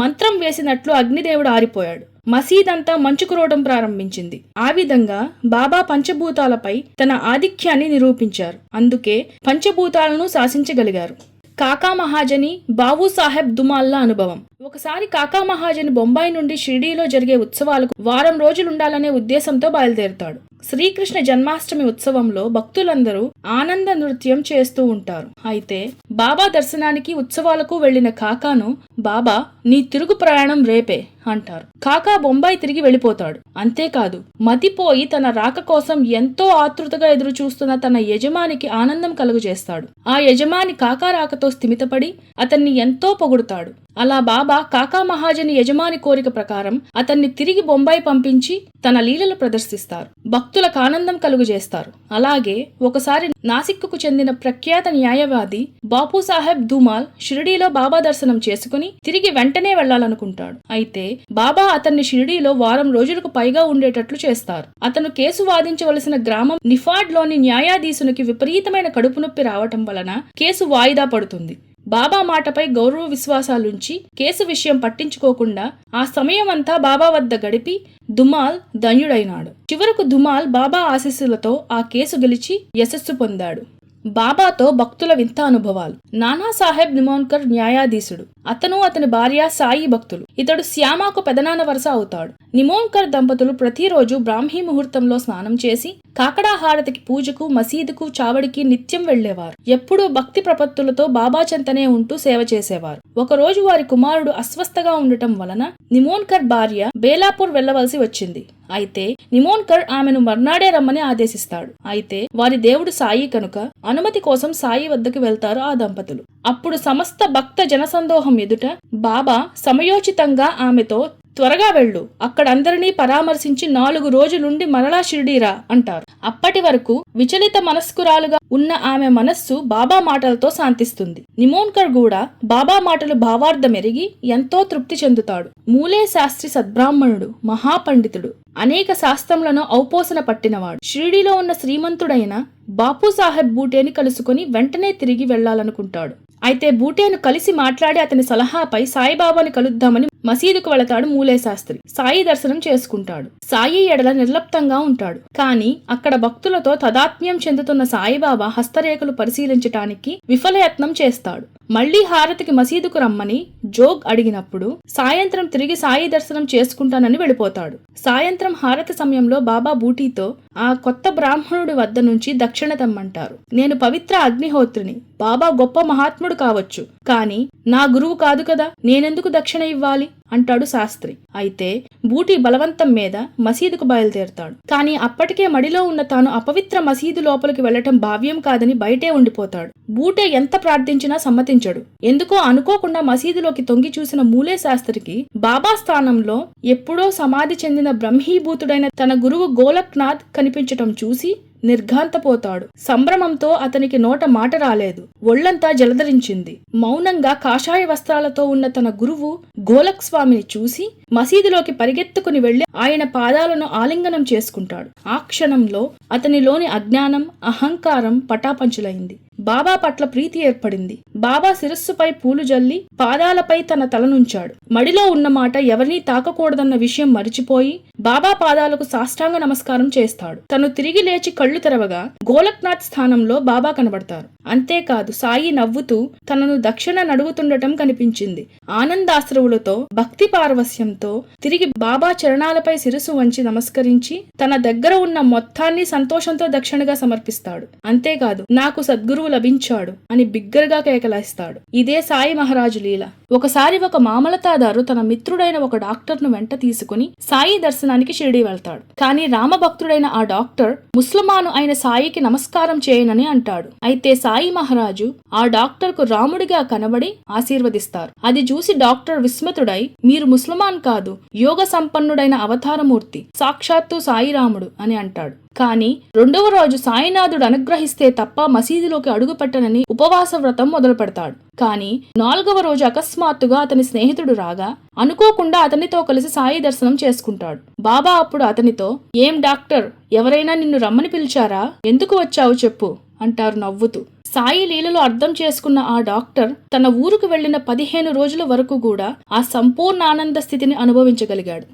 మంత్రం వేసినట్లు అగ్నిదేవుడు ఆరిపోయాడు. మసీదంతా మంచు కురవడం ప్రారంభించింది. ఆ విధంగా బాబా పంచభూతాలపై తన ఆధిక్యాన్ని నిరూపించారు. అందుకే పంచభూతాలను శాసించగలిగారు. కాకా మహాజని బాబు సాహెబ్ దుమాల్లా అనుభవం. ఒకసారి కాకా మహాజని బొంబాయి నుండి షిరిడీలో జరిగే ఉత్సవాలకు వారం రోజులుండాలనే ఉద్దేశంతో బయలుదేరుతాడు. శ్రీకృష్ణ జన్మాష్టమి ఉత్సవంలో భక్తులందరూ ఆనంద నృత్యం చేస్తూ ఉంటారు. అయితే బాబా దర్శనానికి ఉత్సవాలకు వెళ్లిన కాకాను బాబా నీ తిరుగు ప్రయాణం రేపే అంటారు. కాకా బొంబాయి తిరిగి వెళ్ళిపోతాడు. అంతేకాదు మతిపోయి తన రాక కోసం ఎంతో ఆతృతగా ఎదురు చూస్తున్న తన యజమానికి ఆనందం కలుగజేస్తాడు. ఆ యజమాని కాకా రాకతో స్థిమితపడి అతన్ని ఎంతో పొగుడుతాడు. అలా బాబా కాకా మహాజని యజమాని కోరిక ప్రకారం అతన్ని తిరిగి బొంబాయి పంపించి తన లీలలు ప్రదర్శిస్తారు. భక్తులకు ఆనందం కలుగజేస్తారు. అలాగే ఒకసారి నాసిక్కు చెందిన ప్రఖ్యాత న్యాయవాది బాపు సాహెబ్ దుమాల్ షిరిడీలో బాబా దర్శనం చేసుకుని తిరిగి వెంటనే వెళ్లాలనుకుంటాడు. అయితే బాబా అతన్ని షిరిడీలో వారం రోజులకు పైగా ఉండేటట్లు చేస్తారు. అతను కేసు వాదించవలసిన గ్రామం నిఫాడ్ లోని న్యాయాధీశునికి విపరీతమైన కడుపు నొప్పి రావటం వలన కేసు వాయిదా పడుతుంది. బాబా మాటపై గౌరవ విశ్వాసాలుంచి కేసు విషయం పట్టించుకోకుండా ఆ సమయం అంతా బాబా వద్ద గడిపి దుమాల్ ధన్యుడైనాడు. చివరకు దుమాల్ బాబా ఆశీస్సులతో ఆ కేసు గెలిచి యశస్సు పొందాడు. బాబాతో భక్తుల వింత అనుభవాలు. నానాసాహెబ్ నిమోన్కర్ న్యాయాధీశుడు. అతను అతని భార్య సాయి భక్తులు. ఇతడు శ్యామాకు పెదనాన్న వరుస అవుతాడు. నిమోన్కర్ దంపతులు ప్రతిరోజు బ్రాహ్మీ ముహూర్తంలో స్నానం చేసి కాకడా హారతికి పూజకు, మసీదుకు, చావడికి నిత్యం వెళ్లేవారు. ఎప్పుడూ భక్తి ప్రపత్తులతో బాబా చెంతనే ఉంటూ సేవ చేసేవారు. ఒకరోజు వారి కుమారుడు అస్వస్థగా ఉండటం వలన నిమోన్కర్ భార్య బేలాపూర్ వెళ్లవలసి వచ్చింది. అయితే నిమోన్కర్ ఆమెను మర్నాడే రమ్మని ఆదేశిస్తాడు. అయితే వారి దేవుడు సాయి కనుక అనుమతి కోసం సాయి వద్దకు వెళ్తారు ఆ దంపతులు. అప్పుడు సమస్త భక్త జనసందోహం ఎదుట బాబా సమయోచితంగా ఆమెతో త్వరగా వెళ్ళు, అక్కడందరినీ పరామర్శించి 4 రోజులుండి మరలా షిరిడీరా అంటారు. అప్పటి వరకు విచలిత మనస్కురాలుగా ఉన్న ఆమె మనస్సు బాబా మాటలతో శాంతిస్తుంది. నిమోన్కర్ కూడా బాబా మాటలు భావార్థమెరిగి ఎంతో తృప్తి చెందుతాడు. మూలే శాస్త్రి సద్బ్రాహ్మణుడు, మహాపండితుడు, అనేక శాస్త్రములను ఔపోసన పట్టినవాడు. షిరిడీలో ఉన్న శ్రీమంతుడైన బాపు సాహెబ్ బూటేని కలుసుకుని వెంటనే తిరిగి వెళ్లాలనుకుంటాడు. అయితే బూటేను కలిసి మాట్లాడి అతని సలహాపై సాయిబాబాని కలుద్దామని మసీదుకు వెళతాడు మూలే శాస్త్రి. సాయి దర్శనం చేసుకుంటాడు. సాయి ఎడల నిర్లప్తంగా ఉంటాడు. కానీ అక్కడ భక్తులతో తదాత్మ్యం చెందుతున్న సాయిబాబా హస్తరేఖలు పరిశీలించటానికి విఫలయత్నం చేస్తాడు. మళ్లీ హారతికి మసీదుకు రమ్మని జోగ్ అడిగినప్పుడు సాయంత్రం తిరిగి సాయి దర్శనం చేసుకుంటానని వెళ్ళిపోతాడు. సాయంత్రం హారతి సమయంలో బాబా బూటీతో ఆ కొత్త బ్రాహ్మణుడి వద్ద నుంచి దక్షిణ తెమ్మంటారు. నేను పవిత్ర అగ్నిహోత్రిని. బాబా గొప్ప మహాత్ముడు కావచ్చు, కానీ నా గురువు కాదు కదా, నేనెందుకు దక్షిణ ఇవ్వాలి అంటాడు శాస్త్రి. అయితే బూటీ బలవంతం మీద మసీదుకు బయలుదేరతాడు. కానీ అప్పటికే మడిలో ఉన్న తాను అపవిత్ర మసీదు లోపలికి వెళ్లటం భావ్యం కాదని బయటే ఉండిపోతాడు. బూటే ఎంత ప్రార్థించినా సమ్మతించడు. ఎందుకో అనుకోకుండా మసీదులోకి తొంగి చూసిన మూలే శాస్త్రికి బాబా స్థానంలో ఎప్పుడో సమాధి చెందిన బ్రహ్మీభూతుడైన తన గురువు గోలక్నాథ్ కనిపించటం చూసి నిర్ఘాంతపోతాడు. సంభ్రమంతో అతనికి నోట మాట రాలేదు. ఒళ్లంతా జలధరించింది. మౌనంగా కాషాయ వస్త్రాలతో ఉన్న తన గురువు గోలక్ స్వామిని చూసి మసీదులోకి పరిగెత్తుకుని వెళ్లి ఆయన పాదాలను ఆలింగనం చేసుకుంటాడు. ఆ క్షణంలో అతనిలోని అజ్ఞానం, అహంకారం పటాపంచులైంది. బాబా పట్ల ప్రీతి ఏర్పడింది. బాబా శిరస్సుపై పూలు జల్లి పాదాలపై తన తలనుంచాడు. మడిలో ఉన్న మాట ఎవరినీ తాకకూడదన్న విషయం మరిచిపోయి బాబా పాదాలకు సాష్టాంగ నమస్కారం చేస్తాడు. తను తిరిగి లేచి కళ్ళు తెరవగా గోలక్నాథ్ స్థానంలో బాబా కనబడతారు. అంతేకాదు, సాయి నవ్వుతూ తనను దక్షిణ నడుగుతుండటం కనిపించింది. ఆనందాశ్రువులతో, భక్తి పారవస్యంతో తిరిగి బాబా చరణాలపై శిరసు వంచి నమస్కరించి తన దగ్గర ఉన్న మొత్తాన్ని సంతోషంతో దక్షిణగా సమర్పిస్తాడు. అంతేకాదు, నాకు సద్గురువు లభించాడు అని బిగ్గరగా కేకలేస్తాడు. ఇదే సాయి మహారాజు లీల. ఒకసారి ఒక మామలతాదారు తన మిత్రుడైన ఒక డాక్టర్ను వెంట తీసుకుని సాయి దర్శనానికి షిరిడీ వెళ్తాడు. కానీ రామభక్తుడైన ఆ డాక్టర్ ముస్లిమాను అయిన సాయికి నమస్కారం చేయనని అంటాడు. అయితే సాయి మహారాజు ఆ డాక్టర్ కు రాముడిగా కనబడి ఆశీర్వదిస్తారు. అది చూసి డాక్టర్ విస్మితుడై, మీరు ముస్లిమాన్ కాదు, యోగ సంపన్నుడైన అవతారమూర్తి, సాక్షాత్తు సాయిరాముడు అని అంటాడు. కానీ రెండవ రోజు సాయినాథుడు అనుగ్రహిస్తే తప్ప మసీదులోకి అడుగు పెట్టనని ఉపవాస వ్రతం మొదలు పెడతాడు. కానీ 4వ రోజు అకస్మాత్తుగా అతని స్నేహితుడు రాగా అనుకోకుండా అతనితో కలిసి సాయి దర్శనం చేసుకుంటాడు. బాబా అప్పుడు అతనితో, ఏం డాక్టర్, ఎవరైనా నిన్ను రమ్మని పిలిచారా? ఎందుకు వచ్చావు చెప్పు అంటారు నవ్వుతూ. సాయి లీలలో అర్థం చేసుకున్న ఆ డాక్టర్ తన ఊరుకు వెళ్లిన 15 రోజుల వరకు కూడా ఆ సంపూర్ణ ఆనంద స్థితిని అనుభవించగలిగాడు.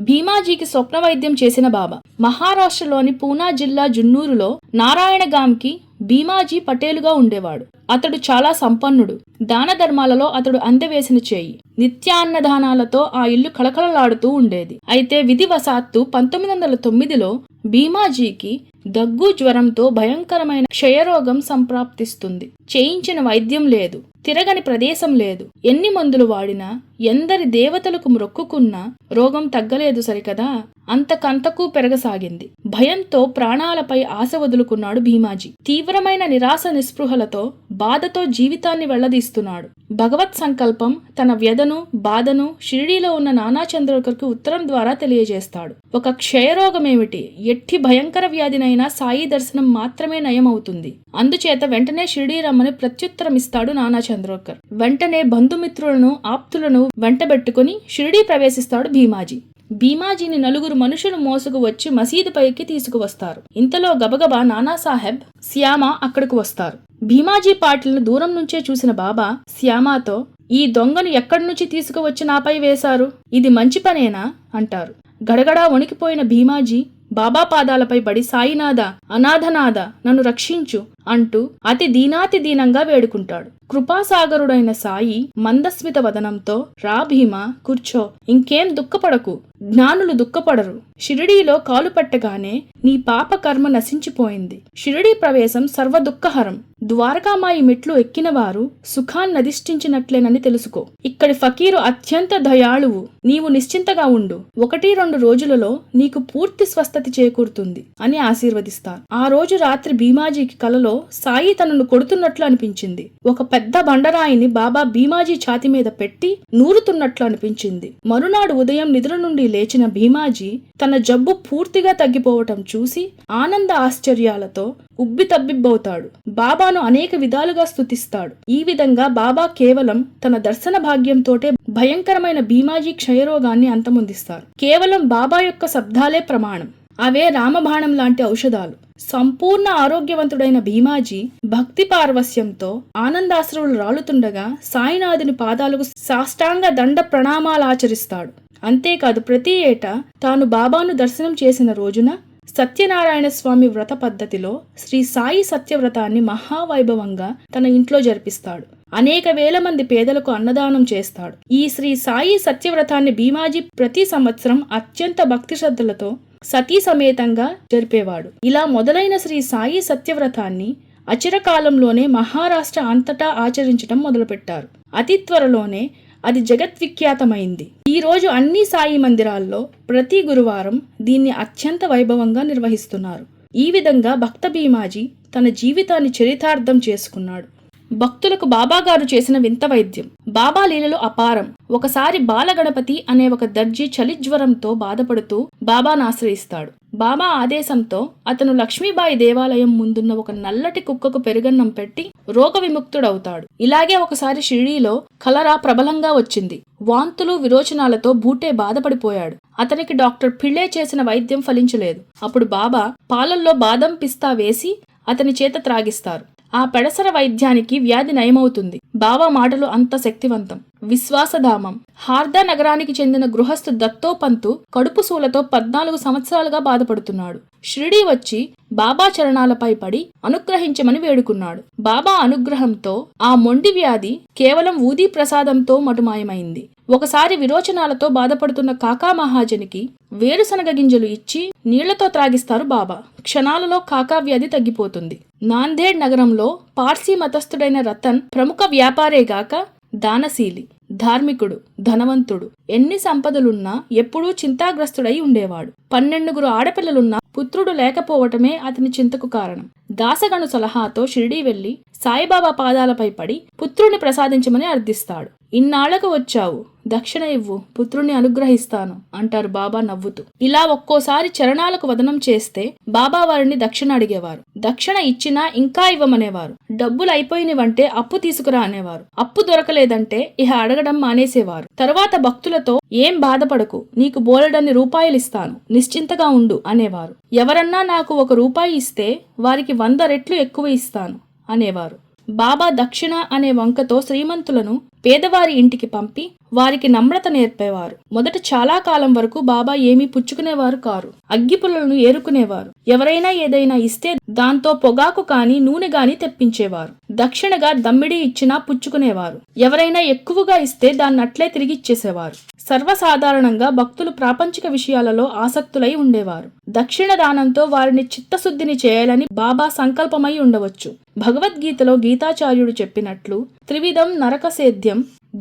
భీమాజీకి స్వప్న వైద్యం చేసిన బాబా. మహారాష్ట్రలోని పూనా జిల్లా జున్నూరులో నారాయణగాంకి భీమాజీ పటేలుగా ఉండేవాడు. అతడు చాలా సంపన్నుడు. దాన ధర్మాలలో అతడు అందవేసిన చేయి. నిత్యాన్నదానాలతో ఆ ఇల్లు కళకళలాడుతూ ఉండేది. అయితే విధివశాత్తు 1909లో భీమాజీకి దగ్గు, జ్వరంతో భయంకరమైన క్షయరోగం సంప్రాప్తిస్తుంది. చేయించిన వైద్యం లేదు, తిరగని ప్రదేశం లేదు. ఎన్ని మందులు వాడినా, ఎందరి దేవతలకు మొక్కుకున్నా రోగం తగ్గలేదు సరికదా. అంతకంతకు పెరగసాగింది. భయంతో ప్రాణాలపై ఆశ వదులుకున్నాడు భీమాజీ. తీవ్రమైన నిరాశ నిస్పృహలతో, బాధతో జీవితాన్ని వెళ్లదీస్తున్నాడు. భగవత్ సంకల్పం తన వ్యధను, బాధను షిరిడీలో ఉన్న నానా చంద్రకర్కు ఉత్తరం ద్వారా తెలియజేస్తాడు. ఒక క్షయరోగమేమిటి, ఎట్టి భయంకర వ్యాధినైనా సాయి దర్శనం మాత్రమే నయమవుతుంది. అందుచేత వెంటనే షిరిడీ రమ్మని ప్రత్యుత్తరమిస్తాడు నానా చంద్రోకర్. వెంటనే బంధుమిత్రులను, ఆప్తులను వెంటబెట్టుకుని షిరిడీ ప్రవేశిస్తాడు భీమాజీ. భీమాజీని 4 మనుషులు మోసుకు వచ్చి మసీదు పైకి తీసుకువస్తారు. ఇంతలో గబగబా నానాసాహెబ్, శ్యామ అక్కడికి వస్తారు. భీమాజీ పాటిల్ను దూరం నుంచే చూసిన బాబా శ్యామతో, ఈ దొంగను ఎక్కడి నుంచి తీసుకువచ్చి నాపై వేశారు? ఇది మంచి పనేనా అంటారు. గడగడా వణికిపోయిన భీమాజీ బాబా పాదాలపై పడి, సాయినాథ, అనాథనాథ, నన్ను రక్షించు అంటూ అతి దీనాతి దీనంగా వేడుకుంటాడు. కృపాసాగరుడైన సాయి మందస్మిత వదనంతో, రా భీమా, కూర్చో, ఇంకేం దుఃఖపడకు, జ్ఞానులు దుఃఖపడరు. షిరిడీలో కాలు పెట్టగానే నీ పాప కర్మ నశించిపోయింది. షిరిడీ ప్రవేశం సర్వ దుఃఖహరం. ద్వారకామాయి మెట్లు ఎక్కిన వారు సుఖాన్నధిష్ఠించినట్లేనని తెలుసుకో. ఇక్కడి ఫకీరు అత్యంత దయాళువు. నీవు నిశ్చింతగా ఉండు. 1-2 రోజులలో నీకు పూర్తి స్వస్థతి చేకూరుతుంది అని ఆశీర్వదిస్తారు. ఆ రోజు రాత్రి భీమాజీకి కలలో సాయి తనను కొడుతున్నట్లు అనిపించింది. ఒక పెద్ద బండరాయిని బాబా భీమాజీ ఛాతి మీద పెట్టి నూరుతున్నట్లు అనిపించింది. మరునాడు ఉదయం నిద్ర నుండి లేచిన భీమాజీ తన జబ్బు పూర్తిగా తగ్గిపోవటం చూసి ఆనంద ఆశ్చర్యాలతో ఉబ్బితబ్బిబ్బవుతాడు. బాబాను అనేక విధాలుగా స్తుతిస్తాడు. ఈ విధంగా బాబా కేవలం తన దర్శన భాగ్యంతోటే భయంకరమైన భీమాజీ క్షయరోగాన్ని అంతమొందిస్తారు. కేవలం బాబా యొక్క శబ్దాలే ప్రమాణం. అవే రామబాణం లాంటి ఔషధాలు. సంపూర్ణ ఆరోగ్యవంతుడైన భీమాజీ భక్తి పారవస్యంతో ఆనందాశ్రువులు రాలుతుండగా సాయినాథుని పాదాలకు సాష్టాంగ దండ ప్రణామాలాచరిస్తాడు. అంతేకాదు, ప్రతి ఏటా తాను బాబాను దర్శనం చేసిన రోజున సత్యనారాయణ స్వామి వ్రత పద్ధతిలో శ్రీ సాయి సత్యవ్రతాన్ని మహావైభవంగా తన ఇంట్లో జరిపిస్తాడు. అనేక వేల మంది పేదలకు అన్నదానం చేస్తాడు. ఈ శ్రీ సాయి సత్యవ్రతాన్ని భీమాజీ ప్రతి సంవత్సరం అత్యంత భక్తి శ్రద్ధలతో సతీ సమేతంగా జరిపేవాడు. ఇలా మొదలైన శ్రీ సాయి సత్యవ్రతాన్ని అచిరకాలంలోనే మహారాష్ట్ర అంతటా ఆచరించడం మొదలుపెట్టారు. అతి త్వరలోనే అది జగద్విఖ్యాతమైంది. ఈ రోజు అన్ని సాయి మందిరాల్లో ప్రతి గురువారం దీన్ని అత్యంత వైభవంగా నిర్వహిస్తున్నారు. ఈ విధంగా భక్త భీమాజీ తన జీవితాన్ని చరితార్థం చేసుకున్నాడు. భక్తులకు బాబాగారు చేసిన వింత వైద్యం. బాబా లీలలు అపారం. ఒకసారి బాలగణపతి అనే ఒక దర్జీ చలిజ్వరంతో బాధపడుతూ బాబాను ఆశ్రయిస్తాడు. బాబా ఆదేశంతో అతను లక్ష్మీబాయి దేవాలయం ముందున్న ఒక నల్లటి కుక్కకు పెరుగన్నం పెట్టి రోగ విముక్తుడవుతాడు. ఇలాగే ఒకసారి షిరిడీలో కలరా ప్రబలంగా వచ్చింది. వాంతులు విరోచనాలతో బూటే బాధపడిపోయాడు. అతనికి డాక్టర్ పిళ్ళే చేసిన వైద్యం ఫలించలేదు. అప్పుడు బాబా పాలల్లో బాదం పిస్తా వేసి అతని చేత త్రాగిస్తారు. ఆ పెడసర వైద్యానికి వ్యాధి నయమవుతుంది. బాబా మాటలు అంత శక్తివంతం. విశ్వాసధామం. హార్దా నగరానికి చెందిన గృహస్థు దత్తోపంతు కడుపు సూలతో 14 సంవత్సరాలుగా బాధపడుతున్నాడు. షిరిడీ వచ్చి బాబా చరణాలపై పడి అనుగ్రహించమని వేడుకున్నాడు. బాబా అనుగ్రహంతో ఆ మొండి వ్యాధి కేవలం ఊదీ ప్రసాదంతో మటుమాయమైంది. ఒకసారి విరోచనాలతో బాధపడుతున్న కాకా మహాజనికి వేరుశనగ గింజలు ఇచ్చి నీళ్లతో త్రాగిస్తారు బాబా. క్షణాలలో కాకా వ్యాధి తగ్గిపోతుంది. నాందేడ్ నగరంలో పార్సీ మతస్థుడైన రతన్ ప్రముఖ వ్యాపారేగాక దానశీలి, ధార్మికుడు, ధనవంతుడు. ఎన్ని సంపదలున్నా ఎప్పుడూ చింతాగ్రస్తుడై ఉండేవాడు. 12 ఆడపిల్లలున్నా పుత్రుడు లేకపోవటమే అతని చింతకు కారణం. దాసగను సలహాతో షిరిడీ వెళ్లి సాయిబాబా పాదాలపై పడి పుత్రుని ప్రసాదించమని అర్థిస్తాడు. ఇన్నాళ్లకు వచ్చావు, దక్షిణ ఇవ్వు, పుత్రుణ్ణి అనుగ్రహిస్తాను అంటారు బాబా నవ్వుతూ. ఇలా ఒక్కోసారి చరణాలకు వదనం చేస్తే బాబా వారిని దక్షిణ అడిగేవారు. దక్షిణ ఇచ్చినా ఇంకా ఇవ్వమనేవారు. డబ్బులు అయిపోయినవంటే అప్పు తీసుకురా అనేవారు. అప్పు దొరకలేదంటే ఇహ అడగడం మానేసేవారు. తరువాత భక్తులతో ఏం బాధపడకు, నీకు బోలెడన్ని రూపాయలిస్తాను, నిశ్చింతగా ఉండు అనేవారు. ఎవరన్నా నాకు 1 రూపాయి ఇస్తే వారికి 100 రెట్లు ఎక్కువ ఇస్తాను అనేవారు. బాబా దక్షిణ అనే వంకతో శ్రీమంతులను పేదవారి ఇంటికి పంపి వారికి నమ్రత నేర్పేవారు. మొదట చాలా కాలం వరకు బాబా ఏమీ పుచ్చుకునేవారు కారు. అగ్గిపుల్లలను ఏరుకునేవారు. ఎవరైనా ఏదైనా ఇస్తే దాంతో పొగాకు కాని నూనె గాని తెప్పించేవారు. దక్షిణగా దమ్మిడి ఇచ్చినా పుచ్చుకునేవారు. ఎవరైనా ఎక్కువగా ఇస్తే దాన్నట్లే తిరిగిచ్చేసేవారు. సర్వసాధారణంగా భక్తులు ప్రాపంచిక విషయాలలో ఆసక్తులై ఉండేవారు. దక్షిణ దానంతో వారిని చిత్తశుద్ధిని చేయాలని బాబా సంకల్పమై ఉండవచ్చు. భగవద్గీతలో గీతాచార్యుడు చెప్పినట్లు త్రివిధం నరకసేద్యం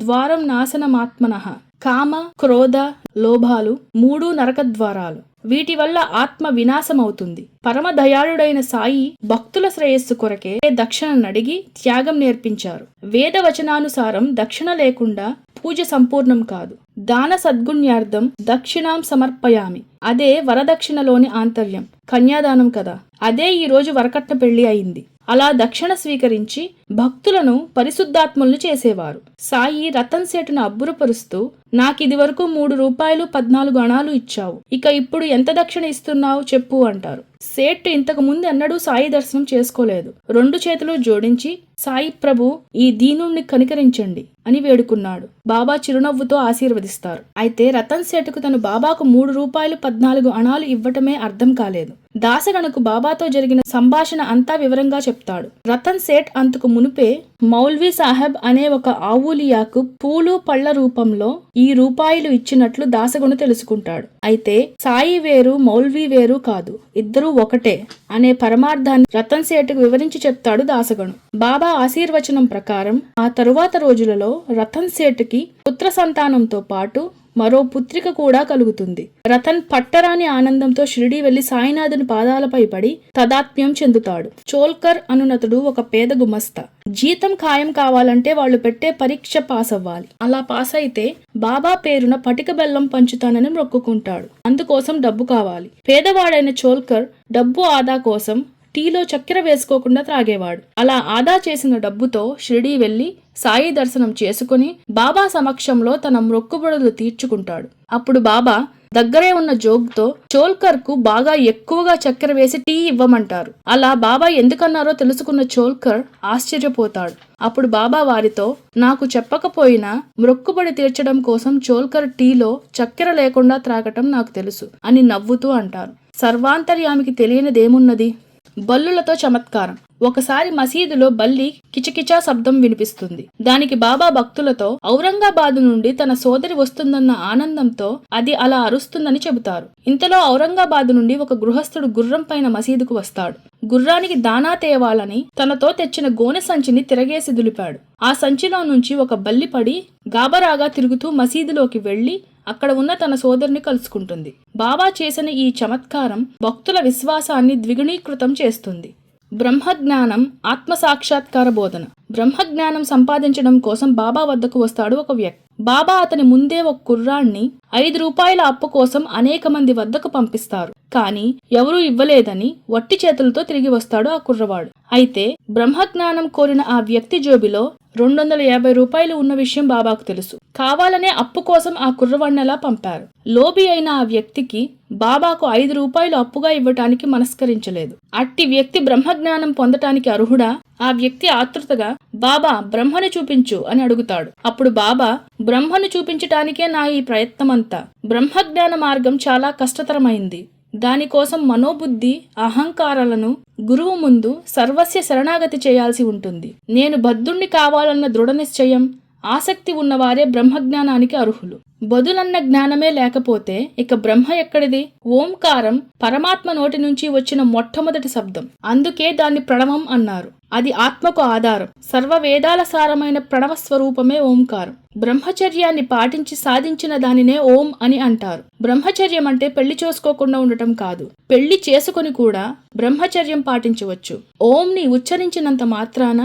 ద్వారం నాశనమాత్మనః. కామ, క్రోధ, లోభాలు 3 నరక ద్వారాలు. వీటి వల్ల ఆత్మ వినాశమవుతుంది. పరమ దయాళుడైన సాయి భక్తుల శ్రేయస్సు కొరకే దక్షిణనడిగి త్యాగం నేర్పించారు. వేద వచనానుసారం దక్షిణ లేకుండా పూజ సంపూర్ణం కాదు. దాన సద్గుణ్యార్థం దక్షిణాం సమర్పయామి. అదే వరదక్షిణలోని ఆంతర్యం. కన్యాదానం కదా. అదే ఈ రోజు వరకట్న పెళ్లి అయింది. అలా దక్షిణ స్వీకరించి భక్తులను పరిశుద్ధాత్ముల్ని చేసేవారు. సాయి రతన్ సేటును అబ్బురపరుస్తూ, నాకిది వరకు 3 రూపాయలు 14 అణాలు ఇచ్చావు, ఇక ఇప్పుడు ఎంత దక్షిణ ఇస్తున్నావు చెప్పు అంటారు. సేట్ ఇంతకు ముందు ఎన్నడూ సాయి దర్శనం చేసుకోలేదు. 2 చేతులు జోడించి, సాయి ప్రభు, ఈ దీనుణ్ణి కనికరించండి అని వేడుకున్నాడు. బాబా చిరునవ్వుతో ఆశీర్వదిస్తారు. అయితే రతన్ సేటుకు తను బాబాకు 3 రూపాయలు 14 అణాలు ఇవ్వటమే అర్థం కాలేదు. దాసగణకు బాబాతో జరిగిన సంభాషణ అంతా వివరంగా చెప్తాడు. రతన్ సేట్ అంతకు మునుపే మౌల్వీ సాహెబ్ అనే ఒక ఆవులియాకు పూలు పళ్ల రూపంలో ఈ రూపాయలు ఇచ్చినట్లు దాసగను తెలుసుకుంటాడు. అయితే సాయి వేరు, మౌల్వీ వేరు కాదు, ఇద్దరూ ఒకటే అనే పరమార్థాన్ని రతన్ సేటుకు వివరించి చెప్తాడు దాసగను. బాబా ఆశీర్వచనం ప్రకారం ఆ తరువాత రోజులలో రతన్ సేటుకి పుత్ర సంతానంతో పాటు మరో పుత్రిక కూడా కలుగుతుంది. రతన్ పట్టరాని ఆనందంతో షిరిడీ వెళ్లి సాయినాథుని పాదాలపై పడి తదాత్మ్యం చెందుతాడు. చోల్కర్ అనునతుడు ఒక పేద గుమస్తా. జీతం ఖాయం కావాలంటే వాళ్ళు పెట్టే పరీక్ష పాస్ అవ్వాలి. అలా పాస్ అయితే బాబా పేరున పటిక బెల్లం పంచుతానని మొక్కుకుంటాడు. అందుకోసం డబ్బు కావాలి. పేదవాడైన చోల్కర్ డబ్బు ఆదా కోసం టీలో చక్కెర వేసుకోకుండా త్రాగేవాడు. అలా ఆదా చేసిన డబ్బుతో షిరిడీ వెళ్లి సాయి దర్శనం చేసుకుని బాబా సమక్షంలో తన మొక్కుబడులు తీర్చుకుంటాడు. అప్పుడు బాబా దగ్గరే ఉన్న జోగ్తో చోల్కర్ కు బాగా ఎక్కువగా చక్కెర వేసి టీ ఇవ్వమంటారు. అలా బాబా ఎందుకన్నారో తెలుసుకున్న చోల్కర్ ఆశ్చర్యపోతాడు. అప్పుడు బాబా వారితో, నాకు చెప్పకపోయినా మొక్కుబడి తీర్చడం కోసం చోల్కర్ టీలో చక్కెర లేకుండా త్రాగటం నాకు తెలుసు అని నవ్వుతూ అంటారు. సర్వాంతర్యామికి తెలియనిదేమున్నది? బల్లులతో చమత్కారం. ఒకసారి మసీదులో బల్లి కిచకిచా శబ్దం వినిపిస్తుంది. దానికి బాబా భక్తులతో ఔరంగాబాదు నుండి తన సోదరి వస్తుందన్న ఆనందంతో అది అలా అరుస్తుందని చెబుతారు. ఇంతలో ఔరంగాబాదు నుండి ఒక గృహస్థుడు గుర్రం పైన మసీదుకు వస్తాడు. గుర్రానికి దానా తేవాలని తనతో తెచ్చిన గోనె సంచిని తిరగేసి దులిపాడు. ఆ సంచిలో నుంచి ఒక బల్లి పడి గాబరాగా తిరుగుతూ మసీదులోకి వెళ్లి అక్కడ ఉన్న తన సోదరుని కలుసుకుంటుంది. బాబా చేసిన ఈ చమత్కారం భక్తుల విశ్వాసాన్ని ద్విగుణీకృతం చేస్తుంది. బ్రహ్మజ్ఞానం ఆత్మసాక్షాత్కార బోధన. బ్రహ్మజ్ఞానం సంపాదించడం కోసం బాబా వద్దకు వస్తాడు ఒక వ్యక్తి. బాబా అతని ముందే ఒక కుర్రాన్ని 5 రూపాయల అప్పు కోసం అనేక మంది వద్దకు పంపిస్తారు. కానీ ఎవరూ ఇవ్వలేదని వట్టి చేతులతో తిరిగి వస్తాడు ఆ కుర్రవాడు. అయితే బ్రహ్మజ్ఞానం కోరిన ఆ వ్యక్తి జోబిలో 250 రూపాయలు ఉన్న విషయం బాబాకు తెలుసు. కావాలనే అప్పు కోసం ఆ కుర్రవాణ్ణెలా పంపారు. లోబి అయిన ఆ వ్యక్తికి బాబాకు 5 రూపాయలు అప్పుగా ఇవ్వటానికి మనస్కరించలేదు. అట్టి వ్యక్తి బ్రహ్మజ్ఞానం పొందటానికి అర్హుడా? ఆ వ్యక్తి ఆతృతగా బాబా బ్రహ్మను చూపించు అని అడుగుతాడు. అప్పుడు బాబా, బ్రహ్మను చూపించటానికే నా ఈ ప్రయత్నమంతా. బ్రహ్మజ్ఞాన మార్గం చాలా కష్టతరమైంది. దానికోసం మనోబుద్ధి అహంకారాలను గురువు ముందు సర్వస్య శరణాగతి చేయాల్సి ఉంటుంది. నేను బద్ధుణ్ణి కావాలన్న దృఢ నిశ్చయం, ఆసక్తి ఉన్నవారే బ్రహ్మజ్ఞానానికి అర్హులు. బదులన్న జ్ఞానమే లేకపోతే ఇక బ్రహ్మ ఎక్కడిది? ఓంకారం పరమాత్మ నోటి నుంచి వచ్చిన మొట్టమొదటి శబ్దం. అందుకే దాన్ని ప్రణవం అన్నారు. అది ఆత్మకు ఆధారం. సర్వ వేదాల సారమైన ప్రణవ స్వరూపమే ఓంకారం. బ్రహ్మచర్యాన్ని పాటించి సాధించిన దానినే ఓం అని అంటారు. బ్రహ్మచర్యం అంటే పెళ్లి చేసుకోకుండా ఉండటం కాదు. పెళ్లి చేసుకుని కూడా బ్రహ్మచర్యం పాటించవచ్చు. ఓంని ఉచ్చరించినంత మాత్రాన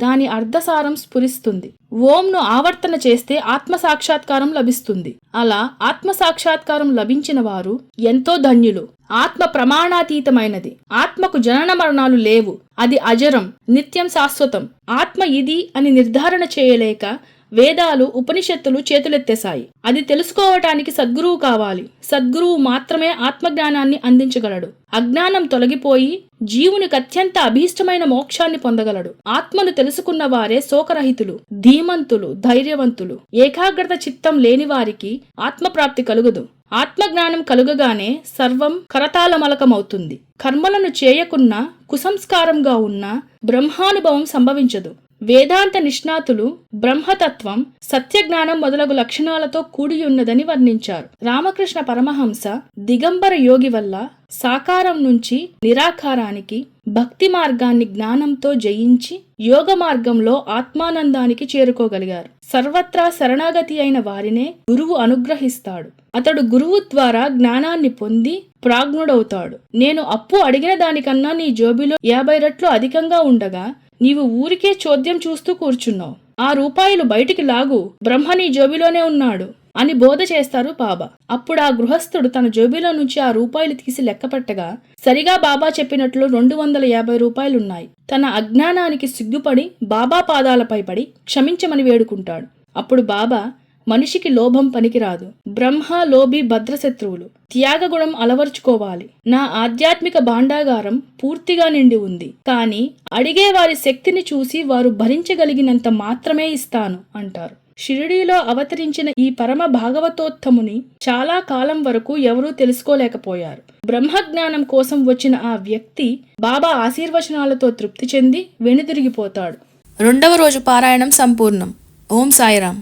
దాని అర్ధసారం స్ఫురిస్తుంది. ఓంను ఆవర్తన చేస్తే ఆత్మ సాక్షాత్కారం లభిస్తుంది. అలా ఆత్మ సాక్షాత్కారం లభించిన వారు ఎంతో ధన్యులు. ఆత్మ ప్రమాణాతీతమైనది. ఆత్మకు జనన మరణాలు లేవు. అది అజరం, నిత్యం, శాశ్వతం. ఆత్మ ఇది అని నిర్ధారణ చేయలేక వేదాలు, ఉపనిషత్తులు చేతులెత్తేశాయి. అది తెలుసుకోవటానికి సద్గురువు కావాలి. సద్గురువు మాత్రమే ఆత్మజ్ఞానాన్ని అందించగలడు. అజ్ఞానం తొలగిపోయి జీవునికి అత్యంత అభీష్టమైన మోక్షాన్ని పొందగలడు. ఆత్మను తెలుసుకున్న వారే శోకరహితులు, ధీమంతులు, ధైర్యవంతులు. ఏకాగ్రత చిత్తం లేని వారికి ఆత్మప్రాప్తి కలుగదు. ఆత్మజ్ఞానం కలుగగానే సర్వం కరతాళమలకమవుతుంది. కర్మలను చేయకున్నా, కుసంస్కారంగా ఉన్నా బ్రహ్మానుభవం సంభవించదు. వేదాంత నిష్ణాతులు బ్రహ్మతత్వం, సత్యజ్ఞానం మొదలగు లక్షణాలతో కూడియున్నదని వర్ణించారు. రామకృష్ణ పరమహంస దిగంబర యోగి వల్ల సాకారం నుంచి నిరాకారానికి, భక్తి మార్గాన్ని జ్ఞానంతో జయించి యోగ మార్గంలో ఆత్మానందానికి చేరుకోగలిగారు. సర్వత్రా శరణాగతి అయిన వారినే గురువు అనుగ్రహిస్తాడు. అతడు గురువు ద్వారా జ్ఞానాన్ని పొంది ప్రాజ్ఞుడవుతాడు. నేను అప్పు అడిగిన దానికన్నా నీ జోబిలో 50 రెట్లు అధికంగా ఉండగా నీవు ఊరికే చోద్యం చూస్తూ కూర్చున్నావు. ఆ రూపాయలు బయటికి లాగు, బ్రహ్మ నీ జోబిలోనే ఉన్నాడు అని బోధ చేస్తారు బాబా. అప్పుడు ఆ గృహస్థుడు తన జోబిలో నుంచి ఆ రూపాయలు తీసి లెక్కపెట్టగా సరిగా బాబా చెప్పినట్లు 250 రూపాయలున్నాయి. తన అజ్ఞానానికి సిగ్గుపడి బాబా పాదాలపై పడి క్షమించమని వేడుకుంటాడు. అప్పుడు బాబా, మనిషికి లోభం పనికిరాదు. బ్రహ్మ, లోభి భద్రశత్రువులు. త్యాగగుణం అలవర్చుకోవాలి. నా ఆధ్యాత్మిక భాండాగారం పూర్తిగా నిండి ఉంది. కానీ అడిగే వారి శక్తిని చూసి వారు భరించగలిగినంత మాత్రమే ఇస్తాను అంటారు. షిరిడీలో అవతరించిన ఈ పరమ భాగవతోత్తముని చాలా కాలం వరకు ఎవరూ తెలుసుకోలేకపోయారు. బ్రహ్మజ్ఞానం కోసం వచ్చిన ఆ వ్యక్తి బాబా ఆశీర్వచనాలతో తృప్తి చెంది వెనుదిరిగిపోతాడు. 2వ రోజు పారాయణం సంపూర్ణం. ఓం సాయిరాం.